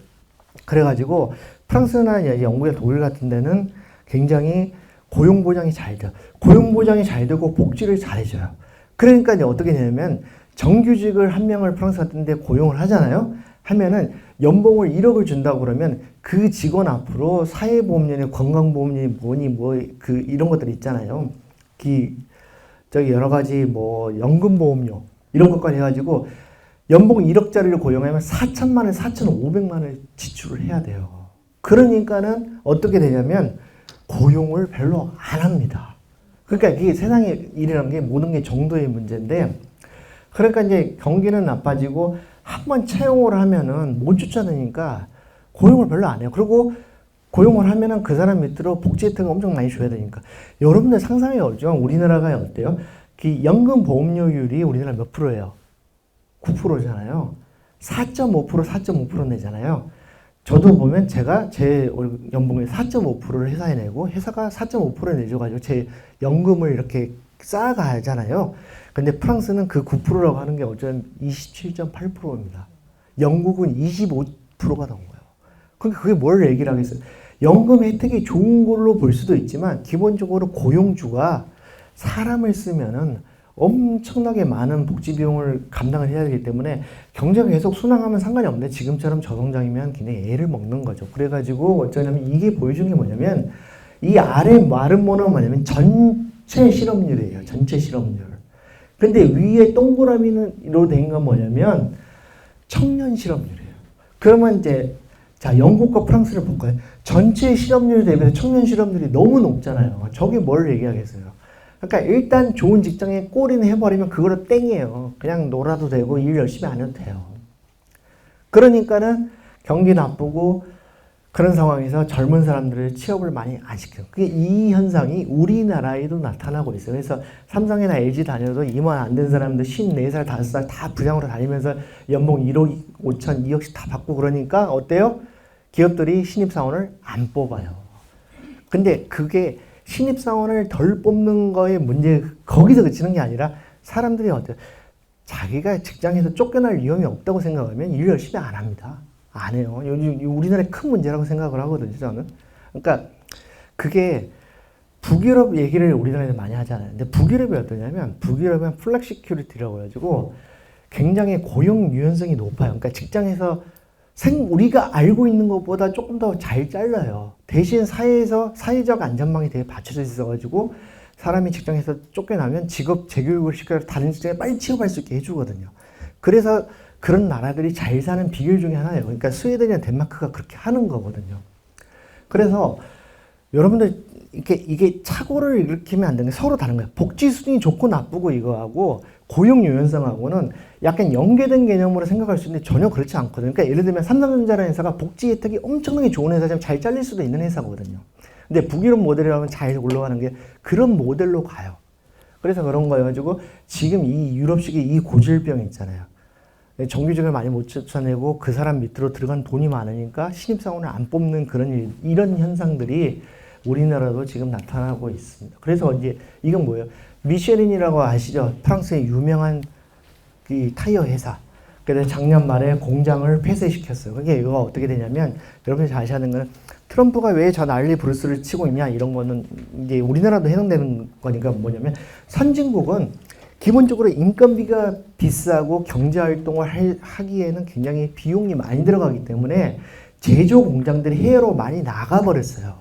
그래가지고 프랑스나 영국이나 독일 같은 데는 굉장히 고용 보장이 잘 돼요. 고용 보장이 잘 되고 복지를 잘 해줘요. 그러니까 이제 어떻게 되냐면 정규직을 한 명을 프랑스 같은 데 고용을 하잖아요. 하면은 연봉을 1억을 준다고 그러면 그 직원 앞으로 사회보험료니 건강보험료니 이런 것들 있잖아요. 여러 가지 뭐 연금보험료 이런 것까지 해가지고 연봉 1억짜리를 고용하면 4천만 원, 4,500만 원을 지출을 해야 돼요. 그러니까는 어떻게 되냐면 고용을 별로 안 합니다. 그러니까 이게 세상의 일이라는 게 모든 게 정도의 문제인데 그러니까 이제 경기는 나빠지고 한번 채용을 하면은 못 쫓아내니까 고용을 별로 안 해요. 그리고 고용을 하면은 그 사람 밑으로 복지 혜택을 엄청 많이 줘야 되니까. 여러분들 상상해 보죠. 우리나라가 어때요? 그 연금 보험료율이 우리나라 몇 프로예요? 9%잖아요. 4.5% 내잖아요. 저도 보면 제가 제 연봉의 4.5%를 회사에 내고 회사가 4.5% 내줘가지고 제 연금을 이렇게 쌓아가잖아요. 근데 프랑스는 그 9%라고 하는 게 어쩌면 27.8%입니다. 영국은 25%가 나온 거예요. 그러니까 그게 뭘 얘기를 하겠어요? 연금 혜택이 좋은 걸로 볼 수도 있지만 기본적으로 고용주가 사람을 쓰면은 엄청나게 많은 복지 비용을 감당을 해야 되기 때문에 경제가 계속 순항하면 상관이 없는데 지금처럼 저성장이면 굉장히 애를 먹는 거죠. 그래가지고 어쩌냐면 이게 보여주는 게 뭐냐면 이 아래 마름모는 뭐냐면 전체 실업률이에요. 전체 실업률. 근데 위에 동그라미로 된 건 뭐냐면 청년 실업률이에요. 그러면 이제 자 영국과 프랑스를 볼까요? 전체 실업률 대비해서 청년 실업률이 너무 높잖아요. 저게 뭘 얘기하겠어요? 그러니까 일단 좋은 직장에 꼴이는 해버리면 그거로 땡이에요. 그냥 놀아도 되고 일 열심히 안 해도 돼요. 그러니까는 경기 나쁘고 그런 상황에서 젊은 사람들을 취업을 많이 안 시켜요. 그게 이 현상이 우리나라에도 나타나고 있어요. 그래서 삼성이나 LG 다녀도 임원 안 된 사람들 54살, 5살 다 부장으로 다니면서 연봉 1억 5천, 2억씩 다 받고 그러니까 어때요? 기업들이 신입사원을 안 뽑아요. 근데 그게 신입사원을 덜 뽑는 거의 문제, 거기서 그치는 게 아니라 사람들이 어때요? 자기가 직장에서 쫓겨날 위험이 없다고 생각하면 일 열심히 안 합니다. 안 해요. 요즘 우리나라의 큰 문제라고 생각을 하거든요, 저는. 그러니까 그게 북유럽 얘기를 우리나라에서 많이 하잖아요. 근데 북유럽이 어떠냐면 북유럽은 플렉시큐리티라고 해가지고 굉장히 고용 유연성이 높아요. 그러니까 직장에서 우리가 알고 있는 것보다 조금 더 잘 잘라요. 대신 사회에서 사회적 안전망이 되게 받쳐져 있어가지고 사람이 직장에서 쫓겨나면 직업 재교육을 시켜서 다른 직장에 빨리 취업할 수 있게 해주거든요. 그래서 그런 나라들이 잘 사는 비결 중에 하나예요. 그러니까 스웨덴이나 덴마크가 그렇게 하는 거거든요. 그래서 여러분들 이게 착오를 일으키면 안 되는 게 서로 다른 거예요. 복지 수준이 좋고 나쁘고 이거하고 고용 유연성하고는 약간 연계된 개념으로 생각할 수 있는데 전혀 그렇지 않거든요. 그러니까 예를 들면 삼성전자라는 회사가 복지 혜택이 엄청나게 좋은 회사지만 잘 잘릴 수도 있는 회사거든요. 근데 북유럽 모델이라면 잘 올라가는 게 그런 모델로 가요. 그래서 그런 거여가지고 지금 이 유럽식의 이 고질병 있잖아요. 정규직을 많이 못 쫓아내고 그 사람 밑으로 들어간 돈이 많으니까 신입사원을 안 뽑는 그런 이런 현상들이 우리나라도 지금 나타나고 있습니다. 그래서 이제 이건 뭐예요? 미쉐린이라고 아시죠? 프랑스의 유명한 이 타이어 회사. 그래서 작년 말에 공장을 폐쇄시켰어요. 그게 이거 어떻게 되냐면 여러분이 잘 아셔야 하는 거는 트럼프가 왜 저 난리 브루스를 치고 있냐 이런 거는 이제 우리나라도 해당되는 거니까 뭐냐면 선진국은 기본적으로 인건비가 비싸고 경제활동을 하기에는 굉장히 비용이 많이 들어가기 때문에 제조 공장들이 해외로 많이 나가버렸어요.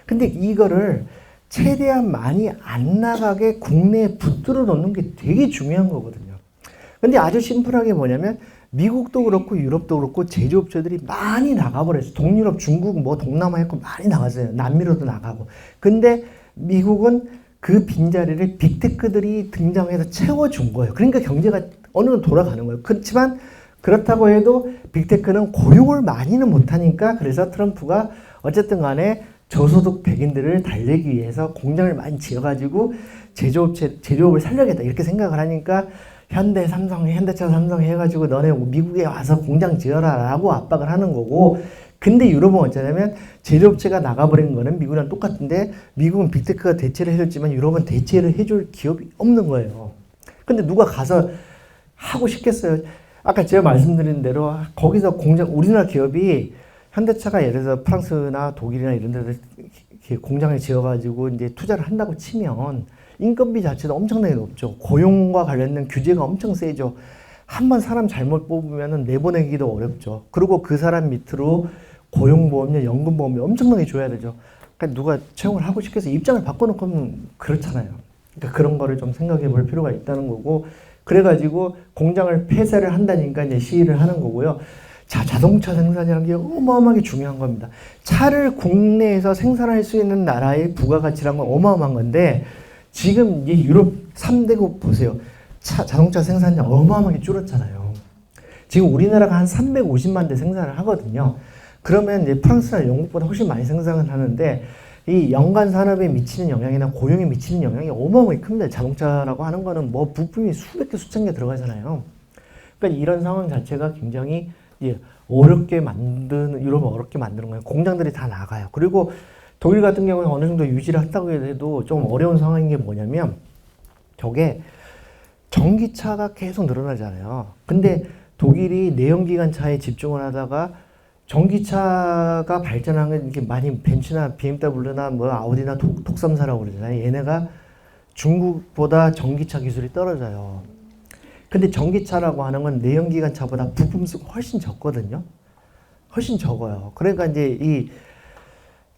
근데 이거를 최대한 많이 안 나가게 국내에 붙들어 놓는 게 되게 중요한 거거든요. 근데 아주 심플하게 뭐냐면 미국도 그렇고 유럽도 그렇고 제조업체들이 많이 나가버렸어요. 동유럽, 중국, 뭐 동남아 했고 많이 나갔어요. 남미로도 나가고. 근데 미국은 그 빈자리를 빅테크들이 등장해서 채워준 거예요. 그러니까 경제가 어느 정도 돌아가는 거예요. 그렇지만 그렇다고 해도 빅테크는 고용을 많이는 못하니까 그래서 트럼프가 어쨌든 간에 저소득 백인들을 달래기 위해서 공장을 많이 지어가지고 제조업을 살려야겠다 이렇게 생각을 하니까 현대, 삼성, 현대차, 삼성 해가지고 너네 미국에 와서 공장 지어라 라고 압박을 하는 거고 근데 유럽은 어쩌냐면 제조업체가 나가버린 거는 미국이랑 똑같은데 미국은 빅테크가 대체를 해줬지만 유럽은 대체를 해줄 기업이 없는 거예요. 근데 누가 가서 하고 싶겠어요? 아까 제가 말씀드린 대로 거기서 우리나라 기업이 현대차가 예를 들어서 프랑스나 독일이나 이런 데서 공장을 지어가지고 이제 투자를 한다고 치면 인건비 자체도 엄청나게 높죠. 고용과 관련된 규제가 엄청 세죠. 한번 사람 잘못 뽑으면 내보내기도 어렵죠. 그리고 그 사람 밑으로 고용보험료, 연금보험료 엄청나게 줘야 되죠. 그러니까 누가 채용을 하고 싶겠어. 입장을 바꿔놓고 하면 그렇잖아요. 그러니까 그런 거를 좀 생각해 볼 필요가 있다는 거고 그래가지고 공장을 폐쇄를 한다니까 이제 시위를 하는 거고요. 자, 자동차 생산이라는 게 어마어마하게 중요한 겁니다. 차를 국내에서 생산할 수 있는 나라의 부가가치란 건 어마어마한 건데 지금 이 유럽 3대국 보세요. 자동차 생산량 어마어마하게 줄었잖아요. 지금 우리나라가 한 350만 대 생산을 하거든요. 그러면 이제 프랑스나 영국보다 훨씬 많이 생산을 하는데 이 연간 산업에 미치는 영향이나 고용에 미치는 영향이 어마어마하게 큽니다. 자동차라고 하는 거는 뭐 부품이 수백 개, 수천 개 들어가잖아요. 그러니까 이런 상황 자체가 굉장히 어렵게 유럽을 어렵게 만드는 거예요. 공장들이 다 나가요. 그리고 독일 같은 경우는 어느 정도 유지를 한다고 해도 좀 어려운 상황인 게 뭐냐면 저게 전기차가 계속 늘어나잖아요. 근데 독일이 내연기관차에 집중을 하다가 전기차가 발전한 건 이렇게 많이 벤츠나 BMW나 뭐 아우디나 독삼사라고 그러잖아요. 얘네가 중국보다 전기차 기술이 떨어져요. 근데 전기차라고 하는 건 내연기관차보다 부품 수가 훨씬 적거든요. 훨씬 적어요. 그러니까 이제 이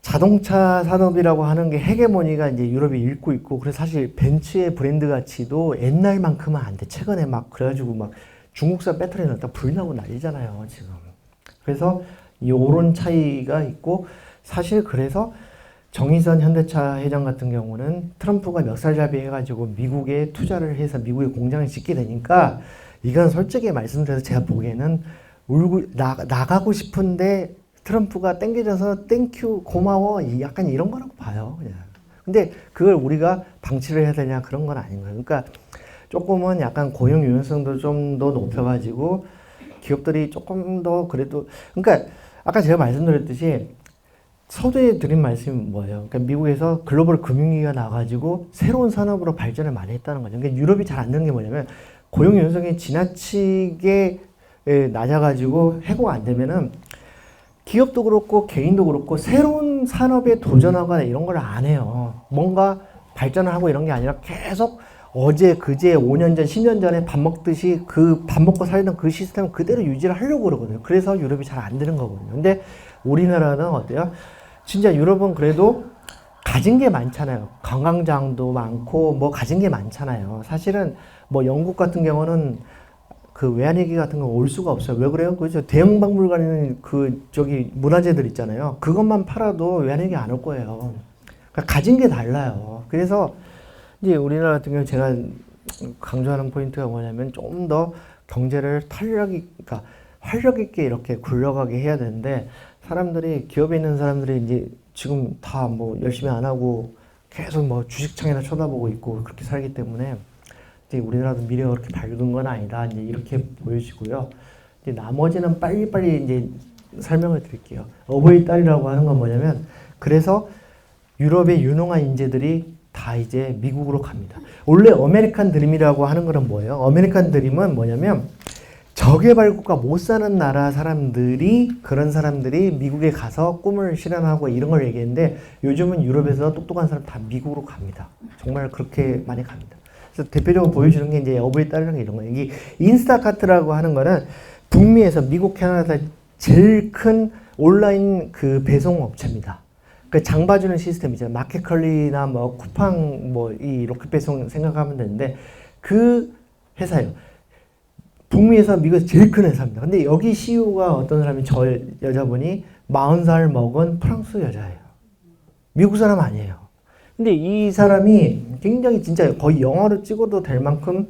자동차 산업이라고 하는 게 헤게모니가 이제 유럽이 잃고 있고, 그래서 사실 벤츠의 브랜드 가치도 옛날만큼은 안 돼. 최근에 막 그래가지고 막 중국산 배터리 넣었다 불나고 난리잖아요, 지금. 그래서 요런 차이가 있고, 사실 그래서 정의선 현대차 회장 같은 경우는 트럼프가 멱살잡이 해가지고 미국에 투자를 해서 미국에 공장을 짓게 되니까 이건 솔직히 말씀드려서 제가 보기에는 나가고 싶은데 트럼프가 땡겨져서 땡큐 고마워 약간 이런 거라고 봐요, 그냥. 근데 그걸 우리가 방치를 해야 되냐 그런 건 아닌 거예요. 그러니까 조금은 약간 고용 유연성도 좀 더 높여가지고 기업들이 조금 더 그래도, 그러니까 아까 제가 말씀드렸듯이 서두에 드린 말씀이 뭐예요? 그러니까 미국에서 글로벌 금융위기가 나가지고 새로운 산업으로 발전을 많이 했다는 거죠. 그러니까 유럽이 잘 안 되는 게 뭐냐면 고용 유연성이 지나치게 낮아가지고 해고가 안 되면은 기업도 그렇고 개인도 그렇고 새로운 산업에 도전하거나 이런 걸 안 해요. 뭔가 발전을 하고 이런 게 아니라 계속 어제, 그제, 5년 전, 10년 전에 밥 먹듯이 그 밥 먹고 살던 그 시스템을 그대로 유지를 하려고 그러거든요. 그래서 유럽이 잘 안 되는 거거든요. 근데 우리나라는 어때요? 진짜 유럽은 그래도 가진 게 많잖아요. 관광장도 많고 뭐 가진 게 많잖아요. 사실은 뭐 영국 같은 경우는 그 외환위기 같은 거 올 수가 없어요. 왜 그래요? 그죠? 대형 박물관에는 그 저기 문화재들 있잖아요. 그것만 팔아도 외환위기 안 올 거예요. 그러니까 가진 게 달라요. 그래서 이제 우리나라 같은 경우 제가 강조하는 포인트가 뭐냐면 좀 더 경제를 그러니까 활력 있게 이렇게 굴러가게 해야 되는데 사람들이 기업에 있는 사람들이 이제 지금 다 뭐 열심히 안 하고 계속 뭐 주식창이나 쳐다보고 있고 그렇게 살기 때문에 이제 우리나라도 미래가 그렇게 밝은 건 아니다. 이제 이렇게 보여지고요. 이제 나머지는 빨리빨리 이제 설명을 드릴게요. 어버이 딸이라고 하는 건 뭐냐면 그래서 유럽의 유능한 인재들이 다 이제 미국으로 갑니다. 원래 아메리칸 드림이라고 하는 거는 뭐예요? 아메리칸 드림은 뭐냐면 저개발국가 못 사는 나라 사람들이 그런 사람들이 미국에 가서 꿈을 실현하고 이런 걸 얘기했는데 요즘은 유럽에서 똑똑한 사람 다 미국으로 갑니다. 정말 그렇게 많이 갑니다. 그래서 대표적으로 보여주는 게 이제 어버이 딸이라는 게 이런 거예요. 이 인스타카트라고 하는 거는 북미에서 미국, 캐나다 제일 큰 온라인 그 배송 업체입니다. 그 장 봐주는 시스템이죠. 마켓컬리나 뭐 쿠팡 뭐 이 로켓 배송 생각하면 되는데 그 회사예요. 북미에서 미국에서 제일 큰 회사입니다. 근데 여기 CEO가 어떤 사람이 저 여자분이 40살 먹은 프랑스 여자예요. 미국 사람 아니에요. 근데 이 사람이 굉장히 진짜 거의 영화로 찍어도 될 만큼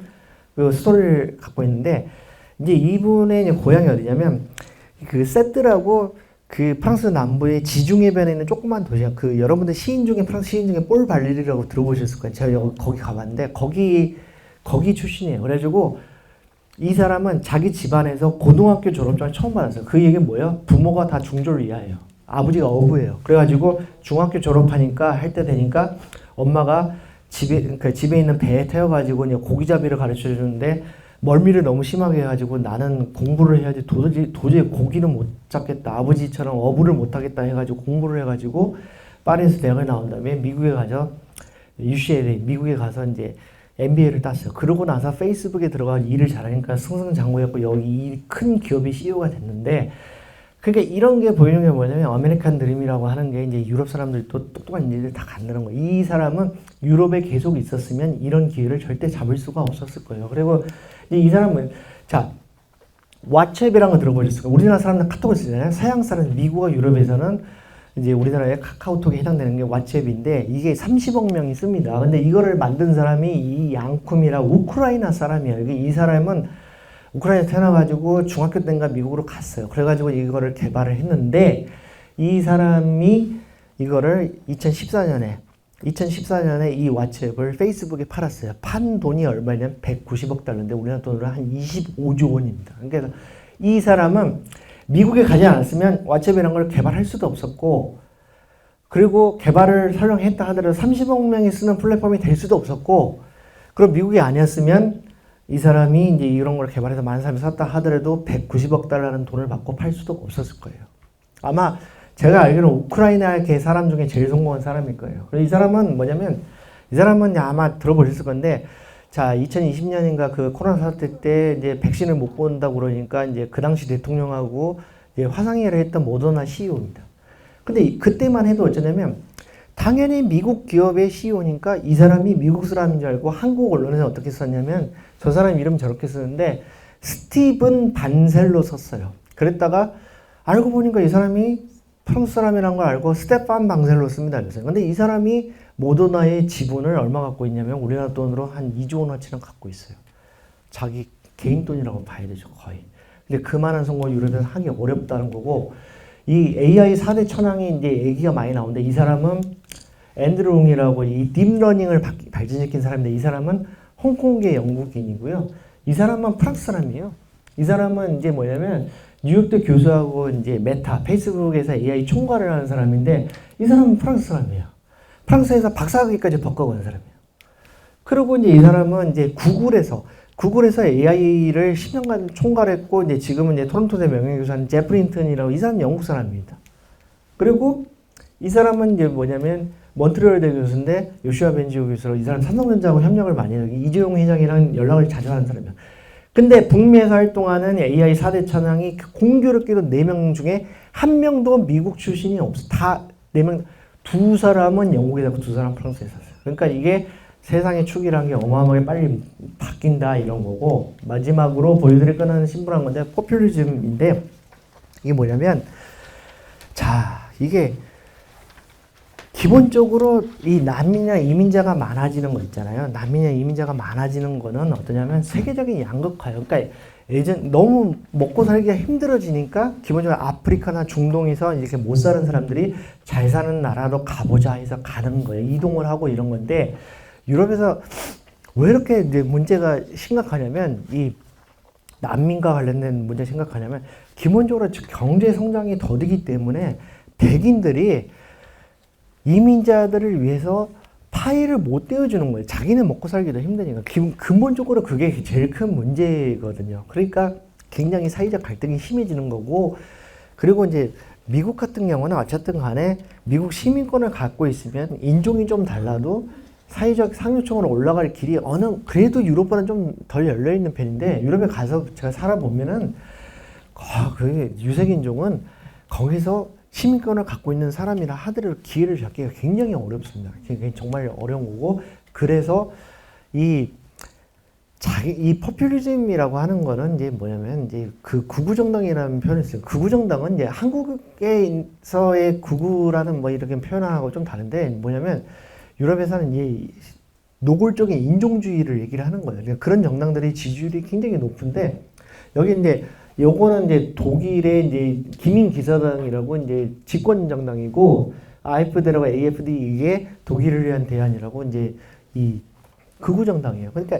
그 스토리를 갖고 있는데 이제 이분의 이제 고향이 어디냐면 그 세트라고 그 프랑스 남부의 지중해변에 있는 조그만 도시야. 그 여러분들 시인 중에 프랑스 시인 중에 폴 발리리라고 들어보셨을 거예요. 제가 거기 가봤는데 거기 출신이에요. 그래가지고 이 사람은 자기 집안에서 고등학교 졸업장을 처음 받았어요. 그 얘기는 뭐예요? 부모가 다 중졸 이하예요. 아버지가 어부예요. 그래가지고 중학교 졸업하니까 할 때 되니까 엄마가 집에 있는 배에 태워가지고 이제 고기잡이를 가르쳐 주는데 멀미를 너무 심하게 해가지고 나는 공부를 해야지 도저히 고기는 못 잡겠다. 아버지처럼 어부를 못 하겠다 해가지고 공부를 해가지고 파리에서 대학을 나온 다음에 미국에 가서 UCLA 미국에 가서 이제 MBA를 땄어요. 그러고 나서 페이스북에 들어가 일을 잘하니까 승승장구했고 여기 이 큰 기업의 CEO가 됐는데 그러니까 이런 게 보이는 게 뭐냐면 아메리칸 드림이라고 하는 게 이제 유럽 사람들도 똑똑한 인재들 다 갖는 거예요. 이 사람은 유럽에 계속 있었으면 이런 기회를 절대 잡을 수가 없었을 거예요. 그리고 이 사람은 자 왓츠앱이라는 거 들어보셨을까요? 우리나라 사람들 카톡을 쓰잖아요. 서양 사람 미국과 유럽에서는 이제 우리나라의 카카오톡에 해당되는 게 왓츠앱인데 이게 30억 명이 씁니다. 근데 이거를 만든 사람이 이 양쿰이라 우크라이나 사람이에요. 이 사람은 우크라이나에 태어나가지고 중학교 때인가 미국으로 갔어요. 그래가지고 이거를 개발을 했는데 이 사람이 이거를 2014년에 이 왓츠앱을 페이스북에 팔았어요. 판 돈이 얼마냐면 190억 달러인데 우리나라 돈으로 한 25조 원입니다. 그러니까 이 사람은 미국에 가지 않았으면 왓츠앱이라는 걸 개발할 수도 없었고 그리고 개발을 설령 했다 하더라도 30억 명이 쓰는 플랫폼이 될 수도 없었고 그럼 미국이 아니었으면 이 사람이 이제 이런 걸 개발해서 많은 사람이 샀다 하더라도 190억 달러라는 돈을 받고 팔 수도 없었을 거예요. 아마 제가 알기로는 우크라이나계 사람 중에 제일 성공한 사람일 거예요. 그래서 이 사람은 뭐냐면 이 사람은 아마 들어보셨을 건데 자 2020년인가 그 코로나 사태 때 이제 백신을 못 본다고 그러니까 이제 그 당시 대통령하고 이제 화상회의를 했던 모더나 CEO입니다. 근데 그때만 해도 어쩌냐면 당연히 미국 기업의 CEO니까 이 사람이 미국 사람인 줄 알고 한국 언론에서 어떻게 썼냐면 저 사람 이름 저렇게 쓰는데 스티븐 반셀로 썼어요. 그랬다가 알고 보니까 이 사람이 프랑스 사람이라는 걸 알고 스테판 방셀로 씁니다. 근데 이 사람이 모더나의 지분을 얼마 갖고 있냐면 우리나라 돈으로 한 2조 원어치는 갖고 있어요. 자기 개인 돈이라고 봐야 되죠, 거의. 근데 그만한 성공을 유럽에서 하기 어렵다는 거고 이 AI 4대 천왕이 이제 얘기가 많이 나오는데 이 사람은 앤드루 웅이라고 이 딥러닝을 발전시킨 사람인데 이 사람은 홍콩계 영국인이고요. 이 사람은 프랑스 사람이에요. 이 사람은 이제 뭐냐면 뉴욕대 교수하고 이제 메타, 페이스북에서 AI 총괄을 하는 사람인데 이 사람은 프랑스 사람이에요. 프랑스에서 박사학위까지 더 꺼온 사람이에요. 그리고 이제 이 사람은 이제 구글에서 구글에서 AI를 10년간 총괄했고 이제 지금은 이제 토론토대 명예교수한 제프리 힌턴이라고 이 사람 영국 사람입니다. 그리고 이 사람은 이제 뭐냐면 몬트리올 교수인데 요시아 벤지오 교수로 이 사람 삼성전자하고 협력을 많이 해요. 이재용 회장이랑 연락을 자주 하는 사람이야. 근데 북미에서 활동하는 AI 4대 천왕이 공교롭게도 4명 중에 1명도 미국 출신이 없어. 다 4명, 2사람은 영국에 있고 2사람은 프랑스에 있었어요. 그러니까 이게 세상의 축이라는 게 어마어마하게 빨리 바뀐다 이런 거고, 마지막으로 보여드릴 거는 심플한 건데 포퓰리즘인데, 이게 뭐냐면, 자, 이게 기본적으로 이 난민이나 이민자가 많아지는 거 있잖아요. 난민이나 이민자가 많아지는 거는 어떠냐면 세계적인 양극화예요. 그러니까 예전 너무 먹고 살기가 힘들어지니까 기본적으로 아프리카나 중동에서 이렇게 못 사는 사람들이 잘 사는 나라로 가보자 해서 가는 거예요. 이동을 하고 이런 건데, 유럽에서 왜 이렇게 이제 문제가 심각하냐면, 이 난민과 관련된 문제 심각하냐면, 기본적으로 경제 성장이 더디기 때문에 백인들이 이민자들을 위해서 파일을 못 떼어주는 거예요. 자기는 먹고 살기도 힘드니까. 근본적으로 그게 제일 큰 문제거든요. 그러니까 굉장히 사회적 갈등이 심해지는 거고, 그리고 이제 미국 같은 경우는 어쨌든 간에 미국 시민권을 갖고 있으면 인종이 좀 달라도 사회적 상류층으로 올라갈 길이 그래도 유럽보다는 좀 덜 열려있는 편인데, 유럽에 가서 제가 살아보면은, 그 유색인종은 거기서 시민권을 갖고 있는 사람이라 하더라도 기회를 잡기가 굉장히 어렵습니다. 정말 어려운 거고, 그래서 이 포퓰리즘이라고 하는 거는 이제 뭐냐면, 이제 그 구구정당이라는 표현을 써요. 구구정당은 이제 한국에서의 구구라는 뭐 이렇게 표현하고 좀 다른데, 뭐냐면, 유럽에서는 이제 노골적인 인종주의를 얘기를 하는 거예요. 그러니까 그런 정당들의 지지율이 굉장히 높은데, 여기 이제 요거는 이제 독일의 이제 기민기사당이라고 이제 집권 정당이고, AfD라고 AfD 이게 독일을 위한 대안이라고 이제 이 극우 정당이에요. 그러니까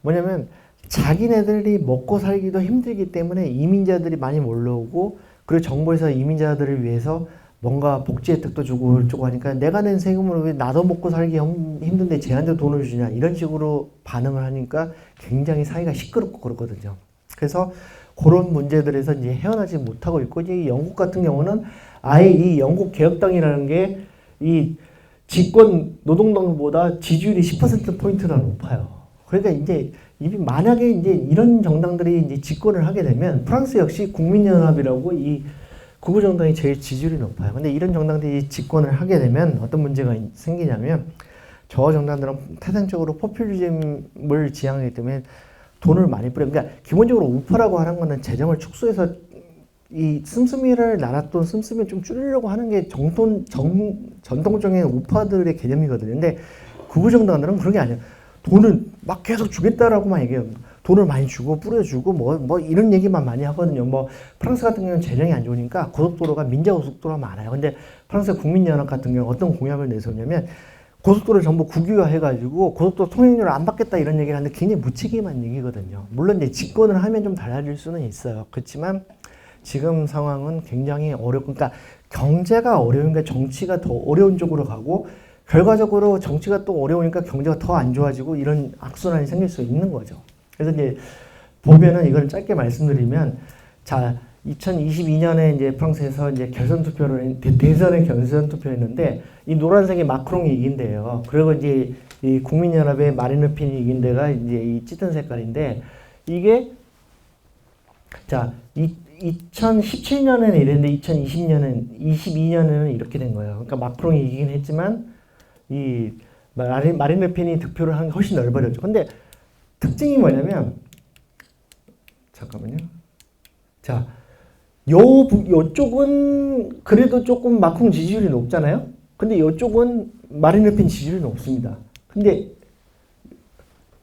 뭐냐면 자기네들이 먹고 살기도 힘들기 때문에 이민자들이 많이 몰려오고, 그리고 정부에서 이민자들을 위해서 뭔가 복지 혜택도 주고 하니까 내가 낸 세금으로 왜 나도 먹고 살기 힘든데 쟤한테 돈을 주냐 이런 식으로 반응을 하니까 굉장히 사회가 시끄럽고 그렇거든요. 그래서 그런 문제들에서 이제 헤어나지 못하고 있고, 이제 영국 같은 경우는 아예 이 영국 개혁당이라는 게 이 집권 노동당보다 지지율이 10%포인트나 높아요. 그러니까 이제 만약에 이제 이런 정당들이 이제 집권을 하게 되면, 프랑스 역시 국민연합이라고 이 극우 정당이 제일 지지율이 높아요. 근데 이런 정당들이 집권을 하게 되면 어떤 문제가 생기냐면, 저 정당들은 태생적으로 포퓰리즘을 지향하기 때문에 돈을 많이 뿌려요. 그러니까 기본적으로 우파라고 하는 거는 재정을 축소해서 이 씀씀이를 나눴던 씀씀이를 좀 줄이려고 하는 게 전통적인 우파들의 개념이거든요. 근데 극우 정당들은 그런 게 아니에요. 돈을 막 계속 주겠다라고만 얘기해요. 돈을 많이 주고 뿌려주고 뭐 이런 얘기만 많이 하거든요. 뭐 프랑스 같은 경우는 재정이 안 좋으니까 고속도로가 민자 고속도로가 많아요. 근데 프랑스 국민연합 같은 경우 어떤 공약을 내세우냐면, 고속도로를 전부 국유화해가지고 고속도로 통행료를 안 받겠다 이런 얘기를 하는데 굉장히 무책임한 얘기거든요. 물론 이제 집권을 하면 좀 달라질 수는 있어요. 그렇지만 지금 상황은 굉장히 어렵고, 그러니까 경제가 어려우니까 정치가 더 어려운 쪽으로 가고, 결과적으로 정치가 또 어려우니까 경제가 더 안 좋아지고, 이런 악순환이 생길 수 있는 거죠. 그래서 이제 보면은 이걸 짧게 말씀드리면, 자, 2022년에 이제 프랑스에서 이제 대선의 결선 투표했는데, 이 노란색이 마크롱이 이긴 데예요. 그리고 이제 이 국민연합의 마린 르펜이 이긴 데가 이제 이 짙은 색깔인데, 이게 자, 2017년에는 이랬는데 22년에는 이렇게 된 거예요. 그러니까 마크롱이 이기긴 했지만 이 마린 르펜이 득표를 한 게 훨씬 넓어졌죠. 근데 특징이 뭐냐면, 잠깐만요. 자, 요쪽은 그래도 조금 마크롱 지지율이 높잖아요. 근데 요쪽은 마린 르펜 지지율이 높습니다. 근데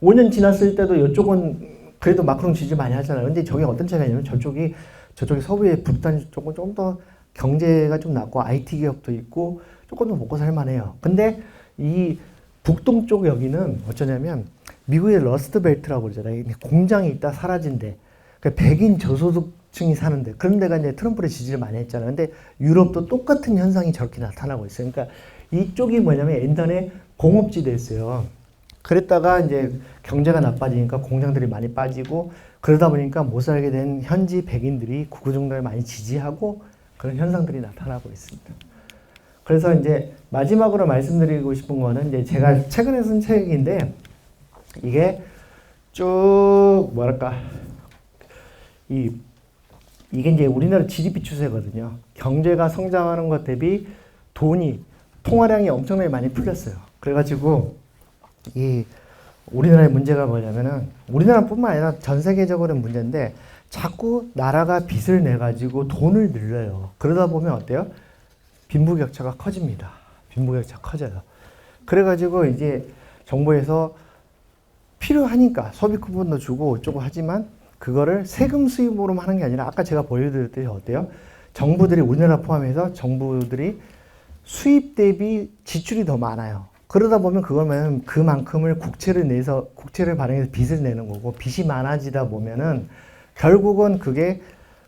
5년 지났을 때도 요쪽은 그래도 마크롱 지지 많이 하잖아요. 근데 저게 어떤 차이가 있냐면, 저쪽이 서부의 북단 쪽은 좀 더 경제가 좀 낫고 IT 기업도 있고 조금 더 먹고 살만해요. 근데 이 북동쪽 여기는 어쩌냐면 미국의 러스트 벨트라고 그러잖아요. 공장이 있다 사라진대. 그러니까 백인 저소득층이 사는데, 그런 데가 이제 트럼프를 지지를 많이 했잖아요. 근데 유럽도 똑같은 현상이 저렇게 나타나고 있어요. 그러니까 이쪽이 뭐냐면 옛날에 공업지대였어요. 그랬다가 이제 경제가 나빠지니까 공장들이 많이 빠지고 그러다 보니까 못 살게 된 현지 백인들이 구구정당을 많이 지지하고 그런 현상들이 나타나고 있습니다. 그래서 이제 마지막으로 말씀드리고 싶은 거는 이제 제가 최근에 쓴 책인데 이게 쭉 뭐랄까 이게 이제 우리나라 GDP 추세거든요. 경제가 성장하는 것 대비 돈이 통화량이 엄청나게 많이 풀렸어요. 그래가지고 이 우리나라의 문제가 뭐냐면은 우리나라뿐만 아니라 전 세계적으로는 문제인데 자꾸 나라가 빚을 내 가지고 돈을 늘려요. 그러다 보면 어때요? 빈부격차가 커집니다. 빈부격차 커져요. 그래가지고 이제 정부에서 필요하니까 소비 쿠폰도 주고 어쩌고 하지만 그거를 세금 수입으로만 하는 게 아니라 아까 제가 보여드렸듯이 어때요? 정부들이 우리나라 포함해서 정부들이 수입 대비 지출이 더 많아요. 그러다 보면 그거면 그만큼을 국채를 발행해서 빚을 내는 거고 빚이 많아지다 보면은 결국은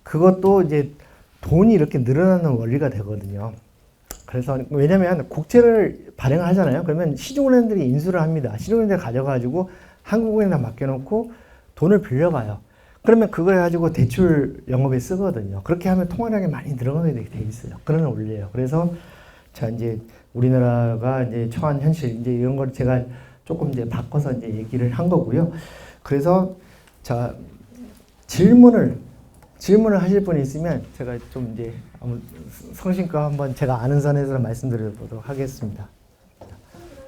그것도 이제 돈이 이렇게 늘어나는 원리가 되거든요. 그래서 왜냐면 국채를 발행을 하잖아요. 그러면 시중은행들이 인수를 합니다. 시중은행들 가져가지고 한국은행에 맡겨놓고 돈을 빌려가요. 그러면 그걸 가지고 대출 영업에 쓰거든요. 그렇게 하면 통화량이 많이 늘어나게 돼 있어요. 그런 원리예요. 그래서 자 이제 우리나라가 이제 처한 현실 이제 이런 걸 제가 조금 이제 바꿔서 이제 얘기를 한 거고요. 그래서 자 질문을 하실 분이 있으면 제가 좀 이제 성심껏 한번 제가 아는 선에서 말씀드려보도록 하겠습니다.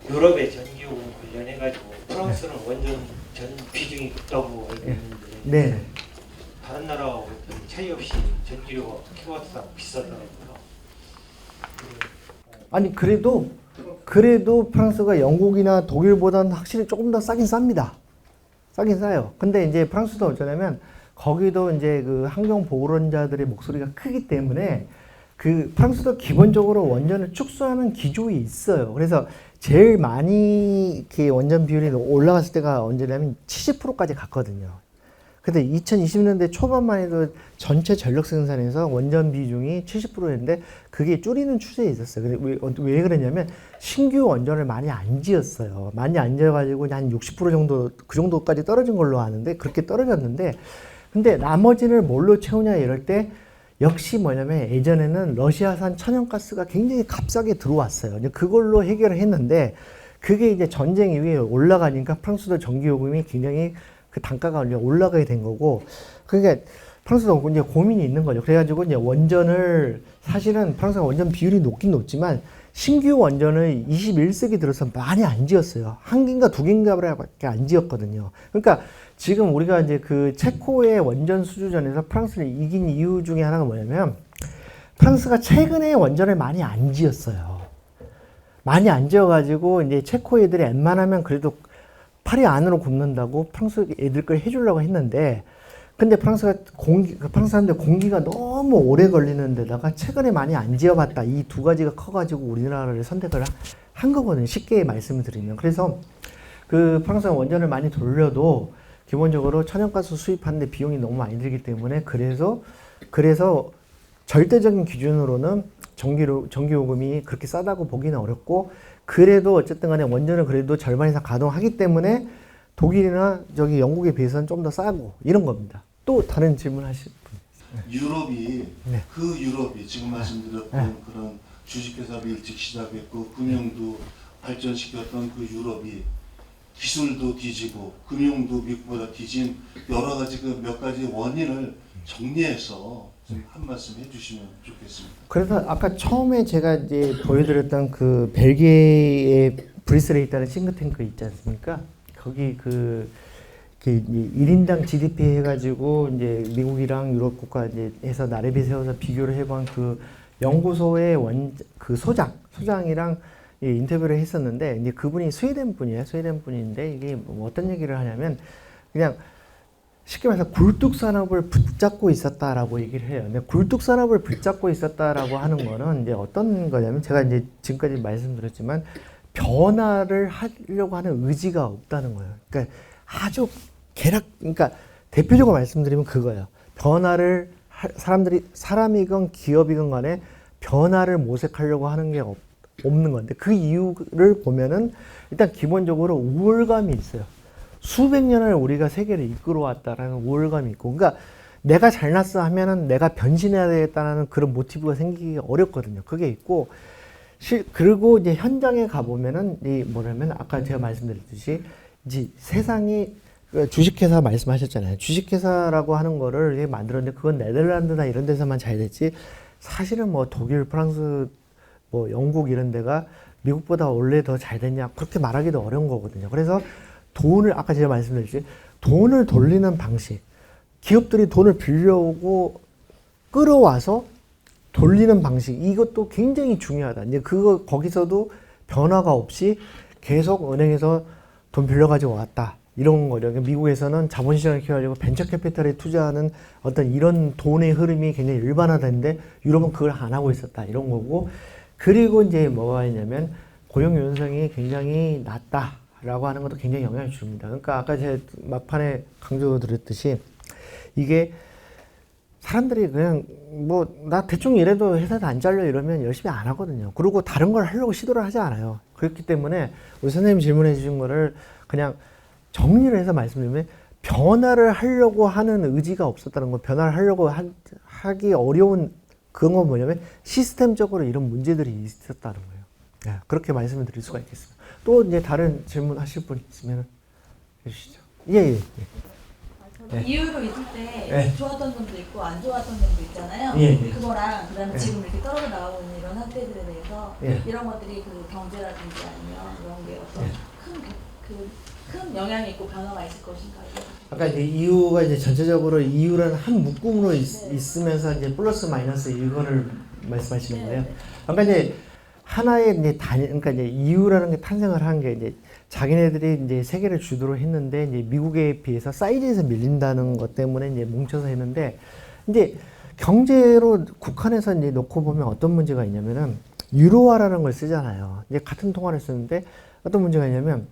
유럽의 전기요금 관련해가지고 프랑스는 원전 전 비중이 높다고 알고 있는데 네. 다른 나라하고 차이 없이 전기료가 킬로와트당 비싸더라고요. 아니 그래도 프랑스가 영국이나 독일보다는 확실히 조금 더 싸긴 쌉니다. 싸긴 싸요. 근데 이제 프랑스도 어쩌냐면 거기도 이제 그 환경 보호론자들의 목소리가 크기 때문에 그 프랑스도 기본적으로 원전을 축소하는 기조에 있어요. 그래서 제일 많이 이렇게 원전 비율이 올라갔을 때가 언제냐면 70%까지 갔거든요. 근데 2020년대 초반만 해도 전체 전력 생산에서 원전 비중이 70%였는데 그게 줄이는 추세에 있었어요. 근데 왜 그러냐면 신규 원전을 많이 안 지었어요. 많이 안 지어가지고 한 60% 정도 그 정도까지 떨어진 걸로 아는데 그렇게 떨어졌는데 근데 나머지를 뭘로 채우냐 이럴 때 역시 뭐냐면 예전에는 러시아산 천연가스가 굉장히 값싸게 들어왔어요. 그걸로 해결을 했는데 그게 이제 전쟁 이후에 올라가니까 프랑스도 전기요금이 굉장히 그 단가가 올라가게 된 거고 그러니까 프랑스도 이제 고민이 있는 거죠. 그래가지고 이제 원전을 사실은 프랑스가 원전 비율이 높긴 높지만 신규 원전을 21세기 들어서 많이 안 지었어요. 한 개인가 두 개인가밖에 안 지었거든요. 그러니까 지금 우리가 이제 그 체코의 원전 수주전에서 프랑스를 이긴 이유 중에 하나가 뭐냐면 프랑스가 최근에 원전을 많이 안 지었어요. 많이 안 지어가지고 이제 체코 애들이 웬만하면 그래도 팔이 안으로 굽는다고 프랑스 애들 걸 해주려고 했는데 근데 프랑스 사람들 공기가 너무 오래 걸리는 데다가 최근에 많이 안 지어봤다. 이 두 가지가 커가지고 우리나라를 선택을 한 거거든요. 쉽게 말씀을 드리면. 그래서 그 프랑스가 원전을 많이 돌려도 기본적으로 천연가스 수입하는데 비용이 너무 많이 들기 때문에 그래서 절대적인 기준으로는 전기요금이 그렇게 싸다고 보기는 어렵고 그래도 어쨌든 간에 원전은 그래도 절반 이상 가동하기 때문에 독일이나 저기 영국에 비해서는 좀 더 싸고 이런 겁니다. 또 다른 질문 하실 분. 유럽이 네. 그 유럽이 지금 말씀드렸던 그런 주식회사도 일찍 시작했고 금융도 발전시켰던 그 유럽이 기술도 뒤지고 금융도 미국보다 뒤진 여러 가지 그 몇 가지 원인을 정리해서 좀 한 말씀 해주시면 좋겠습니다. 그래서 아까 처음에 제가 이제 보여드렸던 그 벨기에의 브뤼셀에 있다는 싱크탱크 있지 않습니까? 거기 그 1인당 GDP 해가지고 이제 미국이랑 유럽 국가 이제 해서 나래비 세워서 비교를 해본 그 연구소의 그 소장이랑 인터뷰를 했었는데 이제 그분이 스웨덴 분인데 이게 뭐 어떤 얘기를 하냐면 그냥 쉽게 말해서 굴뚝 산업을 붙잡고 있었다라고 얘기를 해요. 근데 굴뚝 산업을 붙잡고 있었다라고 하는 거는 이제 어떤 거냐면 제가 이제 지금까지 말씀드렸지만 변화를 하려고 하는 의지가 없다는 거예요. 그러니까 아주 그러니까 대표적으로 말씀드리면 그거예요. 변화를 사람이건 기업이건 간에 변화를 모색하려고 하는 게 없는 건데 그 이유를 보면은 일단 기본적으로 우월감이 있어요. 수백 년을 우리가 세계를 이끌어 왔다라는 우월감이 있고, 그러니까 내가 잘났어 하면은 내가 변신해야 되겠다는 그런 모티브가 생기기 어렵거든요. 그게 있고, 그리고 이제 현장에 가보면은 이 뭐냐면 아까 제가 말씀드렸듯이 이제 세상이 주식회사 말씀하셨잖아요. 주식회사라고 하는 거를 이렇게 만들었는데 그건 네덜란드나 이런 데서만 잘 됐지, 사실은 뭐 독일, 프랑스, 뭐 영국 이런 데가 미국보다 원래 더 잘 됐냐 그렇게 말하기도 어려운 거거든요. 그래서 돈을 아까 제가 말씀드렸지, 돈을 돌리는 방식, 기업들이 돈을 빌려오고 끌어와서 돌리는 방식, 이것도 굉장히 중요하다. 이제 그거 거기서도 변화가 없이 계속 은행에서 돈 빌려가지고 왔다, 이런 거죠. 미국에서는 자본시장을 키워가지고 벤처 캐피탈에 투자하는 어떤 이런 돈의 흐름이 굉장히 일반화됐는데 유럽은 그걸 안 하고 있었다, 이런 거고. 그리고 이제 뭐가 있냐면 고용 유연성이 굉장히 낮다라고 하는 것도 굉장히 영향을 줍니다. 그러니까 아까 제가 막판에 강조드렸듯이 이게 사람들이 그냥 뭐 나 대충 일해도 회사도 안 잘려 이러면 열심히 안 하거든요. 그리고 다른 걸 하려고 시도를 하지 않아요. 그렇기 때문에 우리 선생님 질문해 주신 거를 그냥 정리를 해서 말씀드리면, 변화를 하려고 하는 의지가 없었다는 거, 변화를 하려고 하기 어려운 그런 건 뭐냐면 시스템적으로 이런 문제들이 있었다는 거예요. 네, 그렇게 말씀을 드릴 수가 있겠습니다. 또 이제 다른 질문 하실 분 있으면 해주시죠. 예. 네. 이유로 있을 때 네. 좋았던 점도 있고 안 좋았던 점도 있잖아요. 예. 그거랑 그다음에 예. 지금 이렇게 떨어져 나오고 있는 이런 학대들에 대해서 예. 이런 것들이 그 경제라든지 아니면 이런 게 어떤 예. 큰 영향이 있고 변화가 있을 것인가. 아까 이제 이유가 이제 전체적으로 이유라는 한 묶음으로 있으면서 이제 플러스 마이너스 이거를 말씀하시는 거예요. 아까 이제 하나의 이제 그러니까 이제 이유라는 게 탄생을 한 게 이제 자기네들이 이제 세계를 주도로 했는데 이제 미국에 비해서 사이즈에서 밀린다는 것 때문에 이제 뭉쳐서 했는데, 이제 경제로 국한해서 이제 놓고 보면 어떤 문제가 있냐면은 유로화라는 걸 쓰잖아요. 이제 같은 통화를 쓰는데 어떤 문제가 있냐면,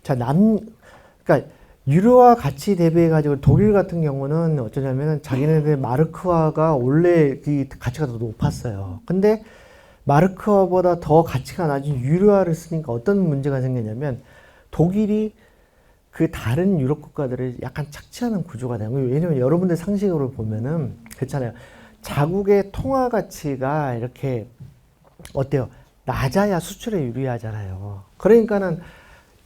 그러니까 유로화 가치 대비해 가지고 독일 같은 경우는 어쩌냐면은 자기네들 마르크화가 원래 그 가치가 더 높았어요. 근데 마르크화보다 더 가치가 낮은 유로화를 쓰니까 어떤 문제가 생겼냐면, 독일이 그 다른 유럽 국가들을 약간 착취하는 구조가 돼요. 왜냐면 여러분들 상식으로 보면은 그렇잖아요. 자국의 통화 가치가 이렇게 어때요? 낮아야 수출에 유리하잖아요. 그러니까는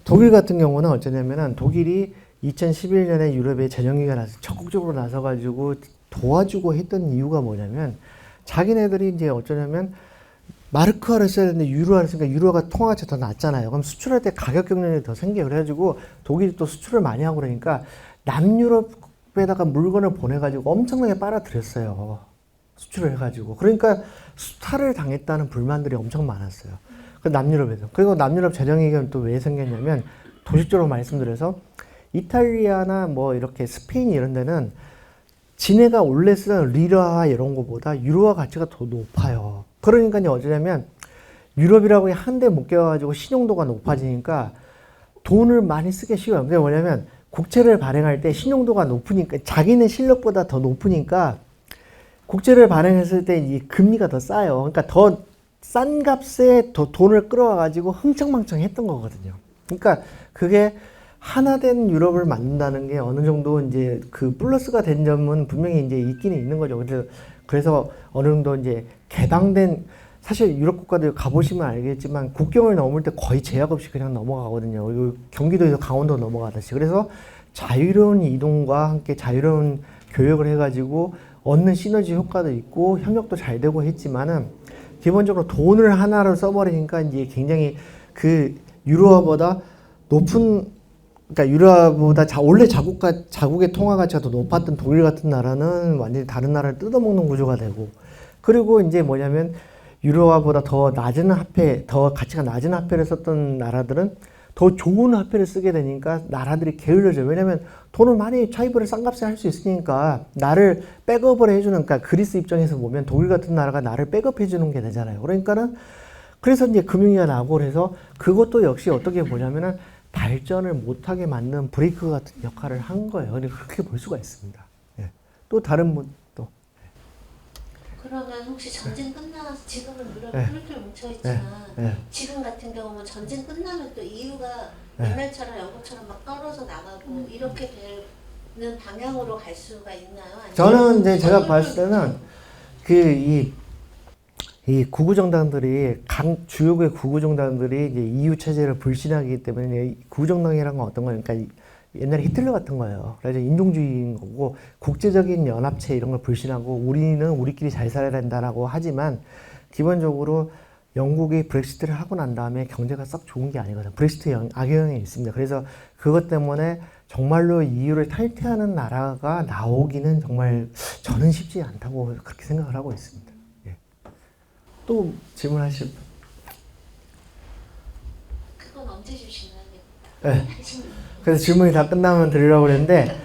독일 같은 경우는 어쩌냐면은 독일이 2011년에 유럽에 재정기가 나서 적극적으로 나서가지고 도와주고 했던 이유가 뭐냐면, 자기네들이 이제 어쩌냐면 마르크화를 써야 되는데 유로화를 쓰니까 유로화가 통화가치가 더 낮잖아요. 그럼 수출할 때 가격 경쟁이 더 생겨요. 그래가지고 독일이 또 수출을 많이 하고 그러니까 남유럽에다가 물건을 보내가지고 엄청나게 빨아들였어요. 수출을 해가지고. 그러니까 수탈을 당했다는 불만들이 엄청 많았어요. 그 남유럽에서. 그리고 남유럽 재정위기는 또 왜 생겼냐면, 도식적으로 말씀드려서 이탈리아나 뭐 이렇게 스페인 이런 데는 지네가 원래 쓰던 리라화 이런 거보다 유로화 가치가 더 높아요. 그러니까 어쩌냐면 유럽이라고 한데 묶여가지고 신용도가 높아지니까 돈을 많이 쓰기 쉬워요. 그게 뭐냐면 국채를 발행할 때 신용도가 높으니까, 자기네 실력보다 더 높으니까 국채를 발행했을 때 이 금리가 더 싸요. 그러니까 더 싼 값에 더 돈을 끌어와가지고 흥청망청 했던 거거든요. 그러니까 그게 하나된 유럽을 만든다는 게 어느 정도 이제 그 플러스가 된 점은 분명히 이제 있기는 있는 거죠. 그래서 어느 정도 이제 개방된, 사실 유럽 국가들 가보시면 알겠지만 국경을 넘을 때 거의 제약 없이 그냥 넘어가거든요. 경기도에서 강원도 넘어가듯이. 그래서 자유로운 이동과 함께 자유로운 교역을 해가지고 얻는 시너지 효과도 있고 협력도 잘 되고 했지만은, 기본적으로 돈을 하나로 써버리니까 이제 굉장히 그 유로화보다 높은, 그러니까 유로화보다 원래 자국의 통화 가치가 더 높았던 독일 같은 나라는 완전히 다른 나라를 뜯어먹는 구조가 되고, 그리고 이제 뭐냐면 유로화보다 더 낮은 화폐, 더 가치가 낮은 화폐를 썼던 나라들은 더 좋은 화폐를 쓰게 되니까 나라들이 게을러져요. 왜냐면 돈을 많이 차입을 싼 값에 할 수 있으니까 나를 백업을 해주는, 그러니까 그리스 입장에서 보면 독일 같은 나라가 나를 백업해주는 게 되잖아요. 그러니까는 그래서 이제 금융위가 나고, 그래서 그것도 역시 어떻게 보냐면은 발전을 못하게 만든 브레이크 같은 역할을 한 거예요. 그렇게 볼 수가 있습니다. 예. 또 다른 분 또. 그러면 혹시 전쟁 끝나서 지금은 유럽이 네. 똘똘 뭉쳐있지만 네. 지금 같은 경우는 전쟁 끝나면 또 EU가 네. 옛날처럼 영국처럼 막 떨어져 나가고 이렇게 되는 방향으로 갈 수가 있나요? 아니면 저는 이제 제가 똘똘 봤을 때는 이 구구 정당들이 주요국의 구구 정당들이 이제 EU 체제를 불신하기 때문에 구구 정당이라는 건 어떤 거니까 옛날에 히틀러 같은 거예요. 그래서 인종주의인 거고 국제적인 연합체 이런 걸 불신하고 우리는 우리끼리 잘 살아야 된다라고 하지만 기본적으로 영국이 브렉시트를 하고 난 다음에 경제가 썩 좋은 게 아니거든요. 브렉시트 악영향이 있습니다. 그래서 그것 때문에 정말로 EU를 탈퇴하는 나라가 나오기는 정말 저는 쉽지 않다고 그렇게 생각을 하고 있습니다. 예. 또 질문하실 분? 그건 언제 주시나요? 네. 그래서 질문이 다 끝나면 드리려고 그랬는데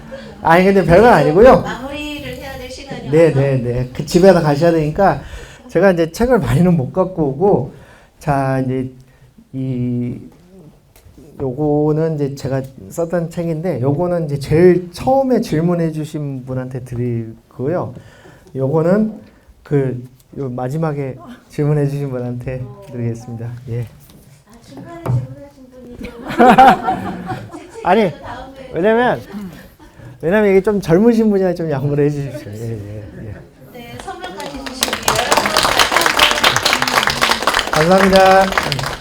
아니 근데 별거 아니고요. 마무리를 해야 될 시간이 네네네. 그 집에다 가셔야 되니까 제가 이제 책을 많이는 못 갖고 오고 자 이제 요거는 이제 제가 썼던 책인데 요거는 이제 제일 처음에 질문해 주신 분한테 드리고요. 요거는 요 마지막에 질문해 주신 분한테 드리겠습니다. 예. 중간에 질문하신 분이 아니 왜냐면 이게 좀 젊으신 분이라 좀 양보를 해 주십시오. 예. 네, 선물까지 주시고요. 감사합니다.